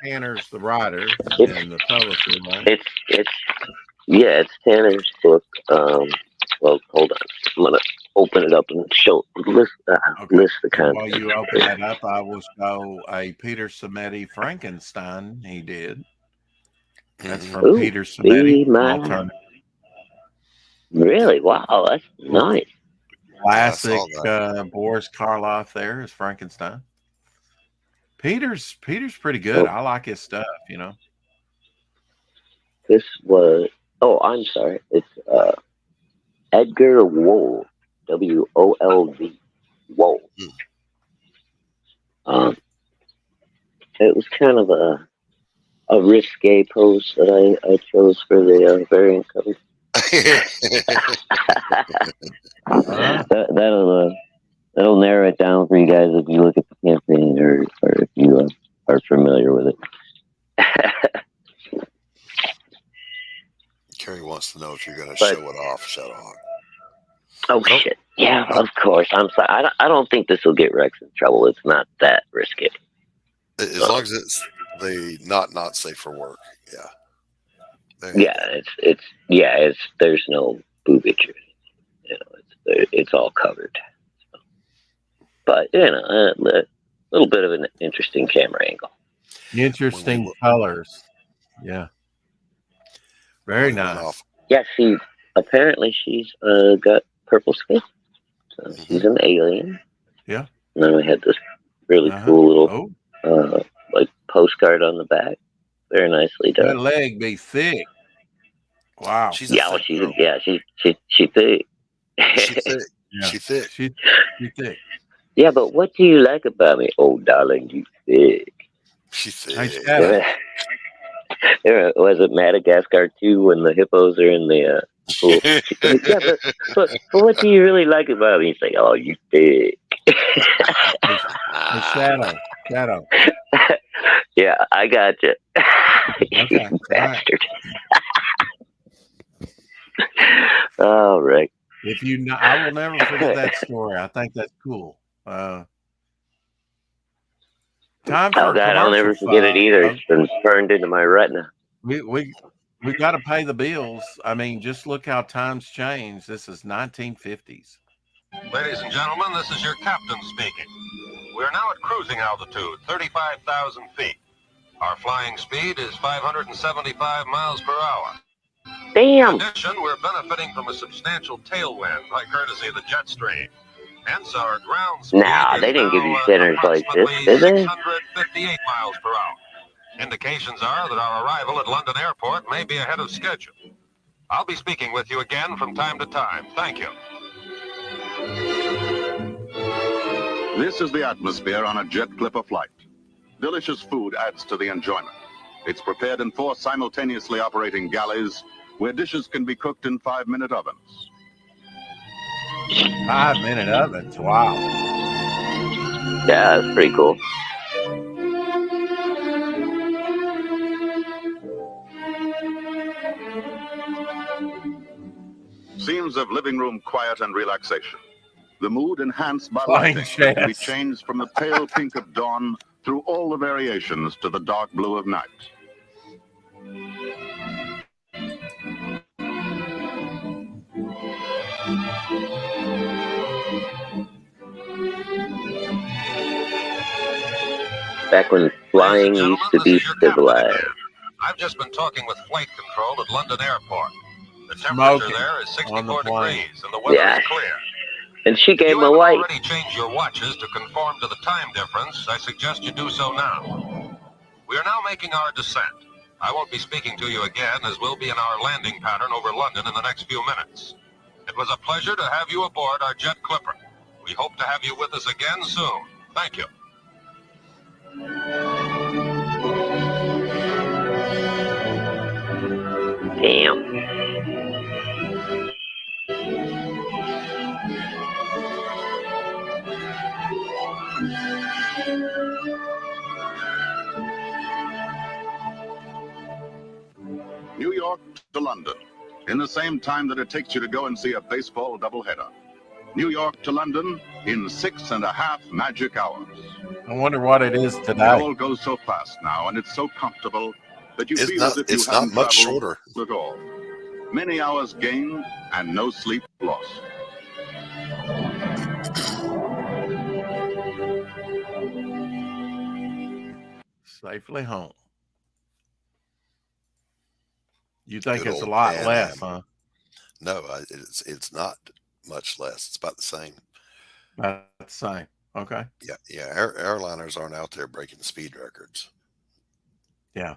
Speaker 1: Tanner's the writer and the publisher, right?
Speaker 2: It's Tanner's book. Well, hold on. I'm gonna open it up and list the content.
Speaker 1: While you open that up, I will show a Peter Samedi Frankenstein he did. That's from
Speaker 2: Ooh,
Speaker 1: Peter Samedi.
Speaker 2: be my- Really? Wow, that's nice.
Speaker 1: Classic Boris Karloff there is Frankenstein. Peter's pretty good. I like his stuff, you know.
Speaker 2: This was I'm sorry. It's Edgar Wold, WOLD, Wold. It was kind of a risque pose that I chose for the variant cover. That'll narrow it down for you guys if you look at the campaign or if you are familiar with it.
Speaker 3: Carrie wants to know if you're going to show it off, Shadowhawk.
Speaker 2: Oh shit! Yeah, of course. I'm sorry. I don't think this will get Rex in trouble. It's not that risky.
Speaker 3: As long as it's the not safe for work. Yeah.
Speaker 2: It's there's no boobage. You know, it's all covered. So. But you know, a little bit of an interesting camera angle.
Speaker 1: Interesting colors. Yeah. Very nice.
Speaker 2: Yeah, apparently she's got purple skin. So she's an alien.
Speaker 1: Yeah.
Speaker 2: And then we had this really cool little like postcard on the back. Very nicely done.
Speaker 1: That leg be thick. Wow.
Speaker 3: She's
Speaker 2: thick. She thick.
Speaker 3: She thick.
Speaker 1: She thick.
Speaker 2: Yeah, but what do you like about me? Oh, darling, you thick.
Speaker 3: She thick.
Speaker 2: Was it Madagascar 2 when the hippos are in the pool? Yeah, but what do you really like about me? He's like, oh, you thick.
Speaker 1: Shadow.
Speaker 2: Yeah, I got you.
Speaker 1: Okay.
Speaker 2: You bastard. All right.
Speaker 1: I will never forget that story. I think that's cool. Time for
Speaker 2: God, I'll never forget it either. It's been burned into my retina.
Speaker 1: We got to pay the bills. I mean, just look how times changed. This is 1950s.
Speaker 7: Ladies and gentlemen, this is your captain speaking. We are now at cruising altitude, 35,000 feet. Our flying speed is 575 miles per hour.
Speaker 2: Damn.
Speaker 7: In addition, we're benefiting from a substantial tailwind by courtesy of the jet stream. Hence, our ground speed
Speaker 2: they didn't give you dinners like this, did they?
Speaker 7: 658 miles per hour. Indications are that our arrival at London Airport may be ahead of schedule. I'll be speaking with you again from time to time. Thank you.
Speaker 8: This is the atmosphere on a jet clipper flight. Delicious food adds to the enjoyment. It's prepared in 4 simultaneously operating galleys where dishes can be cooked in 5-minute ovens.
Speaker 1: 5-minute ovens. Wow.
Speaker 2: Yeah, that's pretty cool.
Speaker 8: Scenes of living room quiet and relaxation. The mood enhanced by
Speaker 1: Flying
Speaker 8: lighting that can be
Speaker 1: chefs.
Speaker 8: changed from the pale pink of dawn through all the variations to the dark blue of night.
Speaker 2: Back when flying used to be civilized.
Speaker 7: I've just been talking with flight control at London Airport. The temperature
Speaker 1: Smoking
Speaker 7: there is
Speaker 1: on the
Speaker 7: 64
Speaker 1: plane.
Speaker 7: degrees and the weather
Speaker 2: Yeah.
Speaker 7: is clear.
Speaker 2: And she
Speaker 7: If
Speaker 2: gave
Speaker 7: you
Speaker 2: him a
Speaker 7: haven't
Speaker 2: light.
Speaker 7: already changed your watches to conform to the time difference, I suggest you do so now. We are now making our descent. I won't be speaking to you again, as we'll be in our landing pattern over London in the next few minutes. It was a pleasure to have you aboard our jet clipper. We hope to have you with us again soon. Thank you.
Speaker 2: Damn.
Speaker 8: New York to London, in the same time that it takes you to go and see a baseball doubleheader. New York to London in 6.5 magic hours.
Speaker 1: I wonder what it is
Speaker 8: It
Speaker 1: today.
Speaker 8: all goes so fast now, and it's so comfortable that you feel as if you
Speaker 3: It's
Speaker 8: haven't
Speaker 3: not much
Speaker 8: traveled
Speaker 3: shorter.
Speaker 8: at all. Many hours gained and no sleep lost.
Speaker 1: Safely home. You think
Speaker 3: Good
Speaker 1: it's a
Speaker 3: old
Speaker 1: lot
Speaker 3: Pan
Speaker 1: less,
Speaker 3: Am.
Speaker 1: huh?
Speaker 3: No, it's not much less. It's about the same.
Speaker 1: About the same. Okay.
Speaker 3: Yeah. Airliners aren't out there breaking speed records.
Speaker 1: Yeah.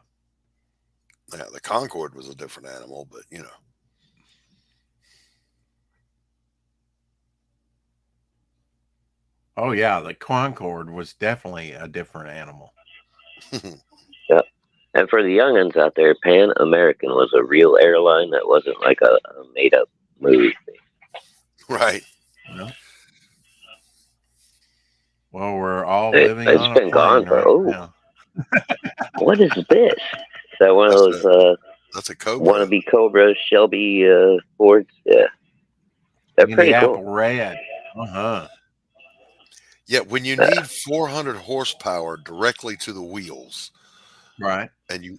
Speaker 3: Yeah, the Concorde was a different animal, but you know.
Speaker 1: Oh yeah, the Concorde was definitely a different animal.
Speaker 2: Yeah. And for the youngins out there, Pan American was a real airline that wasn't like a made up movie thing.
Speaker 3: Right.
Speaker 1: Yeah. Well, we're all
Speaker 2: It's
Speaker 1: living on a
Speaker 2: been gone
Speaker 1: plane
Speaker 2: for
Speaker 1: right now.
Speaker 2: What is this? Is that one of those
Speaker 3: That's a Cobra.
Speaker 2: wannabe Cobra Shelby Fords? Yeah. They're pretty
Speaker 1: Apple
Speaker 2: cool.
Speaker 1: red. Uh-huh.
Speaker 3: Yeah, when you need 400 horsepower directly to the wheels,
Speaker 1: Right.
Speaker 3: and you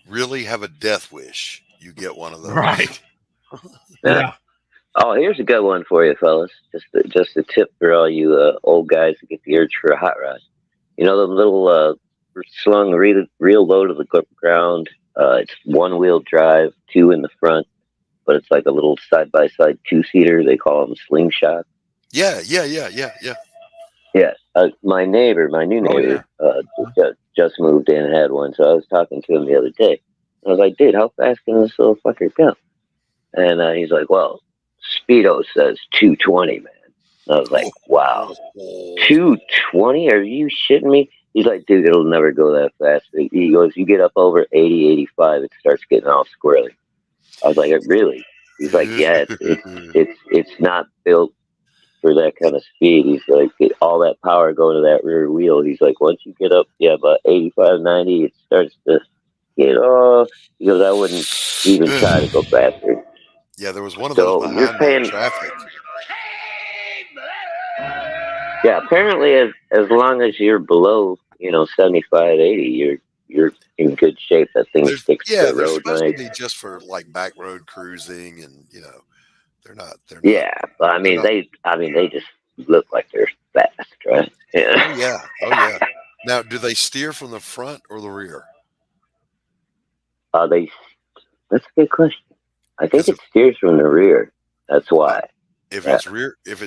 Speaker 3: really have a death wish, you get one of those.
Speaker 1: Right.
Speaker 2: Yeah.
Speaker 1: Yeah.
Speaker 2: Oh, here's a good one for you, fellas. Just a tip for all you old guys who get the urge for a hot rod. You know the little slung real low to the ground. It's 1-wheel drive, 2 in the front, but it's like a little side by side 2-seater. They call them slingshot.
Speaker 3: Yeah.
Speaker 2: Yeah, my new neighbor, just moved in and had one, so I was talking to him the other day. I was like, dude, how fast can this little fucker go? And he's like, well, Speedo says 220, man. And I was like, wow, 220? Are you shitting me? He's like, dude, it'll never go that fast. He goes, you get up over 80, 85, it starts getting all squirrely. I was like, really? He's like, yeah, it's not built for that kind of speed. He's like, all that power going to that rear wheel. He's like, once you get up, about 85, 90, it starts to get off. He goes, I wouldn't even try to go faster.
Speaker 3: Yeah, there was one of those behind me in traffic.
Speaker 2: Yeah, apparently as long as you're below, 75, 80, you're in good shape. That thing sticks to the
Speaker 3: They're
Speaker 2: road
Speaker 3: supposed
Speaker 2: nice.
Speaker 3: to be just for like back road cruising, and they're not.
Speaker 2: Yeah, but I mean they just look like they're fast, right? Yeah.
Speaker 3: Oh yeah. Now, do they steer from the front or the rear?
Speaker 2: That's a good question. I think it steers from the rear. That's why.
Speaker 3: If it's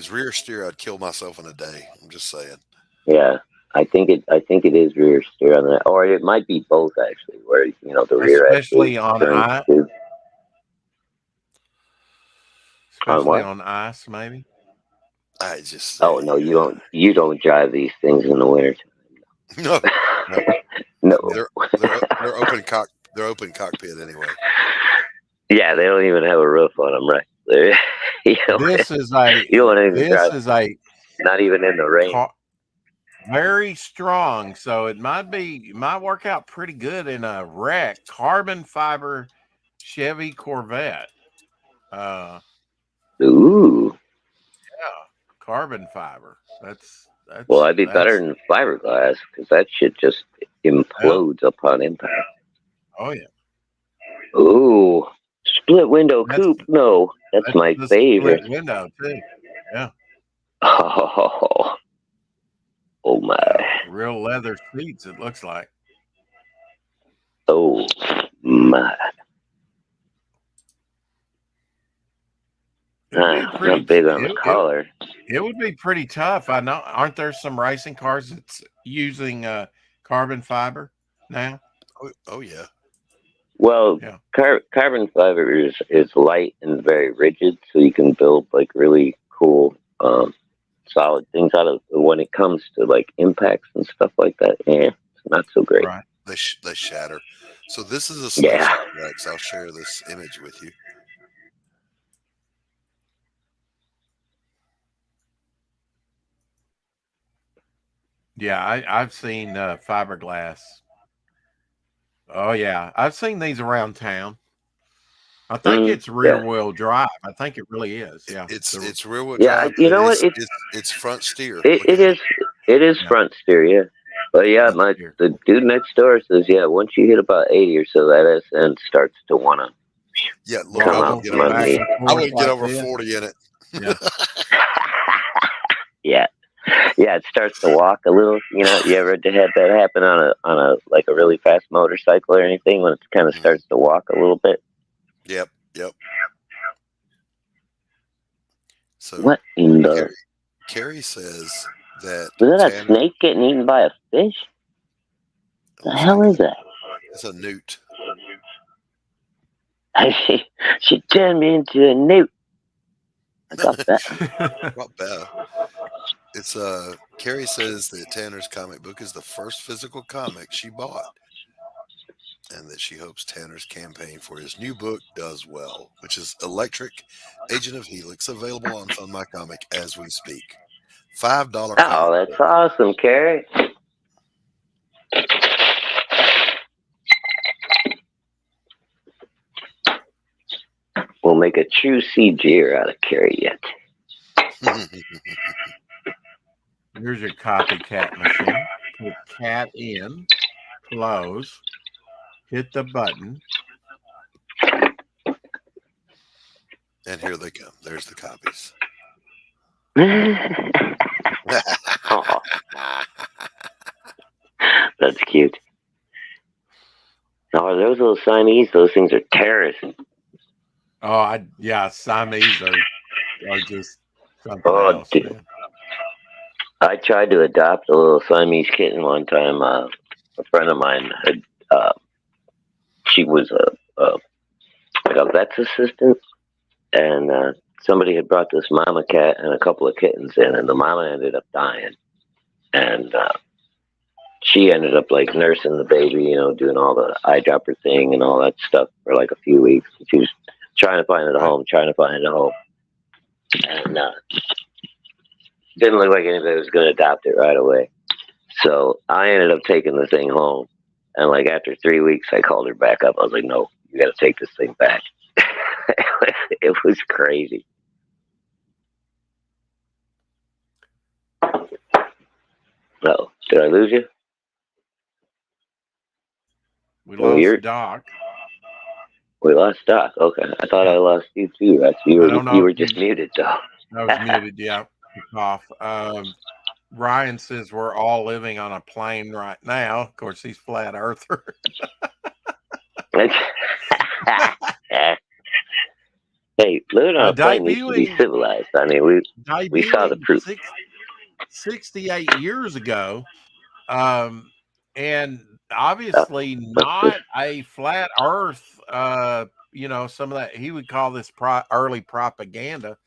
Speaker 3: rear steer, I'd kill myself in a day. I'm just saying.
Speaker 2: Yeah, I think it is rear steer on that, or it might be both actually, where the rear
Speaker 1: especially
Speaker 2: actually
Speaker 1: on
Speaker 2: turns
Speaker 1: ice.
Speaker 2: to.
Speaker 1: Especially on ice, maybe.
Speaker 3: I just
Speaker 2: Oh
Speaker 3: say,
Speaker 2: no, you don't drive these things in the winter.
Speaker 3: no, no,
Speaker 2: No.
Speaker 3: they're open cockpit anyway.
Speaker 2: Yeah, they don't even have a roof on them, right? You know,
Speaker 1: This is
Speaker 2: you don't even
Speaker 1: this
Speaker 2: drive.
Speaker 1: is a
Speaker 2: Not even in the rain.
Speaker 1: very strong, so it might work out pretty good in a wreck. Carbon fiber Chevy Corvette.
Speaker 2: Ooh.
Speaker 1: Yeah, carbon fiber.
Speaker 2: Well, I'd be better
Speaker 1: That's
Speaker 2: than fiberglass because that shit just implodes upon impact.
Speaker 1: oh yeah.
Speaker 2: Ooh. Split window
Speaker 1: That's
Speaker 2: coupe? No, that's my
Speaker 1: the
Speaker 2: favorite.
Speaker 1: split window too. Yeah,
Speaker 2: Oh, oh my.
Speaker 1: yeah. Real leather seats. It looks like.
Speaker 2: Oh my.
Speaker 1: It would be
Speaker 2: I'm
Speaker 1: pretty.
Speaker 2: not big on the color.
Speaker 1: It would be pretty tough. I know. Aren't there some racing cars that's using carbon fiber now?
Speaker 3: Oh yeah.
Speaker 2: Well,
Speaker 1: Yeah.
Speaker 2: carbon fiber is light and very rigid, so you can build like really cool, solid things out of. When it comes to like impacts and stuff like that, it's not so great.
Speaker 1: Right.
Speaker 3: They shatter. So this is a
Speaker 2: Yeah.
Speaker 3: snapshot, Rex. I'll share this image with you.
Speaker 1: Yeah, I've seen fiberglass. Oh yeah, I've seen these around town. I think it's rear
Speaker 2: Yeah.
Speaker 1: wheel drive. I think it really is. Yeah.
Speaker 3: It's rear wheel
Speaker 2: Yeah,
Speaker 3: drive.
Speaker 2: you know what?
Speaker 3: It's front steer.
Speaker 2: It is
Speaker 1: Yeah.
Speaker 2: front steer, yeah. But yeah,
Speaker 3: Front
Speaker 2: the dude next door says, yeah, once you hit about 80 or so, that SN starts to wanna
Speaker 3: Yeah, look,
Speaker 2: come
Speaker 3: I
Speaker 2: out
Speaker 3: wouldn't get
Speaker 2: from
Speaker 3: over.
Speaker 2: underneath.
Speaker 3: I wouldn't get over 40 in it.
Speaker 1: Yeah.
Speaker 2: Yeah. Yeah, it starts to walk a little. You know, you ever had that happen on a like a really fast motorcycle or anything when it kind of starts to walk a little bit?
Speaker 3: Yep. So
Speaker 2: What in the?
Speaker 3: Carrie says that
Speaker 2: Was that a snake getting eaten by a fish? The hell is that?
Speaker 3: It's a newt.
Speaker 2: She turned me into a newt. I got that.
Speaker 3: Not bad. It's Carrie says that Tanner's comic book is the first physical comic she bought, and that she hopes Tanner's campaign for his new book does well, which is Electric Agent of Helix, available on Fund My Comic as we speak. $5
Speaker 2: Oh,
Speaker 3: comic.
Speaker 2: that's awesome, Carrie. We'll make a true CG'er out of Carrie yet.
Speaker 1: Here's your copycat machine. Put cat in, close, hit the button.
Speaker 3: And here they come. There's the copies.
Speaker 2: Oh, that's cute. Oh, are those little Siamese? Those things are terrorists.
Speaker 1: Oh, Siamese are just something else,
Speaker 2: dude.
Speaker 1: man.
Speaker 2: I tried to adopt a little Siamese kitten one time. A friend of mine had, she was like a vet's assistant, and somebody had brought this mama cat and a couple of kittens in, and the mama ended up dying, and she ended up like nursing the baby, you know, doing all the eyedropper thing and all that stuff for like a few weeks. She was trying to find it a home, and didn't look like anybody was going to adopt it right away. So I ended up taking the thing home, and like after 3 weeks, I called her back up. I was like, "No, you got to take this thing back." It was crazy. Oh, did I lose you?
Speaker 1: We lost Doc.
Speaker 2: We lost Doc. Okay, I thought I lost you too. Right? So you were just muted, though.
Speaker 1: I was muted. Yeah, off. Ryan says we're all living on a plane right now. Of course, he's flat earther.
Speaker 2: Hey, living on a plane needs to be civilized. I mean, we saw the proof.
Speaker 1: 68 years ago, and obviously not a flat Earth. You know, some of that he would call this early propaganda,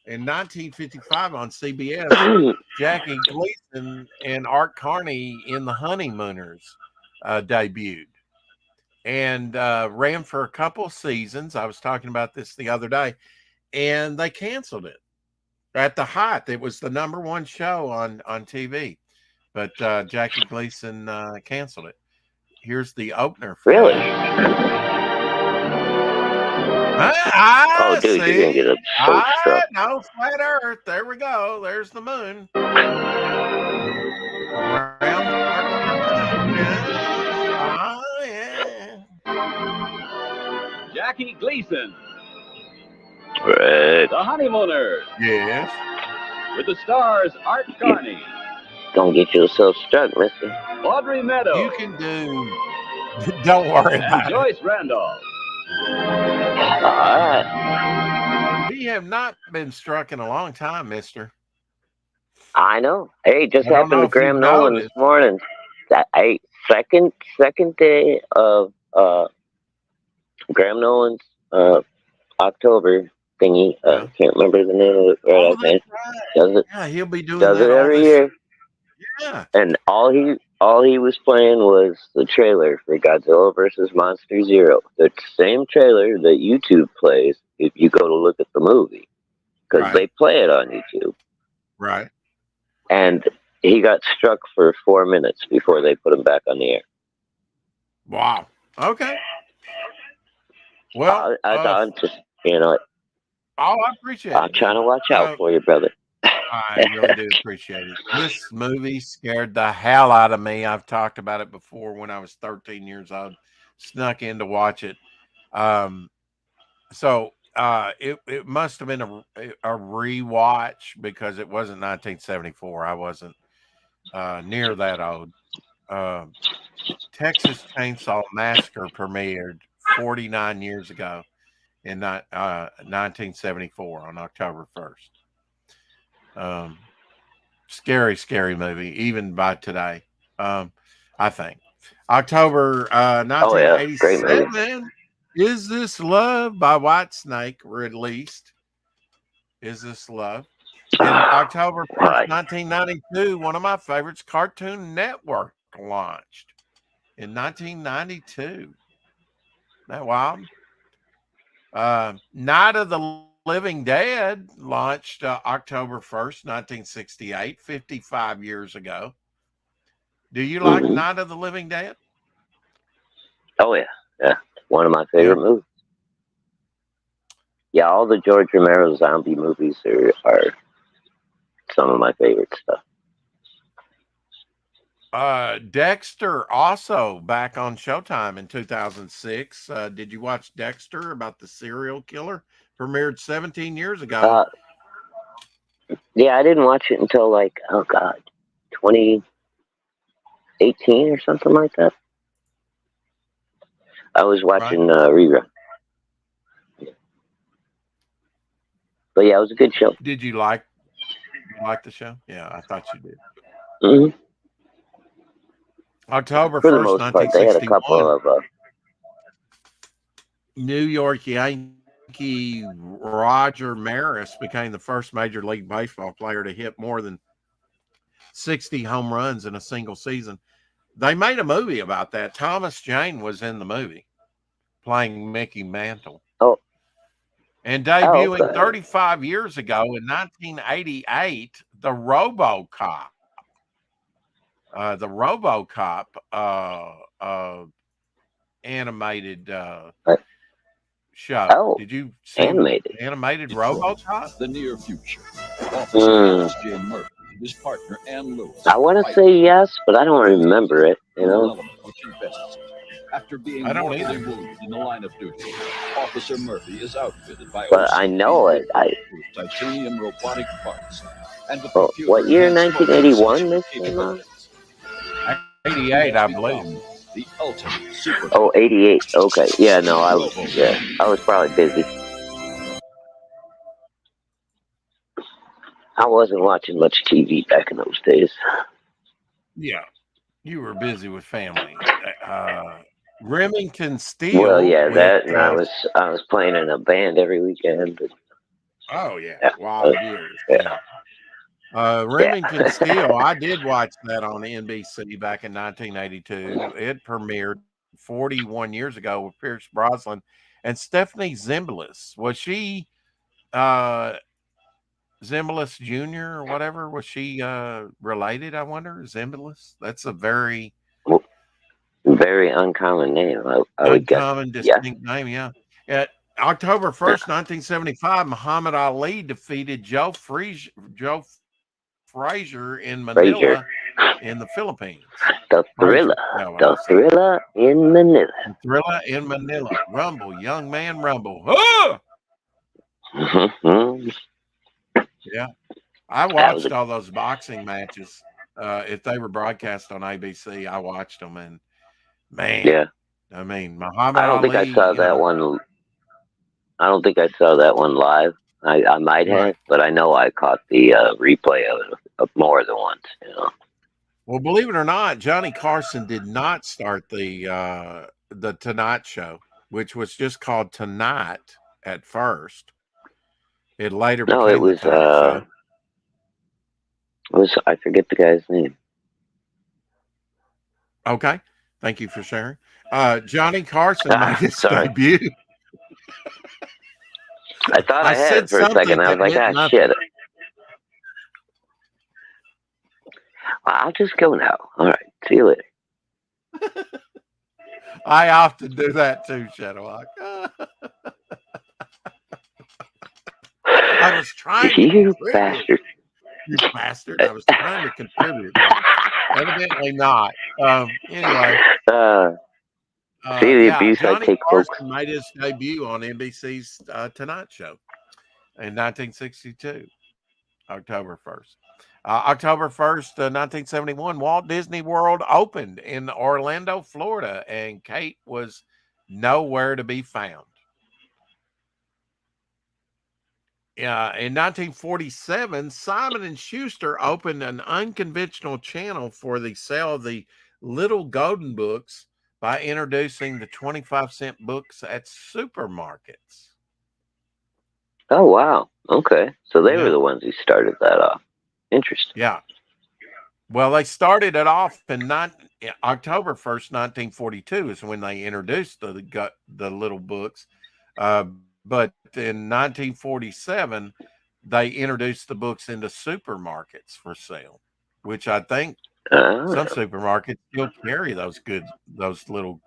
Speaker 1: In 1955 on CBS, Jackie Gleason and Art Carney in The Honeymooners debuted and ran for a couple seasons. I was talking about this the other day, and they canceled it at the height. It was the #1 show on TV, but Jackie Gleason canceled it. Here's the opener for
Speaker 2: Really?
Speaker 1: I
Speaker 2: Oh, dude,
Speaker 1: see.
Speaker 2: you're gonna get so struck.
Speaker 1: No, flat Earth. There we go. There's the moon. Yeah.
Speaker 9: Jackie Gleason,
Speaker 2: Right.
Speaker 9: The Honeymooners,
Speaker 1: Yes.
Speaker 9: with the stars Art Carney,
Speaker 2: Don't get yourself struck, mister.
Speaker 9: Audrey Meadows,
Speaker 1: You can do. Don't worry
Speaker 9: and
Speaker 1: about it.
Speaker 9: Joyce Randolph.
Speaker 2: All right.
Speaker 1: We have not been struck in a long time, mister.
Speaker 2: I know. Hey, just
Speaker 1: I don't
Speaker 2: happened
Speaker 1: know
Speaker 2: to
Speaker 1: if
Speaker 2: Graham
Speaker 1: you've
Speaker 2: Nolan
Speaker 1: noticed.
Speaker 2: this morning. Hey, second day of Graham Nolan's October thingy.
Speaker 1: Yeah.
Speaker 2: Can't remember the name of it right
Speaker 1: Oh,
Speaker 2: offhand.
Speaker 1: that's right.
Speaker 2: Does it?
Speaker 1: Yeah, he'll be doing
Speaker 2: Does
Speaker 1: that
Speaker 2: it
Speaker 1: all
Speaker 2: every
Speaker 1: this
Speaker 2: year?
Speaker 1: Yeah.
Speaker 2: And all he was playing was the trailer for Godzilla vs. Monster Zero. The same trailer that YouTube plays if you go to look at the movie, because
Speaker 1: Right.
Speaker 2: they play it on YouTube.
Speaker 1: Right.
Speaker 2: And he got struck for 4 minutes before they put him back on the air.
Speaker 1: Wow. Okay. Well,
Speaker 2: I'm just, you know,
Speaker 1: I appreciate it.
Speaker 2: I'm trying to watch out for you, brother.
Speaker 1: I really do appreciate it. This movie scared the hell out of me. I've talked about it before when I was 13 years old. Snuck in to watch it. So it must have been a rewatch because it wasn't 1974. I wasn't near that old. Texas Chainsaw Massacre premiered 49 years ago in 1974 on October 1st. Scary movie, even by today. I think October 1987. Is This Love by Whitesnake released? Is This Love? In October 1st, 1992, one of my favorites, Cartoon Network, launched in 1992. Isn't that wild? Night of the Living Dead launched October 1st, 1968, 55 years ago. Do you like Night of the Living Dead?
Speaker 2: Oh, yeah. Yeah. One of my favorite movies. Yeah, all the George Romero zombie movies are some of my favorite stuff.
Speaker 1: Dexter also back on Showtime in 2006. Did you watch Dexter about the serial killer? Premiered 17 years ago.
Speaker 2: Yeah, I didn't watch it until 2018 or something like that. I was watching rerun. But yeah, it was a good show.
Speaker 1: Did you like the show? Yeah, I thought you did.
Speaker 2: Mm-hmm.
Speaker 1: October 1st,
Speaker 2: For the most part, they had a couple of
Speaker 1: New York Yankee Roger Maris became the first Major League Baseball player to hit more than 60 home runs in a single season. They made a movie about that. Thomas Jane was in the movie playing Mickey Mantle.
Speaker 2: Oh.
Speaker 1: And debuting 35 years ago in 1988, the RoboCop. Animated show.
Speaker 2: Oh,
Speaker 1: did you see animated RoboCop?
Speaker 10: The near future. Officer Jane Murphy, his partner Ann Lewis.
Speaker 2: I want to say yes, but I don't remember it. You know.
Speaker 10: After being mortally wounded in the line of duty, Officer Murphy is outfitted by.
Speaker 2: But I know it.
Speaker 10: Titanium robotic parts. And the
Speaker 2: what year? 1981. This came out.
Speaker 1: 88, I believe.
Speaker 10: The ultimate super.
Speaker 2: Oh, 88. Okay. Yeah. No, I was probably busy. I wasn't watching much TV back in those days.
Speaker 1: Yeah, you were busy with family. Remington Steele.
Speaker 2: Well, yeah, that, and I was playing in a band every weekend. But
Speaker 1: Oh yeah,
Speaker 2: Yeah.
Speaker 1: wild years.
Speaker 2: Yeah.
Speaker 1: Remington Steele, I did watch that on NBC back in 1982. It premiered 41 years ago with Pierce Brosnan and Stephanie Zimbalist. Was she Zimbalist Jr. or whatever? Was she related, I wonder? Zimbalist? That's a very
Speaker 2: Very uncommon name, I would guess.
Speaker 1: uncommon,
Speaker 2: Yeah.
Speaker 1: distinct name, yeah. At October 1st, 1975, Muhammad Ali defeated Joe Frazier in Manila in the Philippines.
Speaker 2: The
Speaker 1: Frazier,
Speaker 2: thriller in Manila.
Speaker 1: The thriller in Manila. Rumble, young man, rumble. Ah! Yeah. I watched all those boxing matches. If they were broadcast on ABC, I watched them, and man,
Speaker 2: yeah.
Speaker 1: I mean, Muhammad
Speaker 2: I don't
Speaker 1: Ali,
Speaker 2: think I saw that one. I don't think I saw that one live. I might have, but I know I caught the replay of more than once. You know.
Speaker 1: Well, believe it or not, Johnny Carson did not start the Tonight Show, which was just called Tonight at first. It later became the Tonight Show.
Speaker 2: I forget the guy's name.
Speaker 1: Okay, thank you for sharing. Johnny Carson made his debut.
Speaker 2: I thought I had it for a second. I was like, shit. I'll just go now. All right. See you later.
Speaker 1: I often do that too, Shadowhawk. I was trying to
Speaker 2: You bastard.
Speaker 1: You bastard. I was trying to contribute. Evidently not. Anyway.
Speaker 2: See the abuse
Speaker 1: Johnny
Speaker 2: I take,
Speaker 1: Carson
Speaker 2: folks.
Speaker 1: made his debut on NBC's Tonight Show in 1962, October 1st. October 1st, 1971, Walt Disney World opened in Orlando, Florida, and Kate was nowhere to be found. In 1947, Simon & Schuster opened an unconventional channel for the sale of the Little Golden Books by introducing the 25-cent books at supermarkets.
Speaker 2: Oh, wow. Okay. So they were the ones who started that off. Interesting.
Speaker 1: Yeah. Well, they started it off in October 1st, 1942 is when they introduced the little books. But in 1947, they introduced the books into supermarkets for sale, which I think some supermarkets still carry those little,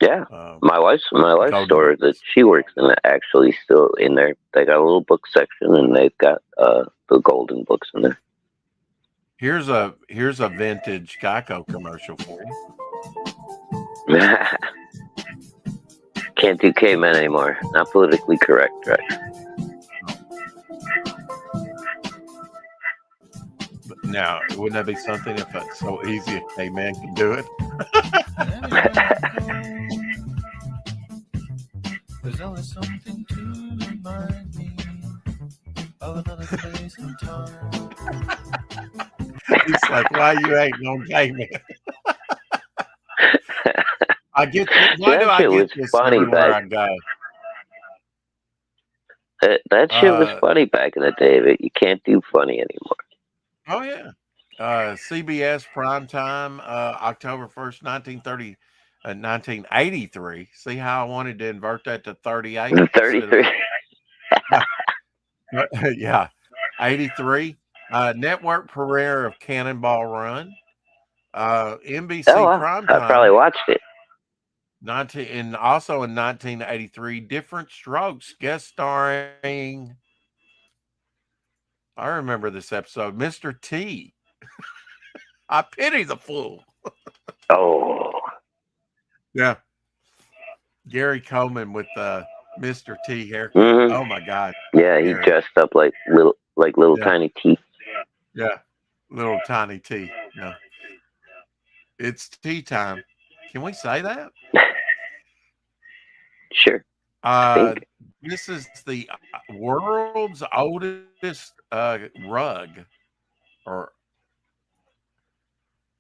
Speaker 2: Yeah, my wife's store that she works in actually still in there. They got a little book section, and they've got the golden books in there.
Speaker 1: Here's a vintage Geico commercial for you.
Speaker 2: Can't do cavemen anymore. Not politically correct, right?
Speaker 1: But now, wouldn't that be something if it's so easy a caveman can do it?
Speaker 11: There's always something to remind me of another place in time.
Speaker 1: He's like, why you ain't no caveman? I get why do I get this
Speaker 2: funny
Speaker 1: everywhere I go?
Speaker 2: That shit was funny back in the day, but you can't do funny anymore.
Speaker 1: Oh yeah. CBS primetime, October 1st, 1983. See how I wanted to invert that to 38?
Speaker 2: 33.
Speaker 1: Yeah. 83. Network premiere of Cannonball Run. NBC primetime.
Speaker 2: I probably watched it.
Speaker 1: And also in 1983, Different Strokes, guest starring, I remember this episode, Mr. T. I pity the fool.
Speaker 2: Oh.
Speaker 1: Yeah. Gary Coleman with Mr. T haircut.
Speaker 2: Mm-hmm.
Speaker 1: Oh my God.
Speaker 2: Yeah, he dressed up like little tiny T.
Speaker 1: Yeah. Little tiny T. Yeah. It's tea time. Can we say that?
Speaker 2: Sure.
Speaker 1: This is the world's oldest rug or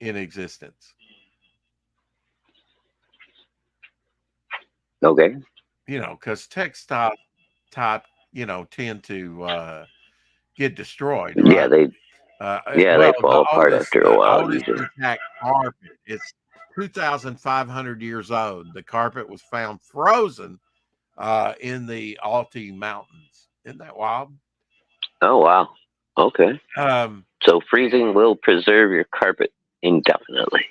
Speaker 1: in existence.
Speaker 2: Okay.
Speaker 1: Because textile type, tend to get destroyed,
Speaker 2: Yeah,
Speaker 1: right?
Speaker 2: they
Speaker 1: Well,
Speaker 2: fall apart after a
Speaker 1: the
Speaker 2: while
Speaker 1: oldest
Speaker 2: usually.
Speaker 1: intact carpet is 2,500 years old. The carpet was found frozen in the Alti Mountains. Isn't that wild?
Speaker 2: Oh wow. Okay.
Speaker 1: Um,
Speaker 2: So freezing will preserve your carpet indefinitely.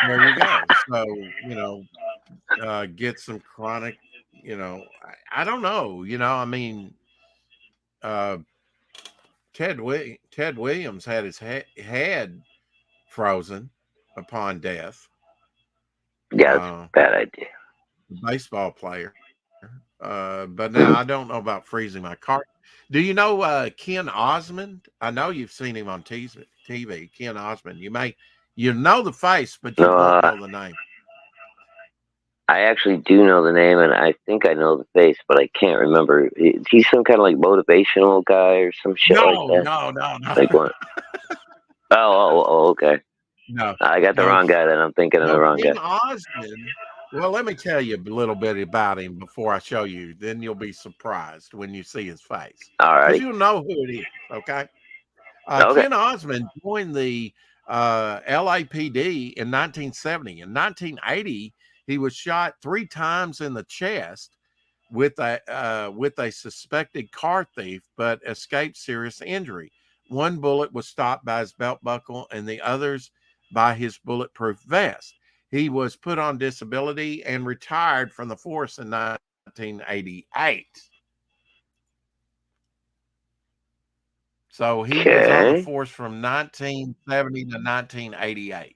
Speaker 1: there you go. So, get some chronic, I don't know, I mean, uh, Ted Williams had his head frozen upon death.
Speaker 2: Yeah, it's a bad idea.
Speaker 1: Baseball player. But now I don't know about freezing my car. Do you know Ken Osmond? I know you've seen him on TV. Ken Osmond. You know the face, but you
Speaker 2: No,
Speaker 1: won't know the name.
Speaker 2: I actually do know the name, and I think I know the face, but I can't remember. He's some kind of like motivational guy or some shit like that.
Speaker 1: No.
Speaker 2: Like what? Oh, okay.
Speaker 1: No,
Speaker 2: I got the wrong guy. Then I'm thinking of the wrong
Speaker 1: Ken
Speaker 2: guy.
Speaker 1: Osmond. Well, let me tell you a little bit about him before I show you. Then you'll be surprised when you see his face.
Speaker 2: All right.
Speaker 1: Because you'll know who it is, okay?
Speaker 2: Okay.
Speaker 1: Ken Osmond joined the LAPD in 1970. In 1980, he was shot 3 times in the chest with a suspected car thief, but escaped serious injury. One bullet was stopped by his belt buckle, and the others by his bulletproof vest. He was put on disability and retired from the force in 1988. So he was on the force from 1970 to 1988.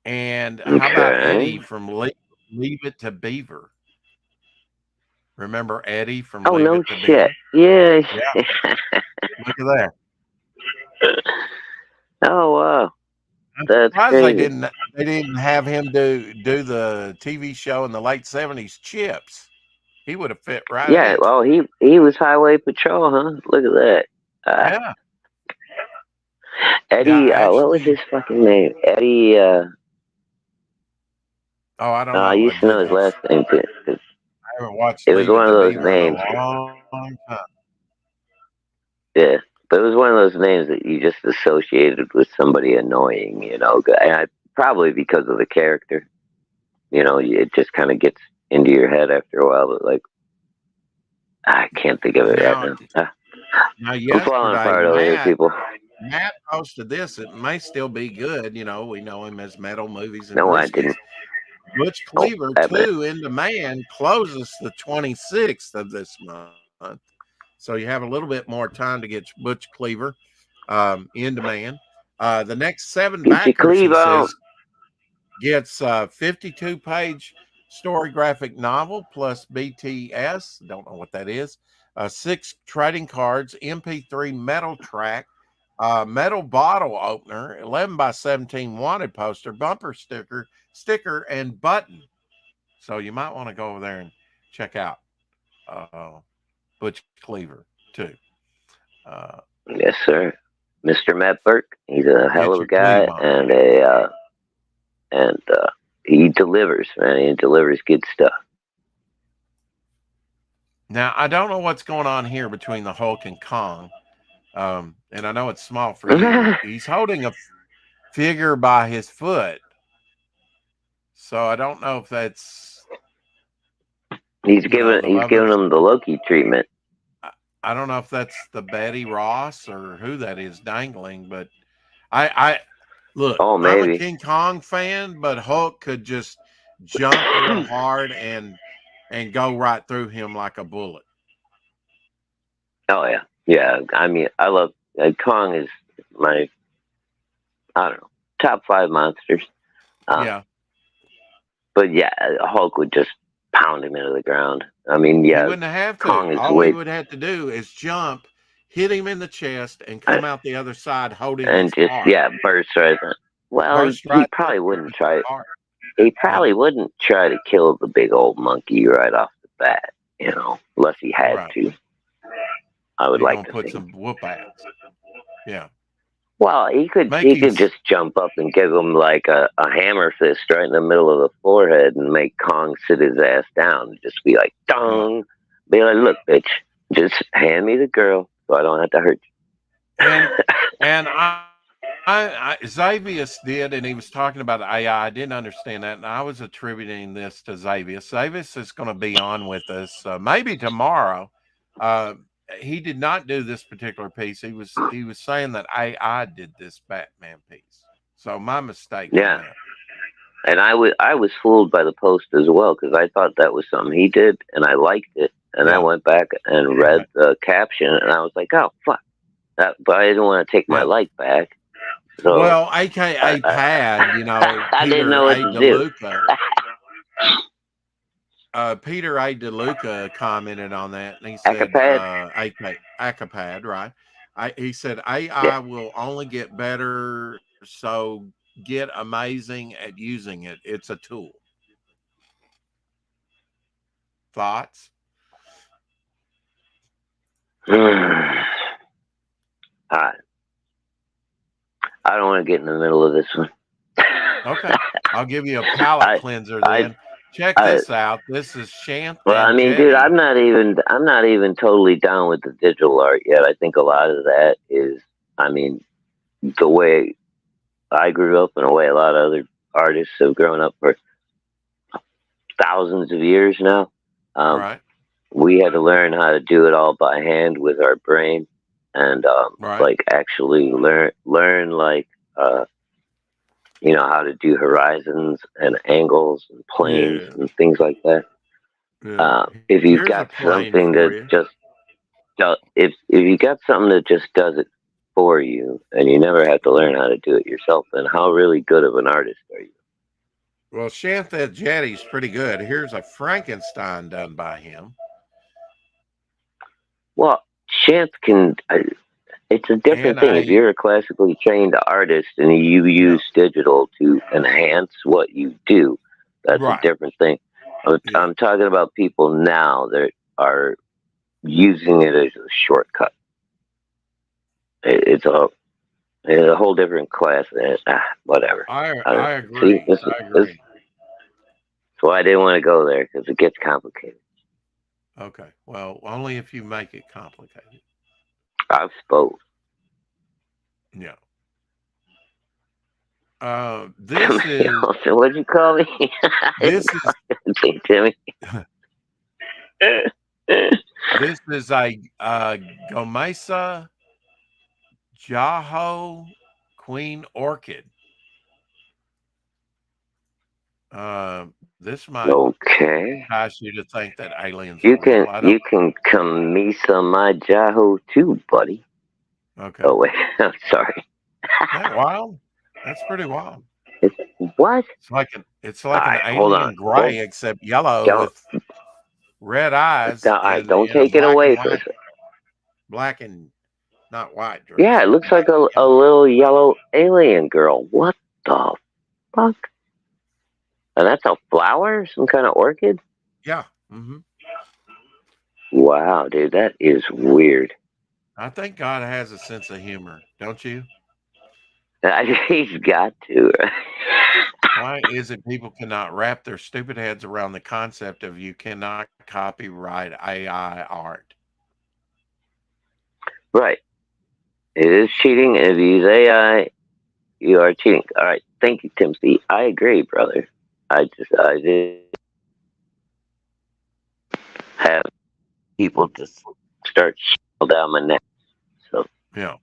Speaker 1: And how about Eddie from Leave It to Beaver? Remember Eddie from Leave It to Beaver?
Speaker 2: Yeah.
Speaker 1: Look at that.
Speaker 2: Oh wow.
Speaker 1: I'm
Speaker 2: That's
Speaker 1: surprised
Speaker 2: crazy.
Speaker 1: they didn't have him do the TV show in the late 70s, Chips. He would have fit right in.
Speaker 2: Well, he was Highway Patrol, huh? Look at that.
Speaker 1: Yeah.
Speaker 2: Eddie, what was his fucking name? Eddie.
Speaker 1: Oh, I don't know.
Speaker 2: I used to know his last name too.
Speaker 1: I haven't watched.
Speaker 2: It was one of those names.
Speaker 1: In a long time.
Speaker 2: Yeah, but it was one of those names that you just associated with somebody annoying, and probably because of the character. It just kind of gets into your head after a while. But like, I can't think of it right now. I'm falling apart over here, people.
Speaker 1: Matt posted this. It may still be good. We know him as Metal Movies and
Speaker 2: No,
Speaker 1: Whiskeys.
Speaker 2: I didn't.
Speaker 1: Butch Cleaver 2 Into Man closes the 26th of this month. So you have a little bit more time to get Butch Cleaver Into Man. The next 7 backers, he says, gets a 52-page story graphic novel plus BTS. Don't know what that is. 6 trading cards, MP3 metal track, metal bottle opener, 11 by 17 wanted poster, bumper sticker, and button. So you might want to go over there and check out Butch Cleaver too.
Speaker 2: Yes, sir. Mr. Matt Burke. He's a hell of a guy, and he delivers, man. He delivers good stuff.
Speaker 1: Now, I don't know what's going on here between the Hulk and Kong. And I know it's small for you. He's holding a figure by his foot. So I don't know if that's...
Speaker 2: He's giving him the Loki treatment.
Speaker 1: I don't know if that's the Betty Ross or who that is dangling, but I look, I'm a King Kong fan, but Hulk could just jump real hard and go right through him like a bullet.
Speaker 2: Oh, yeah. Yeah, I mean, I love... Kong is my, I don't know, top 5 monsters.
Speaker 1: Yeah.
Speaker 2: But yeah, Hulk would just pound him into the ground. I mean, yeah.
Speaker 1: He wouldn't have to.
Speaker 2: Kong is
Speaker 1: All he would have to do is jump, hit him in the chest, and come out the other side holding his heart.
Speaker 2: Burst right there. Well, he probably wouldn't try it. He probably wouldn't try to kill the big old monkey right off the bat, unless he had to. I would like to
Speaker 1: put
Speaker 2: think.
Speaker 1: some whoop ass. Yeah.
Speaker 2: Well, he could just jump up and give him like a hammer fist right in the middle of the forehead and make Kong sit his ass down and just be like, dong. Be like, look, bitch, just hand me the girl so I don't have to hurt you.
Speaker 1: And Xavius did, and he was talking about AI. I didn't understand that, and I was attributing this to Xavius. Xavius is going to be on with us maybe tomorrow. He did not do this particular piece. He was saying that AI did this Batman piece. So my mistake.
Speaker 2: Yeah. And I was fooled by the post as well because I thought that was something he did, and I liked it. And I went back and read the caption, and I was like, "Oh fuck!" But I didn't want to take my like back. So,
Speaker 1: well, AKA Pad, you know,
Speaker 2: I didn't know what to do.
Speaker 1: Peter A. DeLuca commented on that, and he said, Acapad, right? He said, AI will only get better, so get amazing at using it. It's a tool. Thoughts?
Speaker 2: I don't want to get in the middle of this one.
Speaker 1: Okay. I'll give you a palate cleanser then. Check this out. This is Shant.
Speaker 2: Well, I mean, dude, I'm not even totally down with the digital art yet. I think a lot of that is, I mean, the way I grew up and the way a lot of other artists have grown up for thousands of years now.
Speaker 1: Right.
Speaker 2: We had to learn how to do it all by hand with our brain, and like actually learn like you know, how to do horizons and angles and planes and things like that. If you've got something that if you got something that just does it for you, and you never have to learn how to do it yourself, then how really good of an artist are you?
Speaker 1: Well, Shantha Jetty's pretty good. Here's a Frankenstein done by him.
Speaker 2: Well, Shant can. It's a different thing. If you're a classically trained artist and you use digital to enhance what you do, that's a different thing. I'm talking about people now that are using it as a shortcut. It's a whole different class. Whatever.
Speaker 1: I agree. I agree.
Speaker 2: So I didn't want to go there because it gets complicated.
Speaker 1: Okay. Well, only if you make it complicated.
Speaker 2: I suppose.
Speaker 1: Yeah. This is.
Speaker 2: What'd you call me?
Speaker 1: This is.
Speaker 2: Timmy.
Speaker 1: This is a Gomesa Jaho Queen Orchid. This might cause you to think that aliens
Speaker 2: you
Speaker 1: are real.
Speaker 2: You can Kamisa my Jaho too, buddy.
Speaker 1: Okay.
Speaker 2: Oh wait, I'm sorry.
Speaker 1: That wild? That's pretty wild.
Speaker 2: What?
Speaker 1: It's like an alien gray except yellow with red eyes.
Speaker 2: Don't take it away from it.
Speaker 1: Black and not white dress.
Speaker 2: Yeah, it looks like a little yellow alien girl. What the fuck? And that's a flower? Some kind of orchid?
Speaker 1: Yeah. Mm-hmm.
Speaker 2: Wow, dude, that is weird.
Speaker 1: I think God has a sense of humor, don't you?
Speaker 2: He's got to.
Speaker 1: Why is it people cannot wrap their stupid heads around the concept of you cannot copyright AI art?
Speaker 2: Right. It is cheating. If you use AI, you are cheating. All right. Thank you, Timothy. I agree, brother. I did have people just start down my neck. So
Speaker 1: yeah,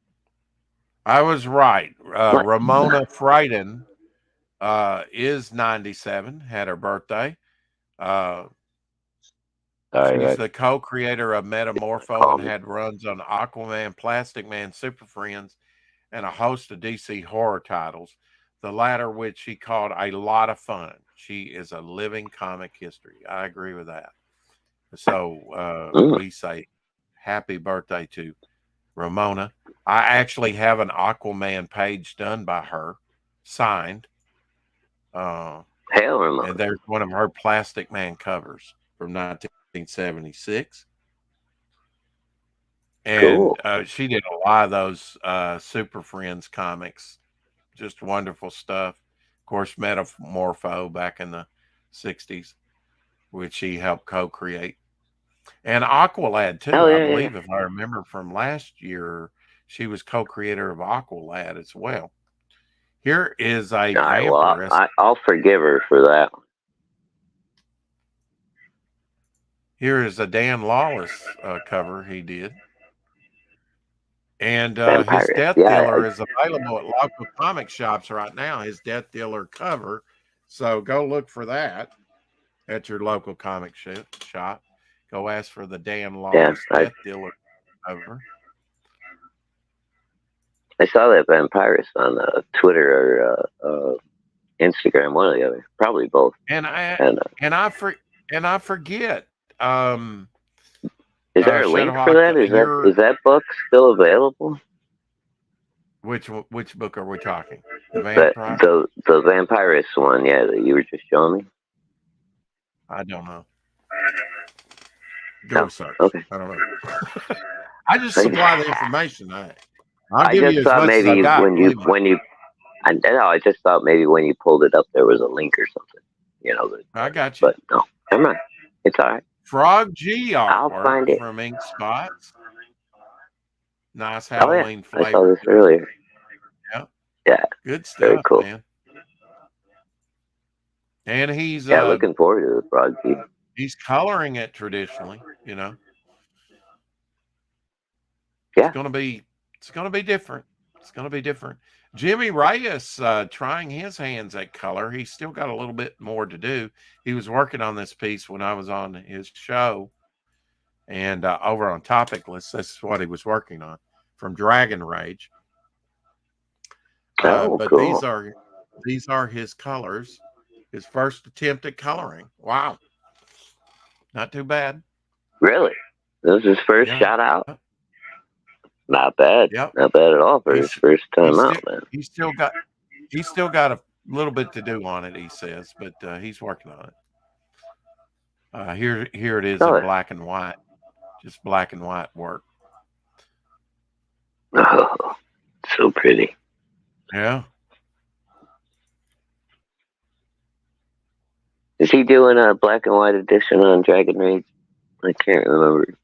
Speaker 1: I was right. Ramona Frieden is 97, had her birthday. She's the co-creator of Metamorpho and had runs on Aquaman, Plastic Man, Super Friends, and a host of DC horror titles, the latter which she called a lot of fun. She is a living comic history. I agree with that. So we say happy birthday to Ramona. I actually have an Aquaman page done by her, signed.
Speaker 2: Hell, Ramona.
Speaker 1: And there's one of her Plastic Man covers from 1976. And she did a lot of those Super Friends comics. Just wonderful stuff. Of course, Metamorpho back in the 60s, which she helped co-create. And Aqualad too.
Speaker 2: Oh
Speaker 1: I
Speaker 2: yeah,
Speaker 1: believe, if I remember from last year, she was co-creator of Aqualad as well. Here is a
Speaker 2: All right. Well,
Speaker 1: vampirist.
Speaker 2: I'll forgive her for that.
Speaker 1: Here is a Dan Lawless cover he did. And his
Speaker 2: Vampire.
Speaker 1: Death
Speaker 2: Yeah.
Speaker 1: Dealer is available at local comic shops right now. His Death Dealer cover. So go look for that at your local comic shop. Go ask for the Dan Lawless Death Dealer cover.
Speaker 2: I saw that Vampirist on Twitter or Instagram, one or the other, probably both.
Speaker 1: And I forget.
Speaker 2: Is there a link for
Speaker 1: Shadowhawk,
Speaker 2: that? Is that book still available?
Speaker 1: Which book are we talking? The
Speaker 2: Vampire? The Vampirist one, yeah, that you were just showing me.
Speaker 1: I don't know. Go search.
Speaker 2: Okay.
Speaker 1: I don't know. I just supply the information. I'll
Speaker 2: I
Speaker 1: give
Speaker 2: just
Speaker 1: you as
Speaker 2: thought
Speaker 1: much
Speaker 2: maybe
Speaker 1: as I got.
Speaker 2: I just thought maybe when you pulled it up there was a link or something. You know.
Speaker 1: I got you.
Speaker 2: But no, never mind. It's all right.
Speaker 1: Frog G
Speaker 2: I'll find it
Speaker 1: from Ink Spots. Nice
Speaker 2: Oh yeah,
Speaker 1: Halloween flavor.
Speaker 2: I saw this earlier.
Speaker 1: Yeah.
Speaker 2: Yeah.
Speaker 1: Good stuff,
Speaker 2: Very cool.
Speaker 1: man. And he's
Speaker 2: looking forward to the Frog G.
Speaker 1: He's coloring it traditionally, you know.
Speaker 2: Yeah.
Speaker 1: It's gonna be different. It's gonna be different. Jimmy Reyes trying his hands at color. He's still got a little bit more to do. He was working on this piece when I was on his show, and over on Topic List, this is what he was working on from Dragon Rage. But
Speaker 2: cool.
Speaker 1: These are his colors. His first attempt at coloring. Wow. Not too bad.
Speaker 2: Really? This is his first shout out? Not bad.
Speaker 1: Yep.
Speaker 2: Not bad at all for his first time out, man.
Speaker 1: He's still got a little bit to do on it, he says, but he's working on it. Here it is in black and white. Just black and white work.
Speaker 2: Oh, so pretty.
Speaker 1: Yeah.
Speaker 2: Is he doing a black and white edition on Dragon Rage? I can't remember.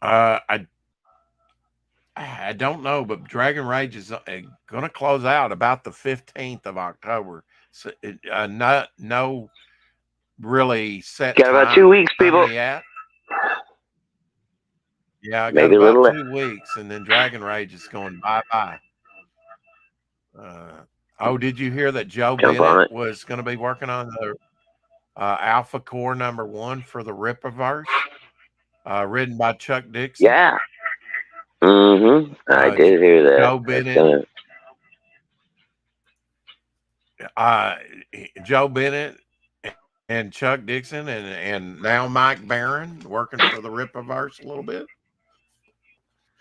Speaker 1: I don't know, but Dragon Rage is going to close out about the 15th of October. So no really set.
Speaker 2: Got about 2 weeks, people.
Speaker 1: Yet. Yeah, I got
Speaker 2: maybe
Speaker 1: about
Speaker 2: a little
Speaker 1: 2 weeks, and then Dragon Rage is going bye-bye. Did you hear that Joe Bennett was going to be working on the Alpha Core #1 for the Rippaverse, written by Chuck Dixon?
Speaker 2: Yeah. Mm-hmm. I did hear that.
Speaker 1: Joe Bennett and Chuck Dixon and now Mike Barron working for the Rippaverse a little bit.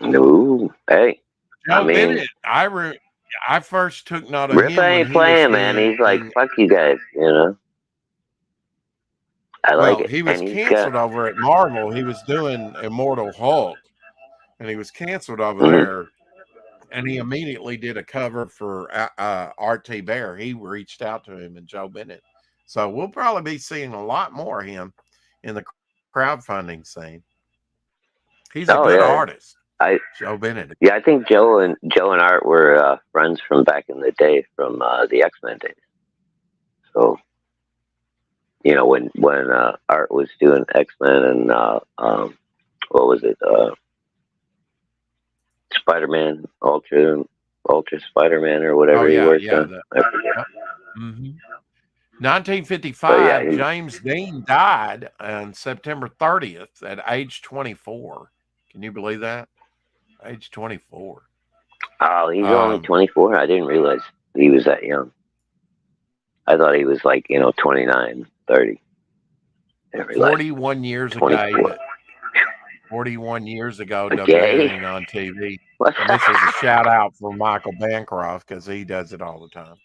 Speaker 2: Ooh, hey.
Speaker 1: Joe Bennett, I first took note of
Speaker 2: Rip
Speaker 1: him.
Speaker 2: ain't playing, man. He's like, fuck you guys, you know. I like it.
Speaker 1: He was canceled over at Marvel. He was doing Immortal Hulk, and he was canceled over there. And he immediately did a cover for RT Bear. He reached out to him and Joe Bennett. So we'll probably be seeing a lot more of him in the crowdfunding scene. He's a good artist. Joe Bennett.
Speaker 2: Yeah, I think Joe and Art were friends from back in the day, from the X-Men days. So, you know, when Art was doing X-Men and what was it? Spider-Man, Ultra Spider-Man, or whatever he worked on. I forget.
Speaker 1: 1955, James Dean died on September 30th at age 24. Can you believe that? Age 24.
Speaker 2: Oh, he's only 24? I didn't realize he was that young. I thought he was like, 29, 30.
Speaker 1: 41 years ago. 41 years ago, debuting on TV. And this is a shout out for Michael Bancroft because he does it all the time.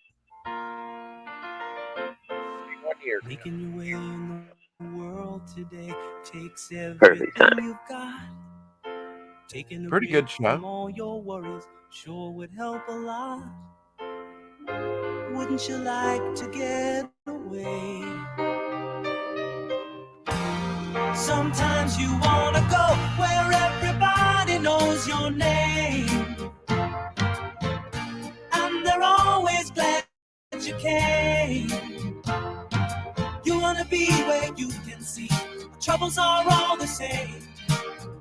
Speaker 11: Making your way in the world today takes
Speaker 2: Perfect
Speaker 11: everything
Speaker 2: time.
Speaker 11: you've got. Taking a
Speaker 1: Pretty good
Speaker 11: break from
Speaker 1: show.
Speaker 11: all your worries sure would help a lot. Wouldn't you like to get away? Sometimes you wanna go where everybody knows your name, and they're always glad you came. You wanna be where you can see troubles are all the same.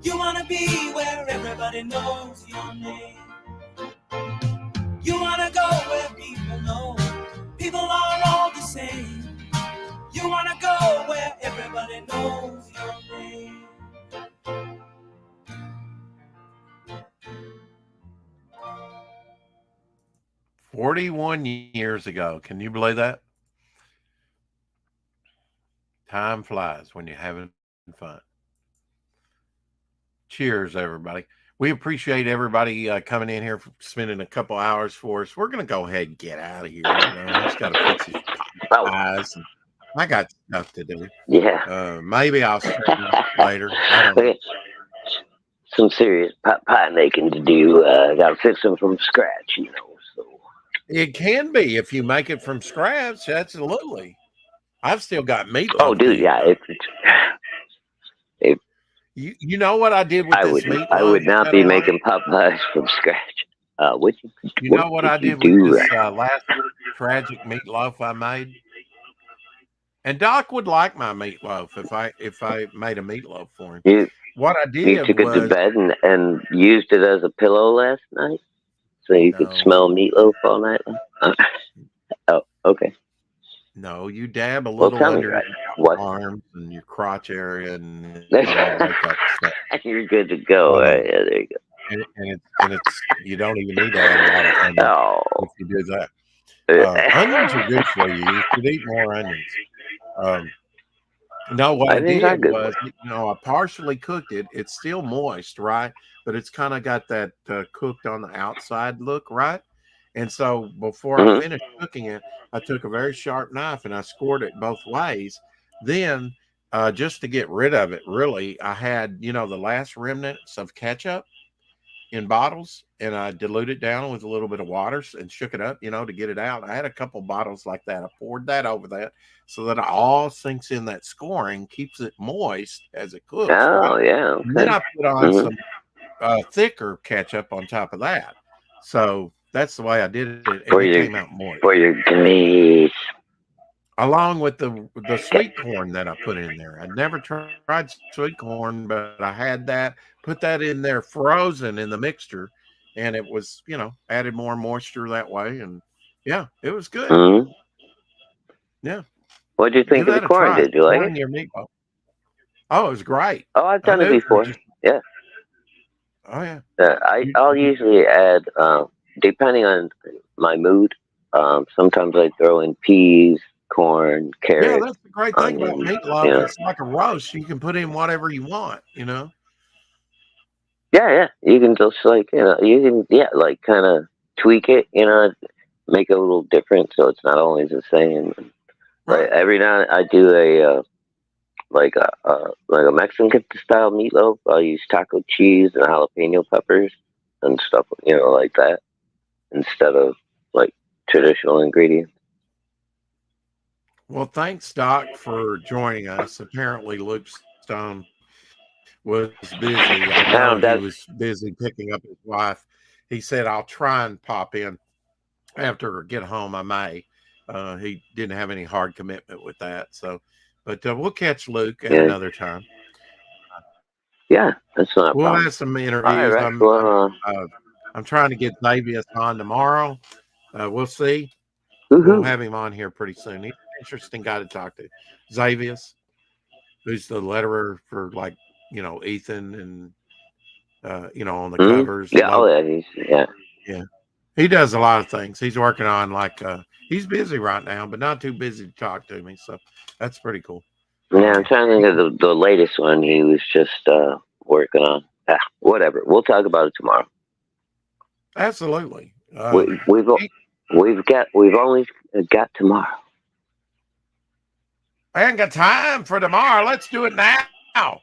Speaker 11: You wanna be where everybody knows your name. You wanna go where people know people are all the same. You wanna go where everybody knows your name.
Speaker 1: 41 years ago. Can you believe that? Time flies when you're having fun. Cheers, everybody. We appreciate everybody coming in here, spending a couple hours for us. We're going to go ahead and get out of here. He's got to fix his eyes. And I got stuff to do.
Speaker 2: Yeah.
Speaker 1: Maybe I'll see you later. I don't know.
Speaker 2: Some serious pie making to do. Got to fix them from scratch, So
Speaker 1: it can be if you make it from scratch. Absolutely. I've still got meatloaf.
Speaker 2: Oh, dude, yeah.
Speaker 1: You know what I did with this meatloaf?
Speaker 2: I would not be making pot pies from scratch.
Speaker 1: You know what I did with this last tragic meatloaf I made? And Doc would like my meatloaf if I made a meatloaf for him. What I did
Speaker 2: you took it to bed and used it as a pillow last night, so you could smell meatloaf all night. Oh, okay.
Speaker 1: No, you dab a little under your arms and your crotch area, and
Speaker 2: you're good to go. Right? Yeah, there you go.
Speaker 1: And it's you don't even need to add a lot of onions if you do that. Onions are good for you. You should eat more onions. No, what I did was, I partially cooked it. It's still moist, right? But it's kind of got that cooked on the outside look, right? And so before I finished cooking it, I took a very sharp knife and I scored it both ways. Then, just to get rid of it, really, I had, the last remnants of ketchup in bottles, and I diluted it down with a little bit of water and shook it up, to get it out. I had a couple bottles like that. I poured that over that so that it all sinks in that scoring, keeps it moist as it cooks.
Speaker 2: Oh, right? Yeah. Okay.
Speaker 1: And then I put on some thicker ketchup on top of that. So that's the way I did it. And it came out moist.
Speaker 2: For your glaze.
Speaker 1: Along with the sweet corn that I put in there. I never tried sweet corn, but I had that. Put that in there frozen in the mixture, and it was, added more moisture that way. And yeah, it was good.
Speaker 2: Mm-hmm.
Speaker 1: Yeah.
Speaker 2: What did you think of the corn? Did you like it?
Speaker 1: Your meatball. Oh, it was great.
Speaker 2: Oh, I've done it before. Yeah.
Speaker 1: Oh yeah.
Speaker 2: I'll usually add, depending on my mood. Sometimes I throw in peas, corn, carrots.
Speaker 1: Yeah, that's the great thing about meatloaf. It's like a roast. You can put in whatever you want.
Speaker 2: Yeah. You can just kind of tweak it. Make it a little different so it's not always the same. Right. Every now I do a Mexican style meatloaf. I'll use taco cheese and jalapeno peppers and stuff, like that, instead of traditional ingredients.
Speaker 1: Well, thanks, Doc, for joining us. Apparently, Luke Stone was busy. I know he was busy picking up his wife. He said, "I'll try and pop in after I get home. I may." He didn't have any hard commitment with that. So, but we'll catch Luke at another time.
Speaker 2: Yeah, that's not.
Speaker 1: We'll have some interviews. Right, I'm trying to get Xavius on tomorrow. We'll see. We'll have him on here pretty soon. He's an interesting guy to talk to. Xavius, who's the letterer for Ethan and on the covers.
Speaker 2: Yeah,
Speaker 1: yeah. He does a lot of things. He's working on he's busy right now, but not too busy to talk to me. So that's pretty cool.
Speaker 2: Yeah, I'm trying to think of the latest one he was just working on. Whatever. We'll talk about it tomorrow.
Speaker 1: Absolutely.
Speaker 2: We've only got tomorrow.
Speaker 1: I ain't got time for tomorrow. Let's do it now.